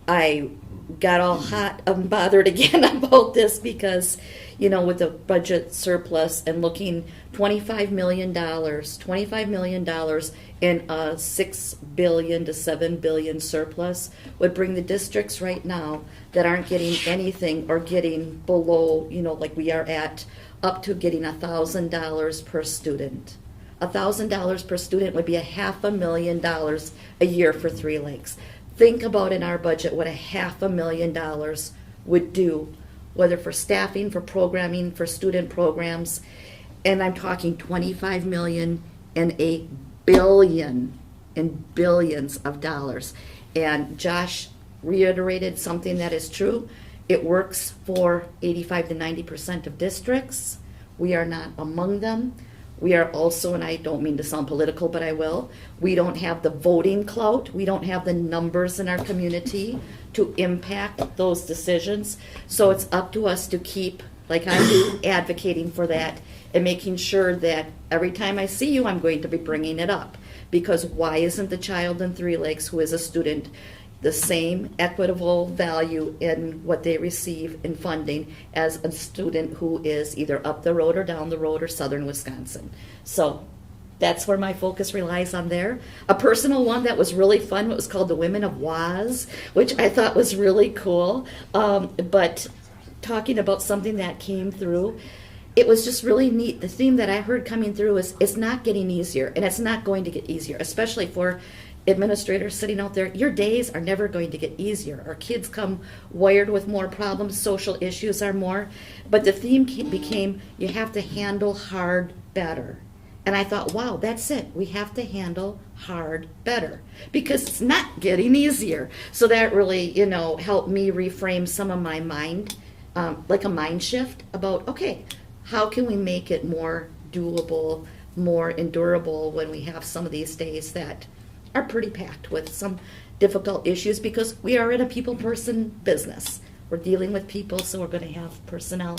I got all hot and bothered again about this because, you know, with the budget surplus and looking $25 million in a $6 billion to $7 billion surplus would bring the districts right now that aren't getting anything or getting below, you know, like we are at, up to getting $1,000 per student. $1,000 per student would be $500,000 a year for Three Lakes. Think about in our budget what $500,000 would do, whether for staffing, for programming, for student programs. And I'm talking $25 million and $1 billion in billions of dollars. And Josh reiterated something that is true. It works for 85 to 90% of districts. We are not among them. We are also, and I don't mean to sound political, but I will, we don't have the voting clout. We don't have the numbers in our community to impact those decisions. So it's up to us to keep, like I do, advocating for that and making sure that every time I see you, I'm going to be bringing it up. Because why isn't the child in Three Lakes who is a student the same equitable value in what they receive in funding as a student who is either up the road or down the road or southern Wisconsin. So that's where my focus relies on there. A personal one that was really fun, what was called the Women of Waz, which I thought was really cool. But talking about something that came through, it was just really neat. The theme that I heard coming through is it's not getting easier, and it's not going to get easier, especially for administrators sitting out there. Your days are never going to get easier. Our kids come wired with more problems, social issues are more. But the theme became you have to handle hard better. And I thought, wow, that's it. We have to handle hard better because it's not getting easier. So that really, helped me reframe some of my mind, like a mind shift about, okay, how can we make it more doable, more endurable when we have some of these days that are pretty packed with some difficult issues because we are in a people person business. We're dealing with people, so we're going to have personnel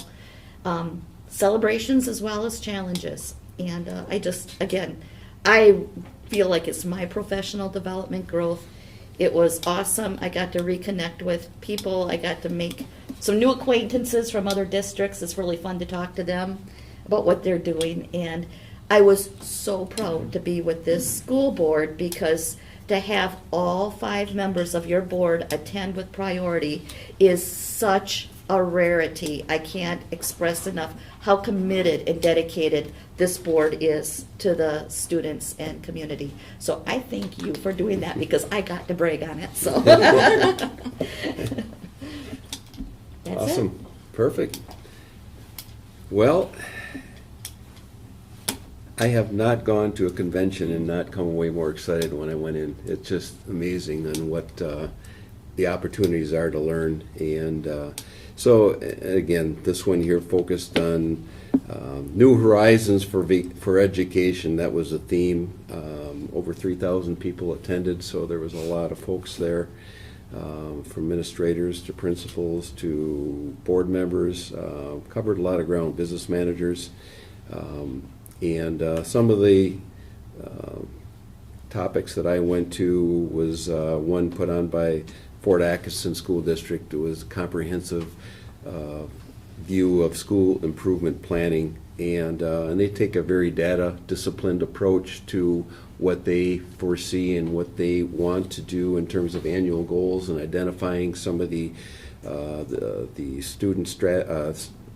celebrations as well as challenges. And I feel like it's my professional development growth. It was awesome. I got to reconnect with people. I got to make some new acquaintances from other districts. It's really fun to talk to them about what they're doing. And I was so proud to be with this school board because to have all 5 members of your board attend with priority is such a rarity. I can't express enough how committed and dedicated this board is to the students and community. So I thank you for doing that because I got to brag on it. So that's Awesome. it. Perfect. Well, I have not gone to a convention and not come away more excited when I went in. It's just amazing on what the opportunities are to learn. And so, again, this one here focused on new horizons for education. That was a theme. Over 3,000 people attended, so there was a lot of folks there, from administrators to principals to board members. Covered a lot of ground, business managers. And some of the topics that I went to was one put on by Fort Atkinson School District. It was a comprehensive view of school improvement planning, and they take a very data disciplined approach to what they foresee and what they want to do in terms of annual goals and identifying some of the student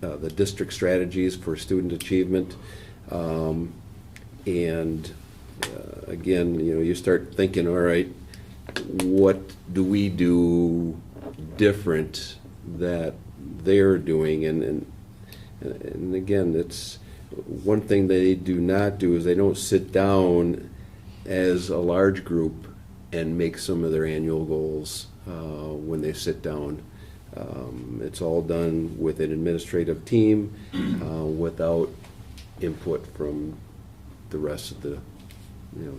the district strategies for student achievement. Again, you start thinking, all right, what do we do different that they're doing? And again, it's one thing they do not do is they don't sit down as a large group and make some of their annual goals when they sit down. It's all done with an administrative team without input from the rest of the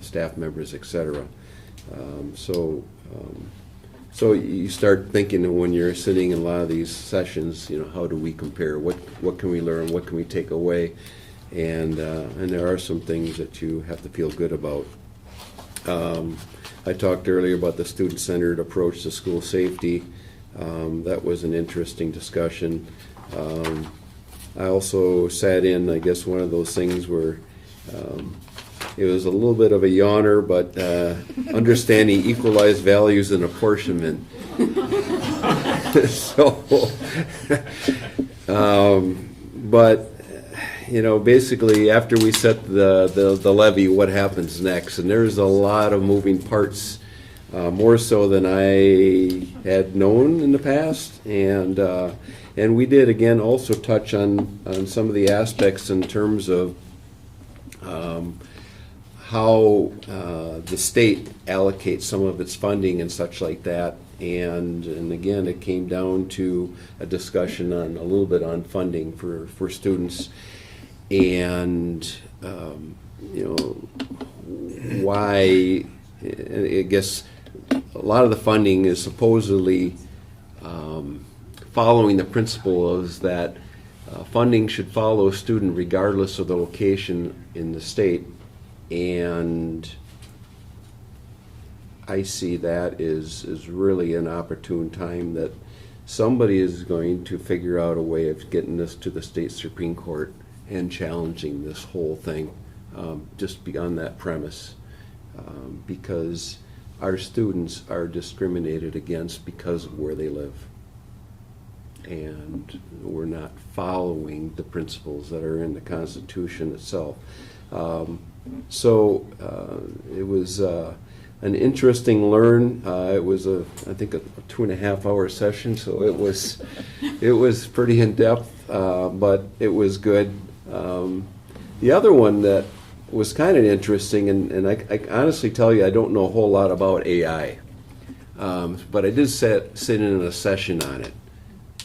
staff members, etc. So you start thinking when you're sitting in a lot of these sessions, how do we compare? What can we learn? What can we take away? And there are some things that you have to feel good about. I talked earlier about the student-centered approach to school safety. That was an interesting discussion. I also sat in, I guess, one of those things where it was a little bit of a yawner, but understanding equalized values and apportionment. But basically, after we set the levy, what happens next? And there's a lot of moving parts, more so than I had known in the past, and we did again also touch on some of the aspects in terms of how the state allocates some of its funding and such like that. And again, it came down to a discussion on a little bit on funding for students, and why. I guess a lot of the funding is supposedly following the principle is that funding should follow a student regardless of the location in the state. And I see that is really an opportune time that somebody is going to figure out a way of getting this to the state Supreme Court and challenging this whole thing, just beyond that premise, because our students are discriminated against because of where they live. And we're not following the principles that are in the Constitution itself. So it was an interesting learn. It was I think a 2.5-hour session, so it was pretty in depth, but it was good. The other one that was kind of interesting, and I honestly tell you, I don't know a whole lot about AI, but I did sit in a session on it.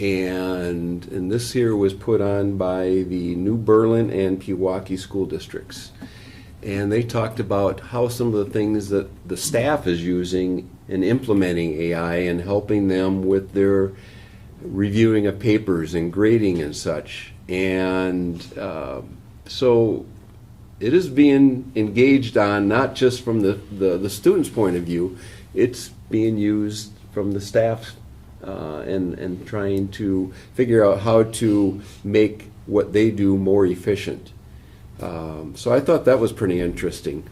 And this here was put on by the New Berlin and Pewaukee school districts. And they talked about how some of the things that the staff is using and implementing AI and helping them with their reviewing of papers and grading and such. And so it is being engaged on not just from the student's point of view, it's being used from the staff and trying to figure out how to make what they do more efficient. So I thought that was pretty interesting.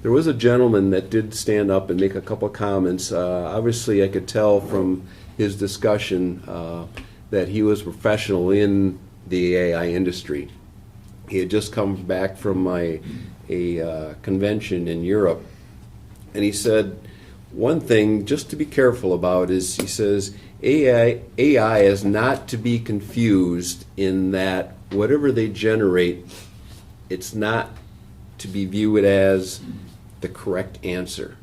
There was a gentleman that did stand up and make a couple comments. Obviously, I could tell from his discussion that he was a professional in the AI industry. He had just come back from a convention in Europe, and he said, one thing just to be careful about is, he says, AI is not to be confused in that whatever they generate, it's not to be viewed as the correct answer.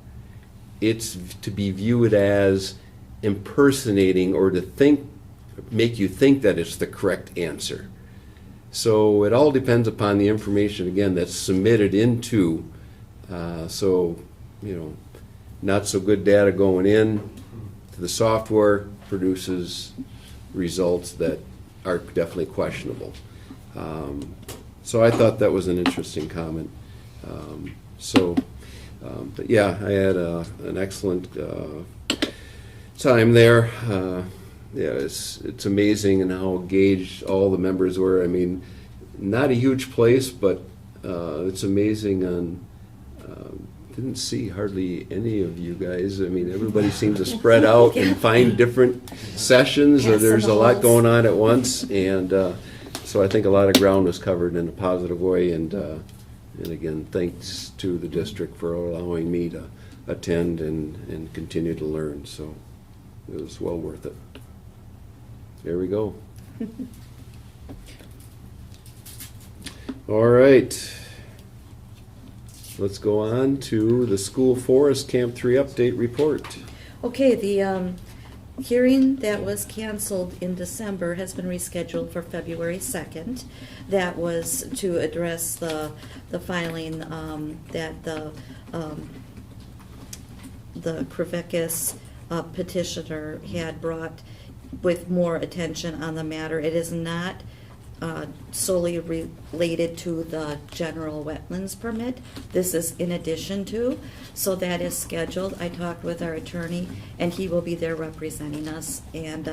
It's to be viewed as impersonating or to make you think that it's the correct answer. So it all depends upon the information, again, that's submitted into, not so good data going in to the software produces results that are definitely questionable. So I thought that was an interesting comment. But yeah, I had an excellent time there. Yeah, it's amazing and how engaged all the members were. I mean, not a huge place, but it's amazing. Didn't see hardly any of you guys. I mean, everybody seems to spread out and find different sessions. There's a lot going on at once, and so I think a lot of ground was covered in a positive way. And again, thanks to the district for allowing me to attend and continue to learn. So it was well worth it. There we go. All right. Let's go on to the School Forest Camp 3 update report. Okay, the hearing that was canceled in December has been rescheduled for February 2nd. That was to address the filing that the Krivakis petitioner had brought with more attention on the matter. It is not solely related to the general wetlands permit. This is in addition to, so that is scheduled. I talked with our attorney, and he will be there representing us, and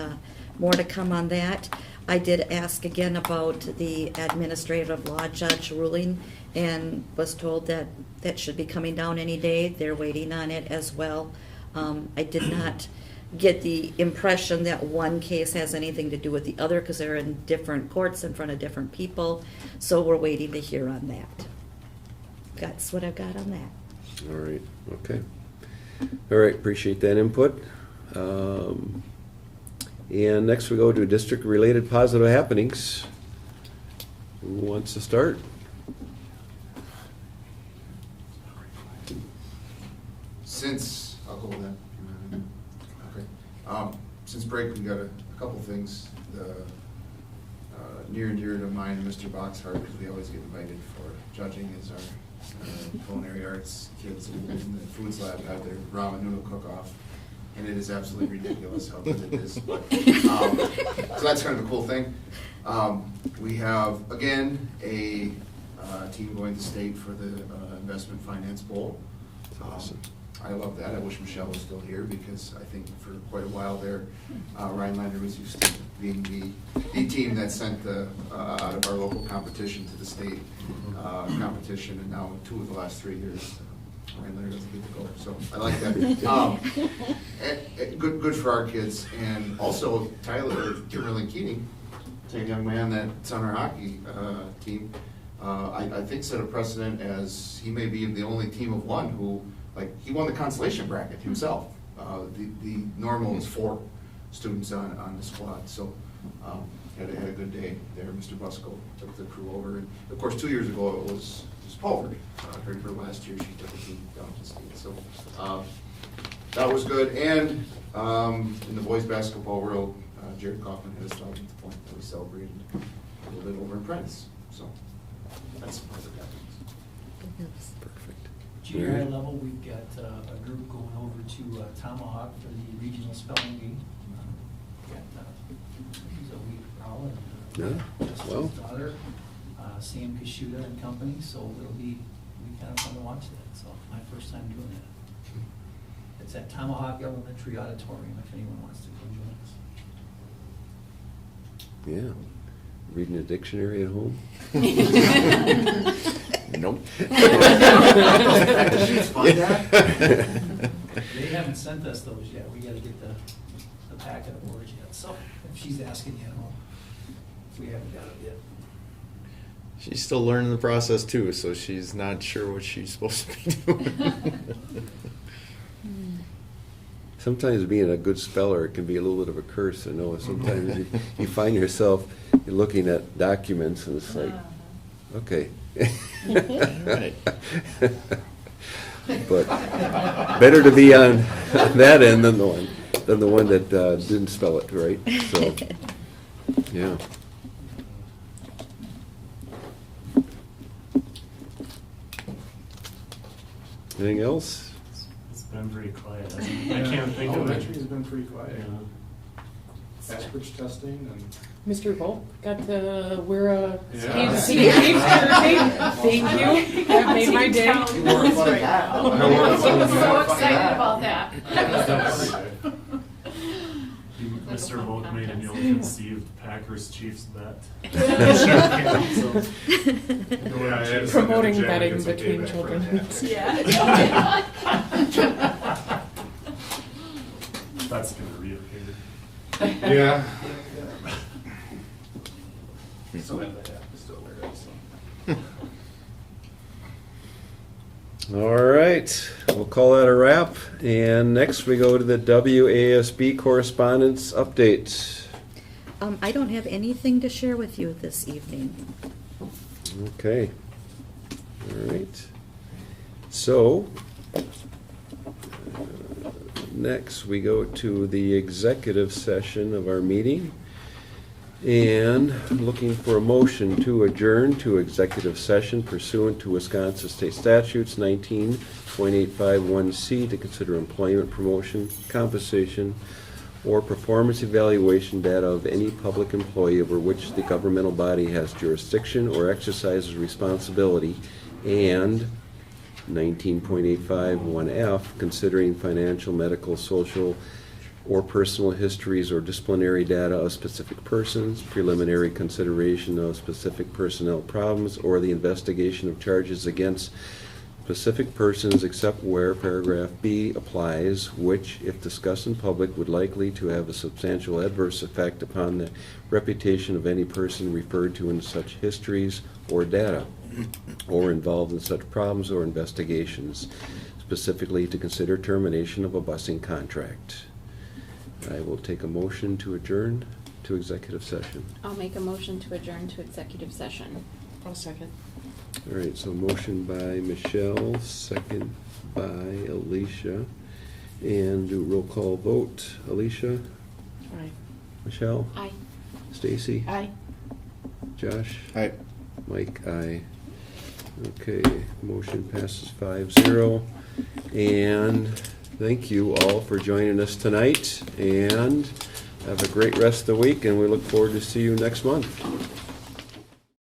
more to come on that. I did ask again about the administrative law judge ruling, and was told that that should be coming down any day. They're waiting on it as well. I did not get the impression that one case has anything to do with the other, because they're in different courts in front of different people. So we're waiting to hear on that. That's what I've got on that. All right, okay. All right, appreciate that input. And next we go to district-related positive happenings. Who wants to start? I'll go with that. Okay. Since break, we got a couple things near and dear to mine, Mr. Boxhart, because we always get invited for judging, is our culinary arts kids in the Foods Lab have their ramen noodle cook-off, and it is absolutely ridiculous how good it is. But, so that's kind of a cool thing. We have, again, a team going to state for the Investment Finance Bowl. Awesome. I love that. I wish Michelle was still here because I think for quite a while there, Rhinelander was used to being the team that sent out of our local competition to the state competition, and now 2 of the last 3 years, Rhinelander doesn't get to go. So I like that. Good for our kids, and also Tyler Kimberlin Keating, a young man that's on our hockey team. I think set a precedent as he may be the only team of one who, like, he won the consolation bracket himself. The normal is 4 students on the squad, so had a good day there. Mr. Busco took the crew over, and of course 2 years ago it was Pulver. Her last year she took the team down to state, so that was good. And in the boys basketball world, Jared Kaufman had his 1,000th point that we celebrated a little bit over in Prentice, so that's part of that. Perfect. Junior high level, we've got a group going over to Tomahawk for the regional spelling bee. Got Zoe Rowell and Yeah, well. Justin's daughter, Sam Kashuda and company, so it'll be kind of fun to watch that. So my first time doing that. It's at Tomahawk Elementary Auditorium if anyone wants to come join us. Yeah. Reading a dictionary at home? Nope. They haven't sent us those yet. We gotta get the packet of words yet. So if she's asking, we haven't got it yet. She's still learning the process too, so she's not sure what she's supposed to be doing. Sometimes being a good speller can be a little bit of a curse. I know sometimes you find yourself looking at documents and it's like, okay. Right. But better to be on that end than the one that didn't spell it right. So, yeah. Anything else? It's been pretty quiet. I can't think of it. Elementary's been pretty quiet. Average testing and. Mr. Volk got to wear a Yeah. jersey. Thank you. That made my day. You wore a funny hat. I wore a funny hat. So excited about that. Mr. Volk made an ill-conceived Packers-Chiefs bet. Promoting betting between children. Yeah. That's gonna reappear. Yeah. Still have that hat, still wear it, so. All right, we'll call that a wrap. And next we go to the WASB correspondence update. I don't have anything to share with you this evening. Okay. All right. So, next we go to the executive session of our meeting. And looking for a motion to adjourn to executive session pursuant to Wisconsin State Statutes 19.851C to consider employment, promotion, compensation, or performance evaluation data of any public employee over which the governmental body has jurisdiction or exercises responsibility, and 19.851F, considering financial, medical, social, or personal histories or disciplinary data of specific persons, preliminary consideration of specific personnel problems, or the investigation of charges against specific persons except where paragraph B applies, which, if discussed in public, would likely to have a substantial adverse effect upon the reputation of any person referred to in such histories or data, or involved in such problems or investigations, specifically to consider termination of a busing contract. I will take a motion to adjourn to executive session. I'll make a motion to adjourn to executive session. I'll second. All right, so motion by Michelle, second by Alicia, and do a roll call vote. Alicia? Aye. Michelle? Aye. Stacy? Aye. Josh? Aye. Mike? Aye. Okay, motion passes 5-0. And thank you all for joining us tonight, and have a great rest of the week, and we look forward to see you next month.